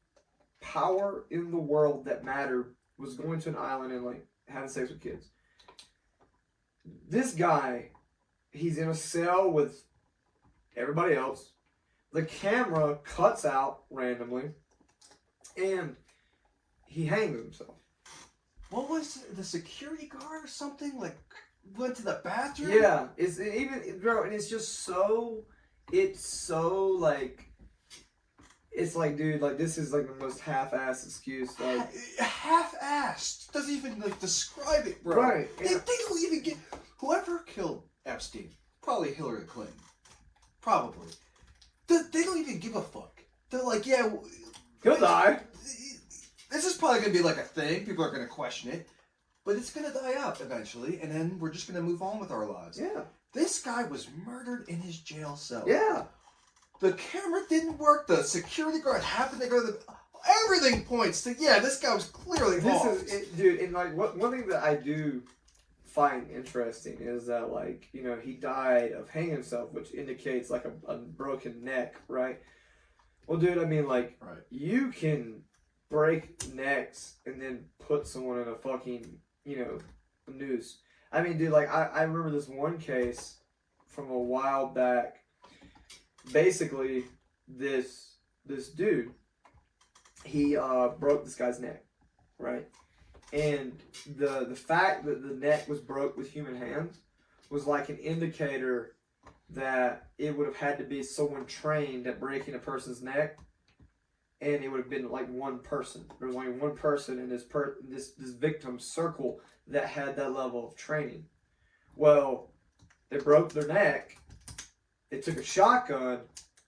S2: power in the world that mattered was going to an island and, like, having sex with kids. This guy, he's in a cell with everybody else. The camera cuts out randomly, and he hangs himself.
S1: What was the security guard or something? Like, went to the bathroom?
S2: Yeah, bro, and it's just so, like, it's like, dude, like, this is like the most half-assed excuse, like,
S1: Half-assed. Doesn't even, like, describe it, bro.
S2: right?
S1: They don't even get... Whoever killed Epstein, probably Hillary Clinton. Probably. They don't even give a fuck. They're like, yeah...
S2: He'll die.
S1: This is probably going to be like a thing. People are going to question it. But it's going to die out eventually. And then we're just going to move on with our lives.
S2: Yeah.
S1: This guy was murdered in his jail cell.
S2: Yeah.
S1: The camera didn't work. The security guard happened to go to the... Everything points to, yeah, this guy was clearly off.
S2: Dude, and, like, one thing that I do find interesting is that, like, he died of hanging himself, which indicates, like, a broken neck, right? Well, dude, I mean, like,
S1: right.
S2: You can break necks and then put someone in a fucking, noose. I mean, dude, like, I remember this one case from a while back. Basically, this dude, he broke this guy's neck, right? And the fact that the neck was broke with human hands was like an indicator that it would have had to be someone trained at breaking a person's neck, and it would have been like one person. There was only one person in this victim's circle that had that level of training. Well, they broke their neck. They took a shotgun,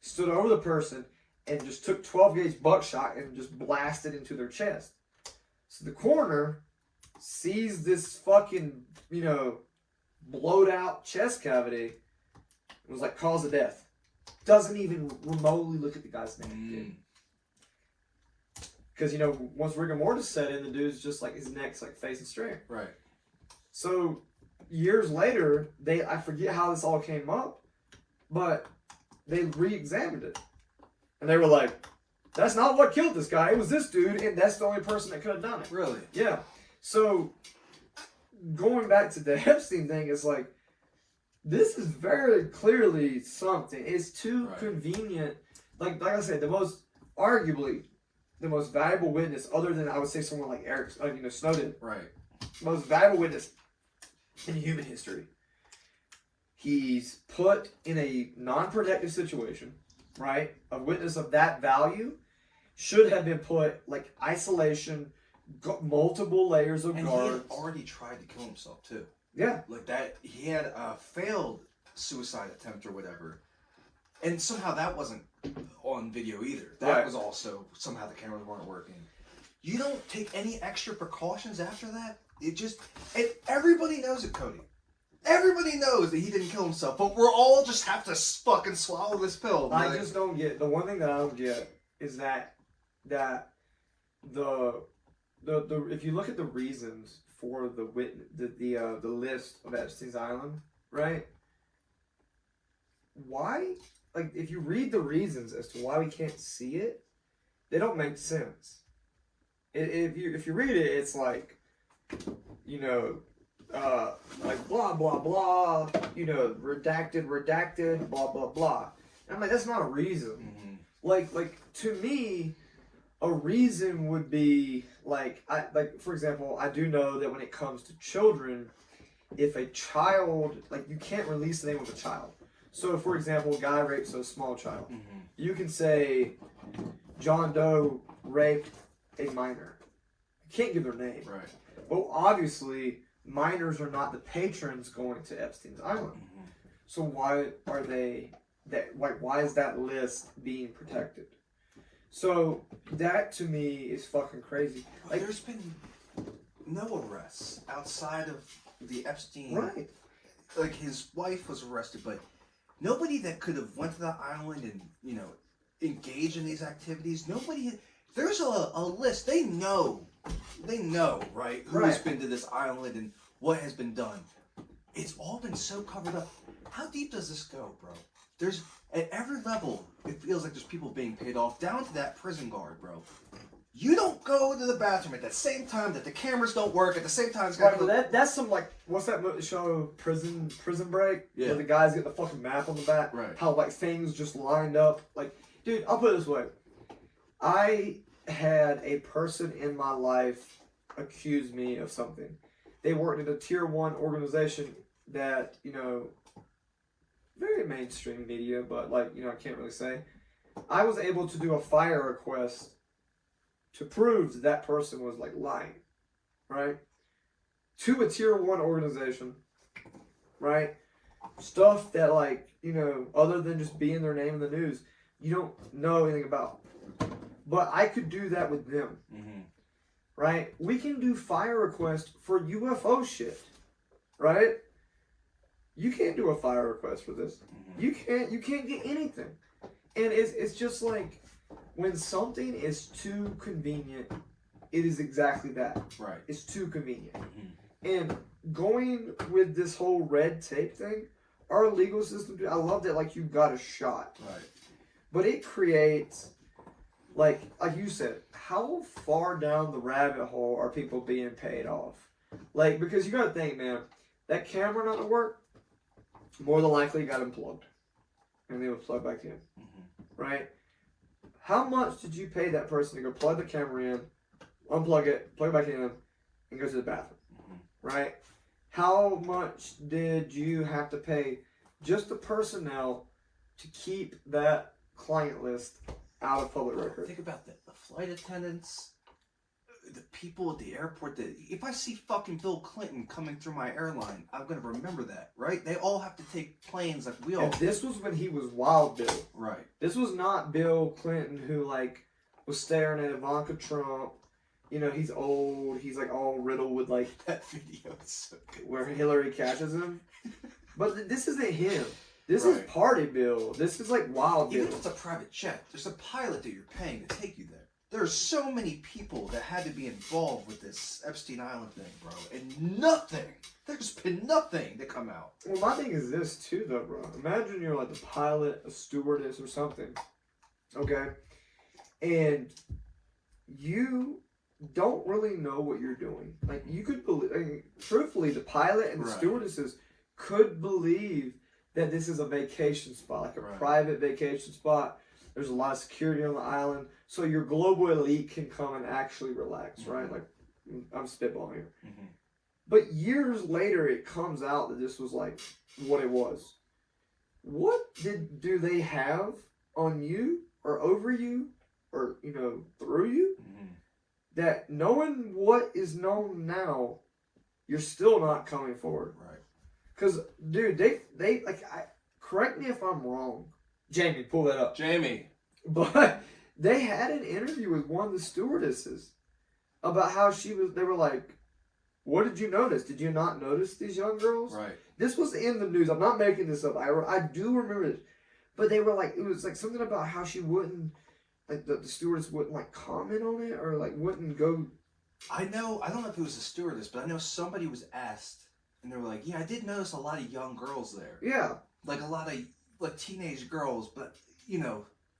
S2: stood over the person, and just took 12-gauge buckshot and just blasted into their chest. So the coroner sees this fucking, blowed out chest cavity. It was like cause of death. Doesn't even remotely look at the guy's neck, dude. Because, once rigor mortis set in, the dude's just like, his neck's like facing straight.
S1: Right.
S2: So, years later, I forget how this all came up, but they re-examined it. And they were like, that's not what killed this guy. It was this dude, and that's the only person that could have done it.
S1: Really?
S2: Yeah. So, going back to the Epstein thing, it's like, this is very clearly something. It's too convenient. Like I said, arguably, the most valuable witness, other than, I would say, someone like Eric, Snowden.
S1: Right.
S2: Most valuable witness in human history. He's put in a non-protective situation, right? A witness of that value should have been put, like, isolation, multiple layers of guards.
S1: And he had already tried to kill himself, too.
S2: Yeah.
S1: Like that, he had a failed suicide attempt or whatever. And somehow that wasn't on video either. That was also, somehow the cameras weren't working. You don't take any extra precautions after that? And everybody knows it, Cody. Everybody knows that he didn't kill himself, but we're all just have to fucking swallow this pill.
S2: I just don't get, the one thing that I don't get is that if you look at the reasons for the list of Epstein's Island, right? Why? Like, if you read the reasons as to why we can't see it, they don't make sense. If you read it, it's like, like blah blah blah, redacted, blah blah blah. And I'm like, that's not a reason.
S1: Mm-hmm.
S2: Like to me, a reason would be like for example, I do know that when it comes to children, if a child, like, you can't release the name of a child. So, for example, a guy rapes a small child. You can say John Doe raped a minor, can't give their name.
S1: Right.
S2: But obviously, minors are not the patrons going to Epstein's Island.
S1: Mm-hmm.
S2: So why are they that? Like, why is that list being protected? So that to me is fucking crazy. Like,
S1: there's been no arrests outside of the Epstein.
S2: right.
S1: Like his wife was arrested, but nobody that could have went to the island and engaged in these activities. Nobody. There's a list. They know, right? Who has been to this island and what has been done. It's all been so covered up. How deep does this go, bro? There's at every level. It feels like there's people being paid off, down to that prison guard, bro. You don't go to the bathroom at the same time that the cameras don't work. At the same time, it's got
S2: that's some like what's that show? Prison Break.
S1: Yeah.
S2: Where the guys get the fucking map on the back.
S1: Right.
S2: How like things just lined up. Like, dude, I'll put it this way. I had a person in my life accuse me of something. They worked at a tier 1 organization that very mainstream media, but I can't really say. I was able to do a fire request to prove that person was lying, right? To a tier 1 organization, right? Stuff that other than just being their name in the news, you don't know anything about. But I could do that with them, right? We can do fire requests for UFO shit, right? You can't do a fire request for this. You can't get anything. And it's just like when something is too convenient, it is exactly that.
S1: Right.
S2: It's too convenient. And going with this whole red tape thing, our legal system, I love that you got a shot.
S1: Right.
S2: But it creates like you said, how far down the rabbit hole are people being paid off? Because you gotta think, man, that camera not to work, more than likely got unplugged. And they would plug back in. Right? How much did you pay that person to go plug the camera in, unplug it, plug it back in, and go to the bathroom? Right? How much did you have to pay just the personnel to keep that client list out of public record?
S1: Think about that. The flight attendants, the people at the airport. If I see fucking Bill Clinton coming through my airline, I'm going to remember that, right? They all have to take planes like we all.
S2: And this was when he was Wild Bill.
S1: Right.
S2: This was not Bill Clinton who, was staring at Ivanka Trump. He's old. He's, all riddled with,
S1: that video is so good.
S2: Where Hillary catches him. But this isn't him. This is
S1: Right.
S2: Party Bill. This is Wild Bill.
S1: Even if it's a private jet, there's a pilot that you're paying to take you there. There are so many people that had to be involved with this Epstein Island thing, bro. And nothing. There's been nothing to come out.
S2: Well, my thing is this, too, though, bro. Imagine you're, the pilot, a stewardess, or something. Okay? And you don't really know what you're doing. You could believe... truthfully, the pilot and the stewardesses could believe that this is a vacation spot, a private vacation spot. There's a lot of security on the island, so your global elite can come and actually relax, right? I'm spitballing here. But years later, it comes out that this was what it was. What do they have on you or over you or through you that knowing what is known now, you're still not coming forward?
S1: Right.
S2: Because, dude, they correct me if I'm wrong. Jamie, pull that up.
S1: Jamie.
S2: But they had an interview with one of the stewardesses about how they were like, what did you notice? Did you not notice these young girls?
S1: Right.
S2: This was in the news. I'm not making this up. I do remember it. But they were it was something about how she wouldn't, the stewardess wouldn't comment on it or wouldn't go.
S1: I don't know if it was a stewardess, but I know somebody was asked and they were like, yeah, I did notice a lot of young girls there.
S2: Yeah.
S1: A lot of teenage girls, but,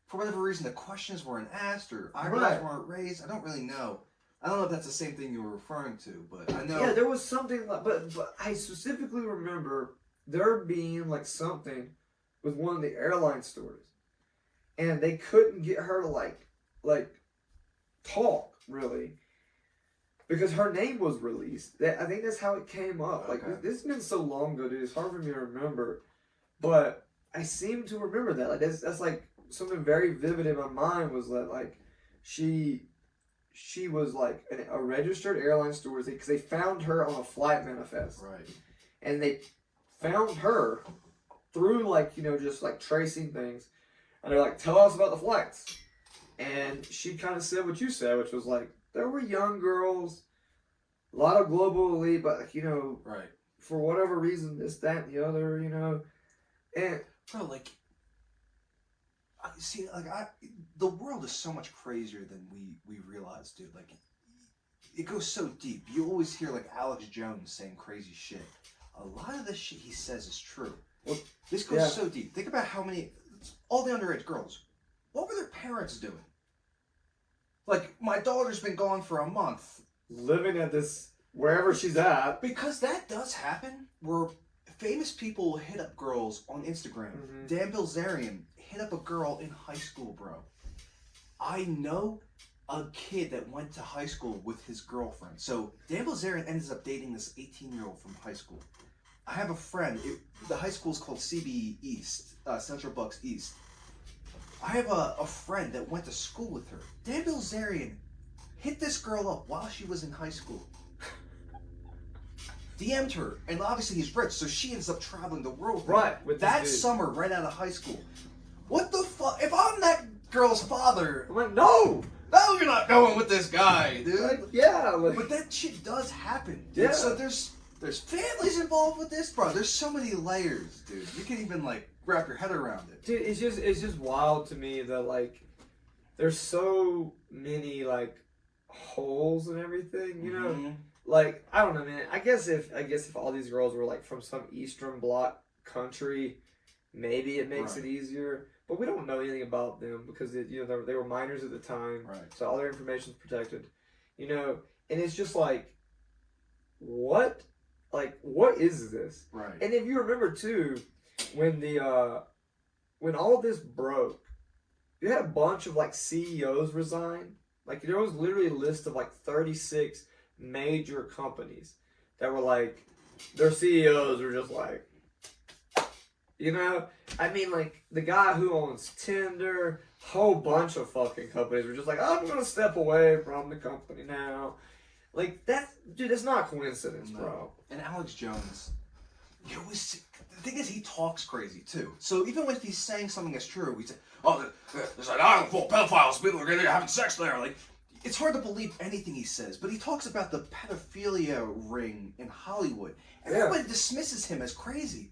S1: for whatever reason, the questions weren't asked or eyebrows weren't raised. I don't really know. I don't know if that's the same thing you were referring to, but I know.
S2: Yeah, there was something, but I specifically remember there being something with one of the airline stewards, and they couldn't get her to talk really, because her name was released. I think that's how it came up.
S1: Okay.
S2: This has been so long ago, dude. It's hard for me to remember, but I seem to remember that. That's something very vivid in my mind was that she she was like a registered airline stewardess because they found her on a flight manifest.
S1: Right.
S2: And they found her through like, just like tracing things. And they're like, tell us about the flights. And she kind of said what you said, which was like, there were young girls, a lot of global elite, but like,
S1: right.
S2: for whatever reason, this, that, and the other, And
S1: bro, like, see, like the world is so much crazier than we realize, dude. Like, it goes so deep. You always hear like Alex Jones saying crazy shit. A lot of the shit he says is true. Well, this goes so deep. Think about how many, all the underage girls, what were their parents doing? Like, my daughter's been gone for a month.
S2: Living at this, wherever she's at.
S1: Because that does happen, where famous people hit up girls on Instagram.
S2: Mm-hmm.
S1: Dan Bilzerian hit up a girl in high school, bro. I know a kid that went to high school with his girlfriend. So, Dan Bilzerian ends up dating this 18-year-old from high school. I have a friend, the high school is called CB East, Central Bucks East. I have a friend that went to school with her. Dan Bilzerian hit this girl up while she was in high school. DM'd her, and obviously he's rich, so she ends up traveling the world.
S2: Right, with
S1: that summer, right out of high school. What the fuck? If I'm that girl's father,
S2: I'm like, no,
S1: you're not going with this guy, dude.
S2: Like, yeah,
S1: but that shit does happen.
S2: Yeah.
S1: And so there's families involved with this, bro. There's so many layers, dude. You can't even like wrap your head around it.
S2: Dude, it's just wild to me that like there's so many like holes and everything,
S1: Mm-hmm.
S2: Like, I don't know, man. I guess if all these girls were like from some Eastern Bloc country, maybe it makes it easier. But we don't know anything about them because they were minors at the time,
S1: right?
S2: So all their information's protected, and it's just like, what is this?
S1: Right.
S2: And if you remember too, when all of this broke, you had a bunch of like CEOs resign. Like there was literally a list of like 36 major companies that were like, their CEOs were just like, I mean, like the guy who owns Tinder, whole bunch of fucking companies were just like, I'm gonna step away from the company now. Like that's not coincidence, bro.
S1: And Alex Jones, the thing is, he talks crazy too. So even if he's saying something that's true, we say, "Oh, there's an island full of pedophiles. People are gonna having sex there." Like, it's hard to believe anything he says. But he talks about the pedophilia ring in Hollywood. Everybody dismisses him as crazy.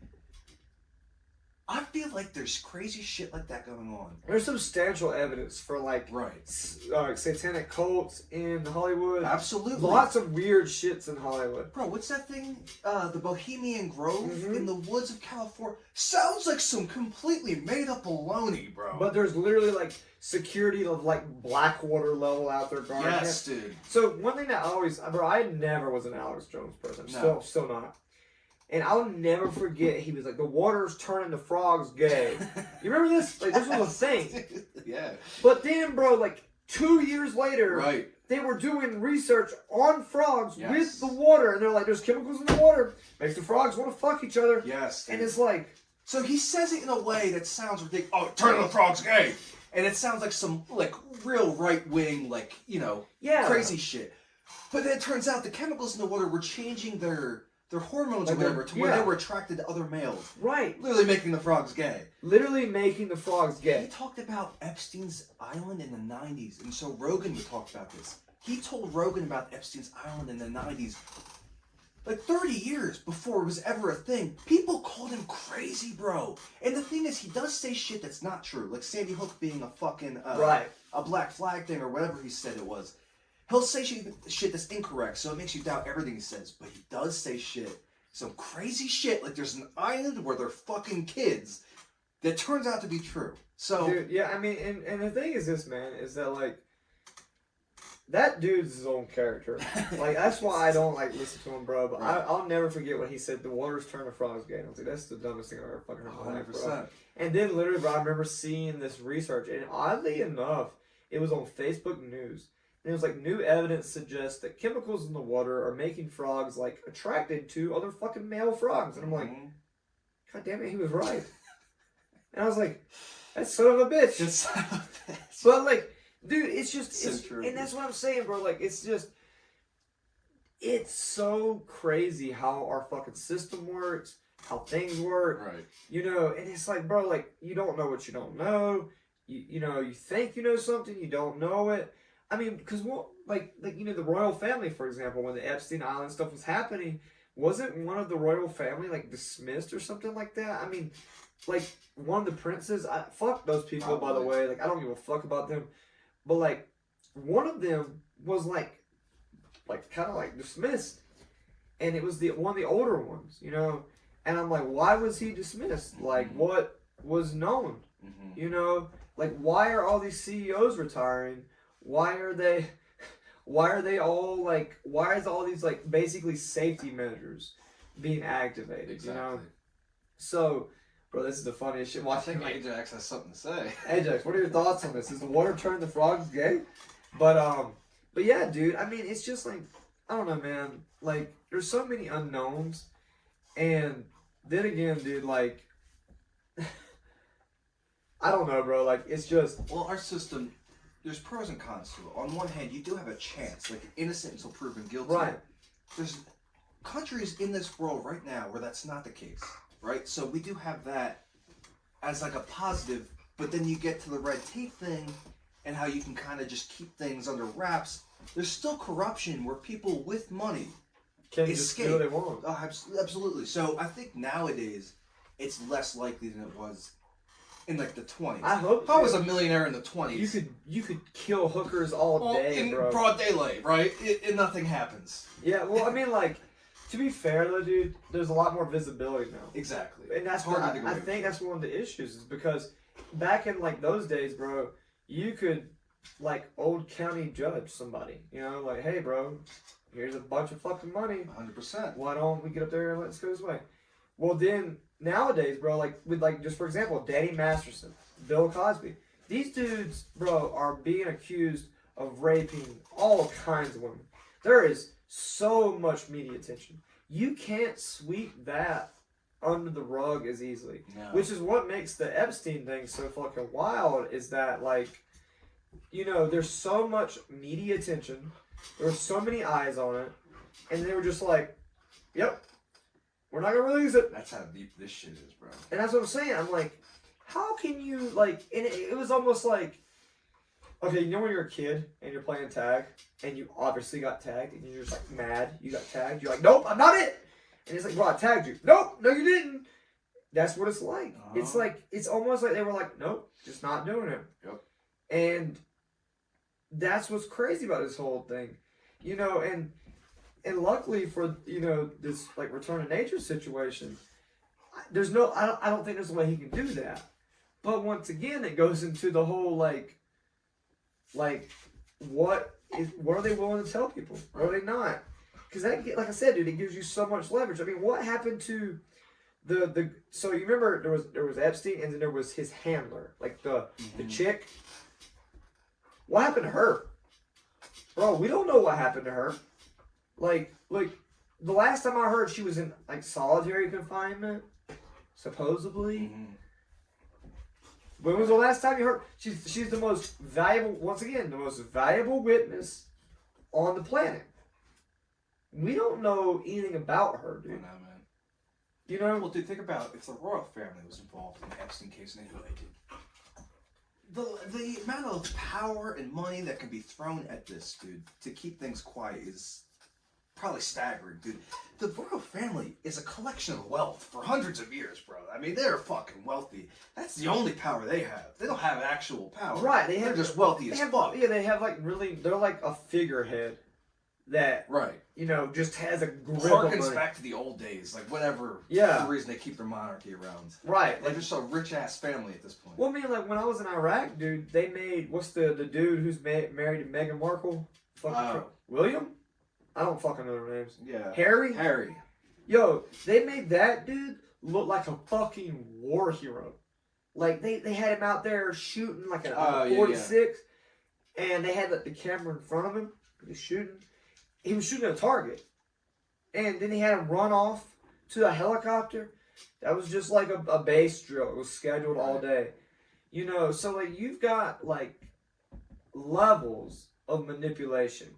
S1: I feel like there's crazy shit like that going on.
S2: There's substantial evidence for like satanic cults in Hollywood.
S1: Absolutely.
S2: Lots of weird shits in Hollywood.
S1: Bro, what's that thing? The Bohemian Grove in the woods of California. Sounds like some completely made up baloney, bro.
S2: But there's literally like security of like Blackwater level out there guarding.
S1: Yes, dude.
S2: So one thing that I never was an Alex Jones person. No. Still not. And I'll never forget, he was like, the water's turning the frogs gay. You remember this? Like, this was a thing.
S1: Yeah.
S2: But then, bro, like, 2 years later, they were doing research on frogs with the water. And they're like, there's chemicals in the water. Makes the frogs want to fuck each other.
S1: Yes. Dude.
S2: And it's like...
S1: So he says it in a way that sounds ridiculous. Oh, turning the frogs gay. And it sounds like some, like, real right-wing, like, crazy shit. But then it turns out the chemicals in the water were changing their hormones or whatever to where they were attracted to other males.
S2: Right.
S1: Literally making the frogs gay.
S2: Literally making the frogs gay.
S1: He talked about Epstein's Island in the 90s, and so Rogan would talk about this. He told Rogan about Epstein's Island in the 90s. Like 30 years before it was ever a thing. People called him crazy, bro. And the thing is, he does say shit that's not true. Like Sandy Hook being a fucking... a black flag thing or whatever he said it was. He'll say shit that's incorrect, so it makes you doubt everything he says. But he does say shit, some crazy shit, like there's an island where they're fucking kids, that turns out to be true. So,
S2: dude, yeah, I mean, and the thing is this, man, is that, like, that dude's his own character. Like, that's why I don't, like, listen to him, bro. But I'll never forget when he said, the water's turning the frogs gay. And I was like, that's the dumbest thing I've ever fucking heard in my life, bro. And then, literally, bro, I remember seeing this research, and oddly enough, it was on Facebook News. And it was like, new evidence suggests that chemicals in the water are making frogs, like, attracted to other fucking male frogs. And I'm like, God damn it, he was right. And I was like, that son of a bitch.
S1: That son of a bitch.
S2: But, like, dude, it's just,
S1: So true.
S2: and that's what I'm saying, bro. Like, it's just, it's so crazy how our fucking system works, how things work.
S1: Right.
S2: You know, and it's like, bro, like, you don't know what you don't know. You know, you think you know something, you don't know it. I mean, because what, like you know, the royal family, for example, when the Epstein Island stuff was happening, wasn't one of the royal family like dismissed or something like that? I mean, like one of the princes, fuck those people, by the way. Like, I don't give a fuck about them, but like one of them was like kind of like dismissed, and it was one of the older ones, you know. And I'm like, why was he dismissed? Like, what was known? You know, like, why are all these CEOs retiring? Why are they all like, why is all these like basically safety measures being activated?
S1: Exactly.
S2: You know? So, bro, this is the funniest shit.
S1: I think Ajax has something to say.
S2: Ajax, what are your thoughts on this? Is the water turn the frogs gay? But yeah, dude, I mean, it's just like, I don't know, man. Like, there's so many unknowns, and then again, dude, like, I don't know, bro. Like, it's just,
S1: well, our system, there's pros and cons to it. On one hand, you do have a chance, like innocent until proven guilty.
S2: right.
S1: There's countries in this world right now where that's not the case, right? So we do have that as like a positive, but then you get to the red tape thing and how you can kind of just keep things under wraps. There's still corruption where people with money
S2: Can just do what they want.
S1: Oh, absolutely. So I think nowadays it's less likely than it was in like the 20s.
S2: I hope
S1: if I was a millionaire in the 20s,
S2: you could kill hookers all day,
S1: in
S2: bro.
S1: broad daylight, right? And nothing happens.
S2: Yeah, well, I mean, like, to be fair though, dude, there's a lot more visibility now.
S1: Exactly.
S2: And that's
S1: hard
S2: what I think that's one of the issues, is because back in like those days, bro, you could like old county judge somebody, you know, like, hey, bro, here's a bunch of fucking money.
S1: 100%.
S2: Why don't we get up there and let's go this way? Well, then nowadays, bro, like with like just for example, Danny Masterson, Bill Cosby, these dudes, bro, are being accused of raping all kinds of women. There is so much media attention. You can't sweep that under the rug as easily.
S1: No.
S2: Which is what makes the Epstein thing so fucking wild, is that, like, you know, there's so much media attention, there were so many eyes on it, and they were just like, yep, we're not gonna release it.
S1: That's how deep this shit is, bro.
S2: And that's what I'm saying. I'm like, how can you, like, and it was almost like, okay, you know when you're a kid and you're playing tag and you obviously got tagged and you're just like mad you got tagged. You're like, nope, I'm not it. And it's like, bro, I tagged you. Nope, no, you didn't. That's what it's like. It's like, it's almost like they were like, nope, just not doing it.
S1: Yep.
S2: And that's what's crazy about this whole thing, you know. And luckily for, you know, this like return to nature situation, there's no, I don't think there's a way he can do that. But once again, it goes into the whole like what are they willing to tell people? What are they not? Because that, like I said, dude, it gives you so much leverage. I mean, what happened to the so you remember there was Epstein, and then there was his handler, like the chick. What happened to her? Bro, we don't know what happened to her. Like the last time I heard, she was in like solitary confinement, supposedly. When was the last time you heard? She's the most valuable, once again, the most valuable witness on the planet. We don't know anything about her, dude.
S1: I know, man.
S2: You know?
S1: Well, dude, think about if the royal family was involved in the Epstein case and they knew they did. The amount of power and money that can be thrown at this, dude, to keep things quiet is probably staggering, dude. The royal family is a collection of wealth for hundreds of years, bro. I mean, they're fucking wealthy. That's the only power they have. They don't have actual power.
S2: Right.
S1: They're just wealthy as fuck.
S2: Yeah, they have like really, they're like a figurehead that,
S1: right,
S2: you know, just has a grip of
S1: harkens
S2: money.
S1: back to the old days, like whatever
S2: Yeah.
S1: the reason they keep their monarchy around.
S2: Right.
S1: They're just a rich ass family at this point.
S2: Well, I mean, like when I was in Iraq, dude, they made, what's the dude who's married to Meghan Markle? William? I don't fucking know their names.
S1: Yeah.
S2: Harry. Yo, they made that dude look like a fucking war hero. Like they had him out there shooting like a 46, and they had like the camera in front of him. He was shooting. He was shooting at a target, and then he had him run off to a helicopter. That was just like a base drill. It was scheduled all day. You know, so like you've got like levels of manipulation,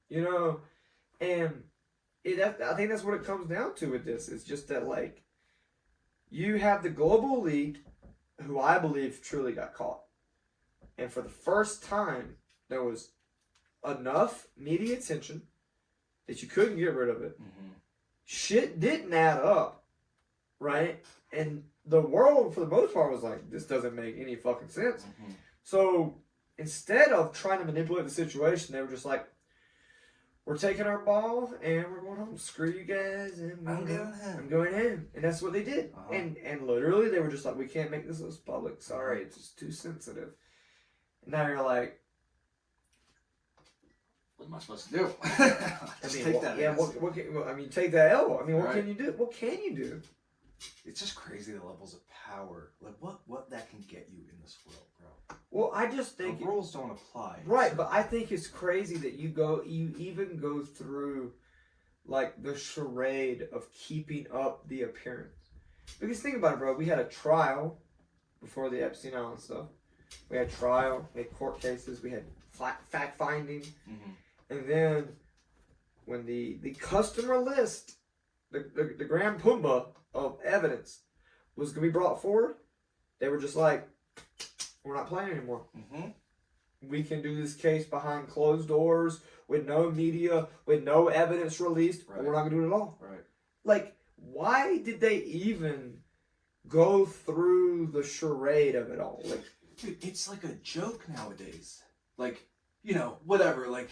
S2: you know, and I think that's what it comes down to with this. It's just that, like, you have the global elite, who I believe truly got caught. And for the first time, there was enough media attention that you couldn't get rid of it.
S1: Mm-hmm.
S2: Shit didn't add up, right? And the world, for the most part, was like, this doesn't make any fucking sense.
S1: Mm-hmm.
S2: So instead of trying to manipulate the situation, they were just like, we're taking our ball and we're going home. Screw you guys. And I'm going home. And that's what they did. Uh-huh. And literally, they were just like, we can't make this public. Sorry, it's just too sensitive. And now you're like,
S1: what am I supposed to do?
S2: Take that. Yeah, take that L. I mean, what can you do? What can you do?
S1: It's just crazy the levels of power. Like, what that can get you in this world, bro.
S2: Well, I just think
S1: the rules don't apply.
S2: Right, but I think it's crazy that you even go through, like, the charade of keeping up the appearance. Because think about it, bro. We had a trial before the Epstein Island stuff. We had trial, we had court cases, we had fact finding, and then when the customer list, the grand pumbaa of evidence was going to be brought forward, they were just like, we're not playing anymore. We can do this case behind closed doors with no media, with no evidence released, but we're not going to do it at all.
S1: Right.
S2: Like, why did they even go through the charade of it all? Like,
S1: dude, it's like a joke nowadays. Like, you know, whatever. Like,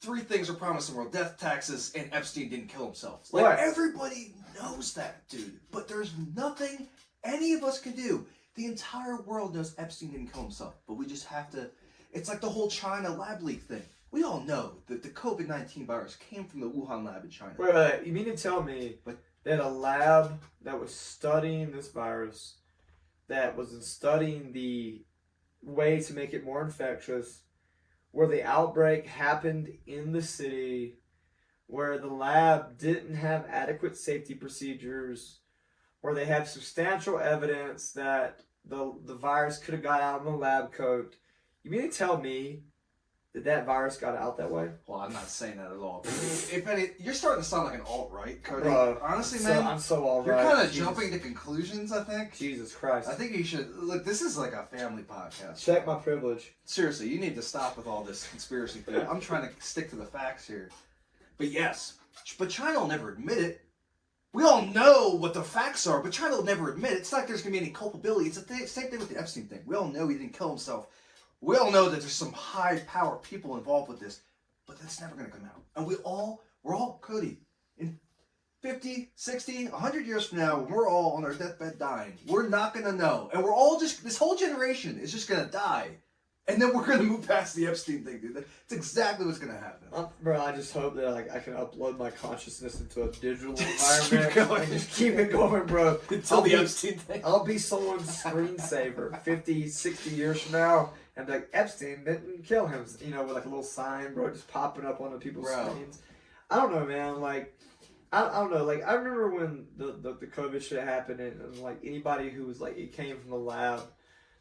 S1: 3 things are promised in the world: death, taxes, and Epstein didn't kill himself. Like, everybody knows that, dude. But there's nothing any of us can do. The entire world knows Epstein didn't kill himself. But we just have to... It's like the whole China lab leak thing. We all know that the COVID-19 virus came from the Wuhan lab in China.
S2: Wait. You mean to tell me that a lab that was studying this virus, that was studying the way to make it more infectious, where the outbreak happened in the city, where the lab didn't have adequate safety procedures, where they have substantial evidence that the virus could have got out in the lab coat. You mean to tell me that virus got out that way?
S1: Well, I'm not saying that at all. If any, you're starting to sound like an alt-right, Cody.
S2: Bro,
S1: honestly, man,
S2: I'm so alt-right.
S1: You're kind of jumping to conclusions, I think.
S2: Jesus Christ.
S1: I think you should... Look, this is like a family podcast.
S2: Check my privilege.
S1: Seriously, you need to stop with all this conspiracy theory. I'm trying to stick to the facts here. But yes, but China will never admit it. We all know what the facts are, but China will never admit it. It's not like there's going to be any culpability. It's the same thing with the Epstein thing. We all know he didn't kill himself. We all know that there's some high-power people involved with this, but that's never going to come out. And we're all, Cody, in 50, 60, 100 years from now, when we're all on our deathbed dying, we're not going to know. And we're all just, this whole generation is just going to die. And then we're going to move past the Epstein thing, dude. That's exactly what's going to happen.
S2: Bro, I just hope that I can upload my consciousness into a digital environment and just keep it going, bro.
S1: Until the Epstein thing.
S2: I'll be someone's screensaver 50, 60 years from now. And be like, Epstein didn't kill him, you know, with like a little sign, bro, just popping up on the people's screens. I don't know, man. Like, I don't know. Like, I remember when the COVID shit happened, and like anybody who was like, it came from the lab,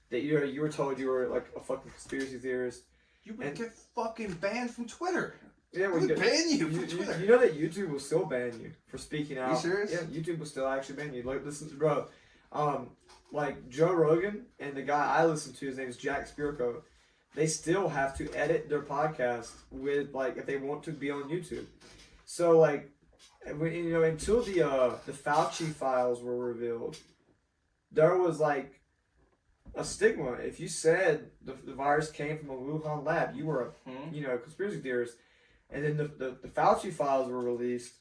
S2: that you were told you were like a fucking conspiracy theorist.
S1: You would get fucking banned from Twitter.
S2: Yeah,
S1: we would ban you from Twitter.
S2: You know that YouTube will still ban you for speaking out.
S1: You serious?
S2: Yeah, YouTube will still actually ban you. Like, listen, bro. Like Joe Rogan and the guy I listen to, his name is Jack Spirko, they still have to edit their podcast with, like, if they want to be on YouTube. So, like, you know, until the Fauci files were revealed, there was like a stigma. If you said the virus came from a Wuhan lab, you were a conspiracy theorist. And then the Fauci files were released,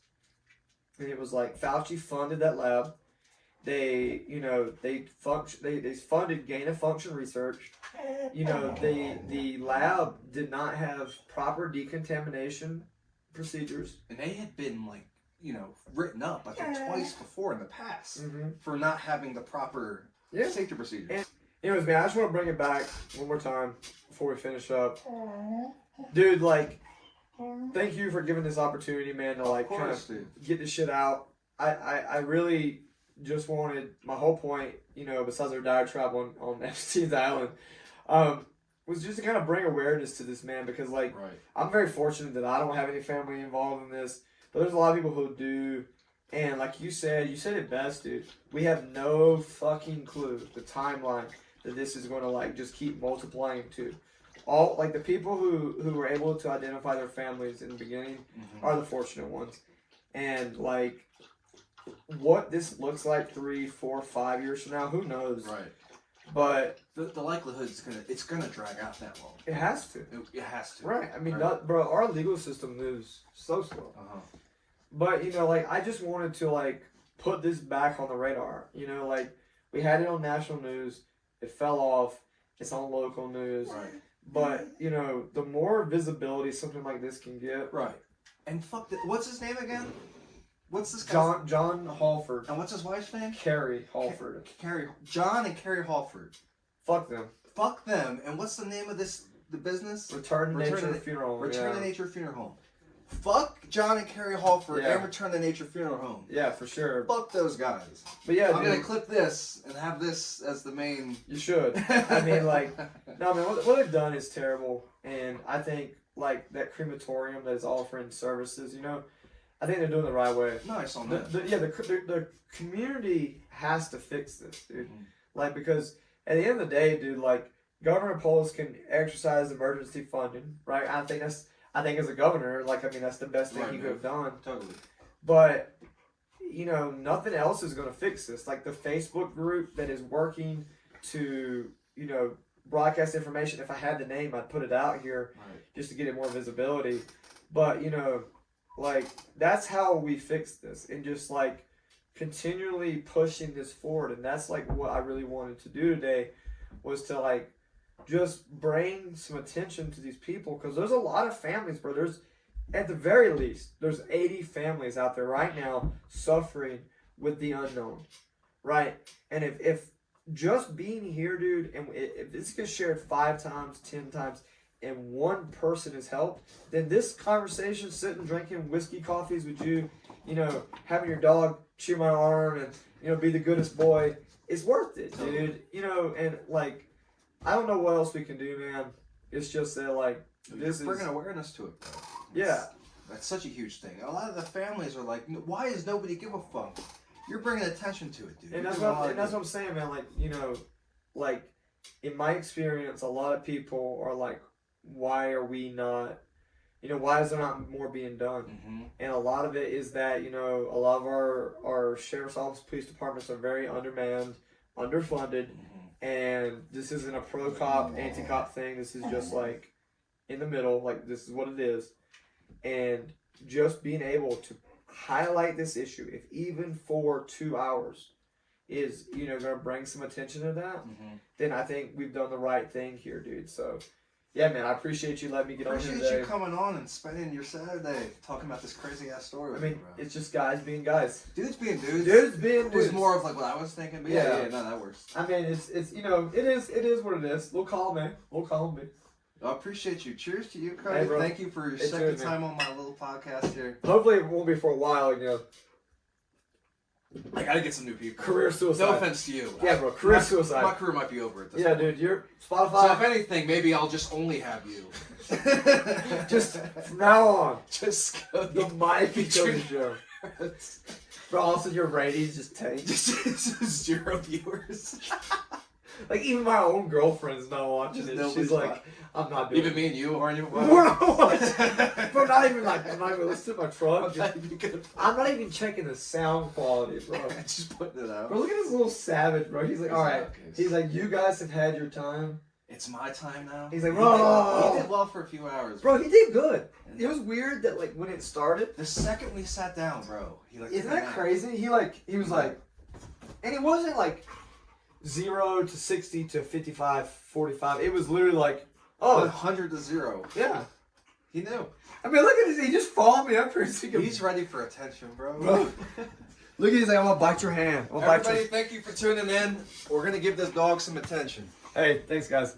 S2: and it was like Fauci funded that lab. They funded gain of function research. You know, the lab did not have proper decontamination procedures.
S1: And they had been, like, you know, written up, I think, twice before in the past for not having the proper safety procedures.
S2: And, anyways, man, I just want to bring it back one more time before we finish up. Dude, like, thank you for giving this opportunity, man, to, like, kind of get this shit out. I really just wanted, my whole point, you know, besides our diatribe on Epstein's Island, was just to kind of bring awareness to this, man, because, like,
S1: Right.
S2: I'm very fortunate that I don't have any family involved in this, but there's a lot of people who do, and like you said it best, dude. We have no fucking clue the timeline that this is going to, like, just keep multiplying to. All, like, the people who were able to identify their families in the beginning are the fortunate ones. And, like, what this looks like 3, 4, 5 years from now, who knows?
S1: Right.
S2: But
S1: the likelihood is gonna drag out that long.
S2: it has to.
S1: It has to.
S2: Right. I mean,
S1: Right.
S2: bro, our legal system moves so slow. But, you know, like, I just wanted to, like, put this back on the radar. You know, like, we had it on national news. It fell off. It's on local news.
S1: Right.
S2: But, you know, the more visibility something like this can get.
S1: Right. And what's his name again? What's this guy?
S2: John Halford.
S1: And what's his wife's name?
S2: Carrie Halford.
S1: John and Carrie Halford.
S2: Fuck them.
S1: Fuck them. And what's the name of the business?
S2: Return to Nature Funeral Home.
S1: Return to Nature Funeral Home. Fuck John and Carrie Halford and Return to Nature Funeral Home.
S2: Yeah, for sure.
S1: Fuck those guys.
S2: But yeah,
S1: I'm gonna clip this and have this as the main.
S2: You should. I mean, like, no, man, what they've done is terrible, and I think, like, that crematorium that is offering services, you know, I think they're doing the right way.
S1: Nice on that.
S2: The community has to fix this, dude. Like, because at the end of the day, dude, like, Governor Polis can exercise emergency funding, right? I think as a governor, like, I mean, that's the best thing he could have done.
S1: Totally.
S2: But, you know, nothing else is going to fix this. Like, the Facebook group that is working to, you know, broadcast information. If I had the name, I'd put it out here just to get it more visibility. But, you know, like, that's how we fix this. And just, like, continually pushing this forward. And that's, like, what I really wanted to do today was to, like, just bring some attention to these people, because there's a lot of families, bro. There's, at the very least, there's 80 families out there right now suffering with the unknown, right? And if just being here, dude, and if this gets shared 5 times, 10 times, and one person is helped, then this conversation, sitting drinking whiskey coffees with you, you know, having your dog chew my arm and, you know, be the goodest boy, is worth it, dude. You know, and, like, I don't know what else we can do, man. It's just that, like, this is
S1: bringing awareness to it, bro.
S2: Yeah.
S1: That's such a huge thing. A lot of the families are like, why does nobody give a fuck? You're bringing attention to it, dude.
S2: And that's what I'm saying, man. Like, you know, like, in my experience, a lot of people are like, why are we not, you know, why is there not more being done? And a lot of it is that, you know, a lot of our sheriff's office, police departments are very undermanned, underfunded. And this isn't a pro-cop, anti-cop thing. This is just, like, in the middle. Like, this is what it is. And just being able to highlight this issue, if even for 2 hours, is, you know, going to bring some attention to that, then I think we've done the right thing here, dude. So, yeah, man, I appreciate you letting me get on here today.
S1: Appreciate you coming on and spending your Saturday talking about this crazy-ass story with me, bro.
S2: It's just guys being guys.
S1: Dudes being dudes.
S2: Dudes being dudes.
S1: It was more of, like, what I was thinking. But yeah, no, that works.
S2: I mean, it's you know, it is what it is. We'll call me.
S1: I appreciate you. Cheers to you, Cody.
S2: Hey, bro.
S1: Thank you for your second time on my little podcast here.
S2: Hopefully it won't be for a while, you know.
S1: I gotta get some new people.
S2: Career suicide.
S1: No offense to you.
S2: Yeah, bro. Career suicide.
S1: My career might be over at this
S2: point.
S1: point.
S2: Dude, you're Spotify.
S1: So if anything, maybe I'll just only have you.
S2: Just from now on.
S1: Just
S2: the mic be Cody show. Bro, also your ratings just tank.
S1: Just 0 viewers.
S2: Like, even my own girlfriend's not watching it. She's like, I'm not doing it.
S1: Even me and you aren't even
S2: We're not watching. Bro, not even listening to my truck. I'm not even checking the sound quality, bro.
S1: Just putting it out.
S2: Bro, look at this little savage, bro. He's like, alright. He's like, you guys have had your time.
S1: It's my time now.
S2: He's like, bro.
S1: He did well for a few hours.
S2: Bro, he did good. It was weird that, like, when it started.
S1: The second we sat down, bro.
S2: Isn't that crazy? He was like, and it wasn't like 0 to 60 to 55, 45. It was literally like,
S1: 100 to 0.
S2: Yeah.
S1: He knew.
S2: I mean, look at this. He just followed me up here.
S1: He's ready for attention, bro.
S2: Look at this. I'm going to bite your hand.
S1: Everybody, thank you for tuning in. We're going to give this dog some attention.
S2: Hey, thanks, guys.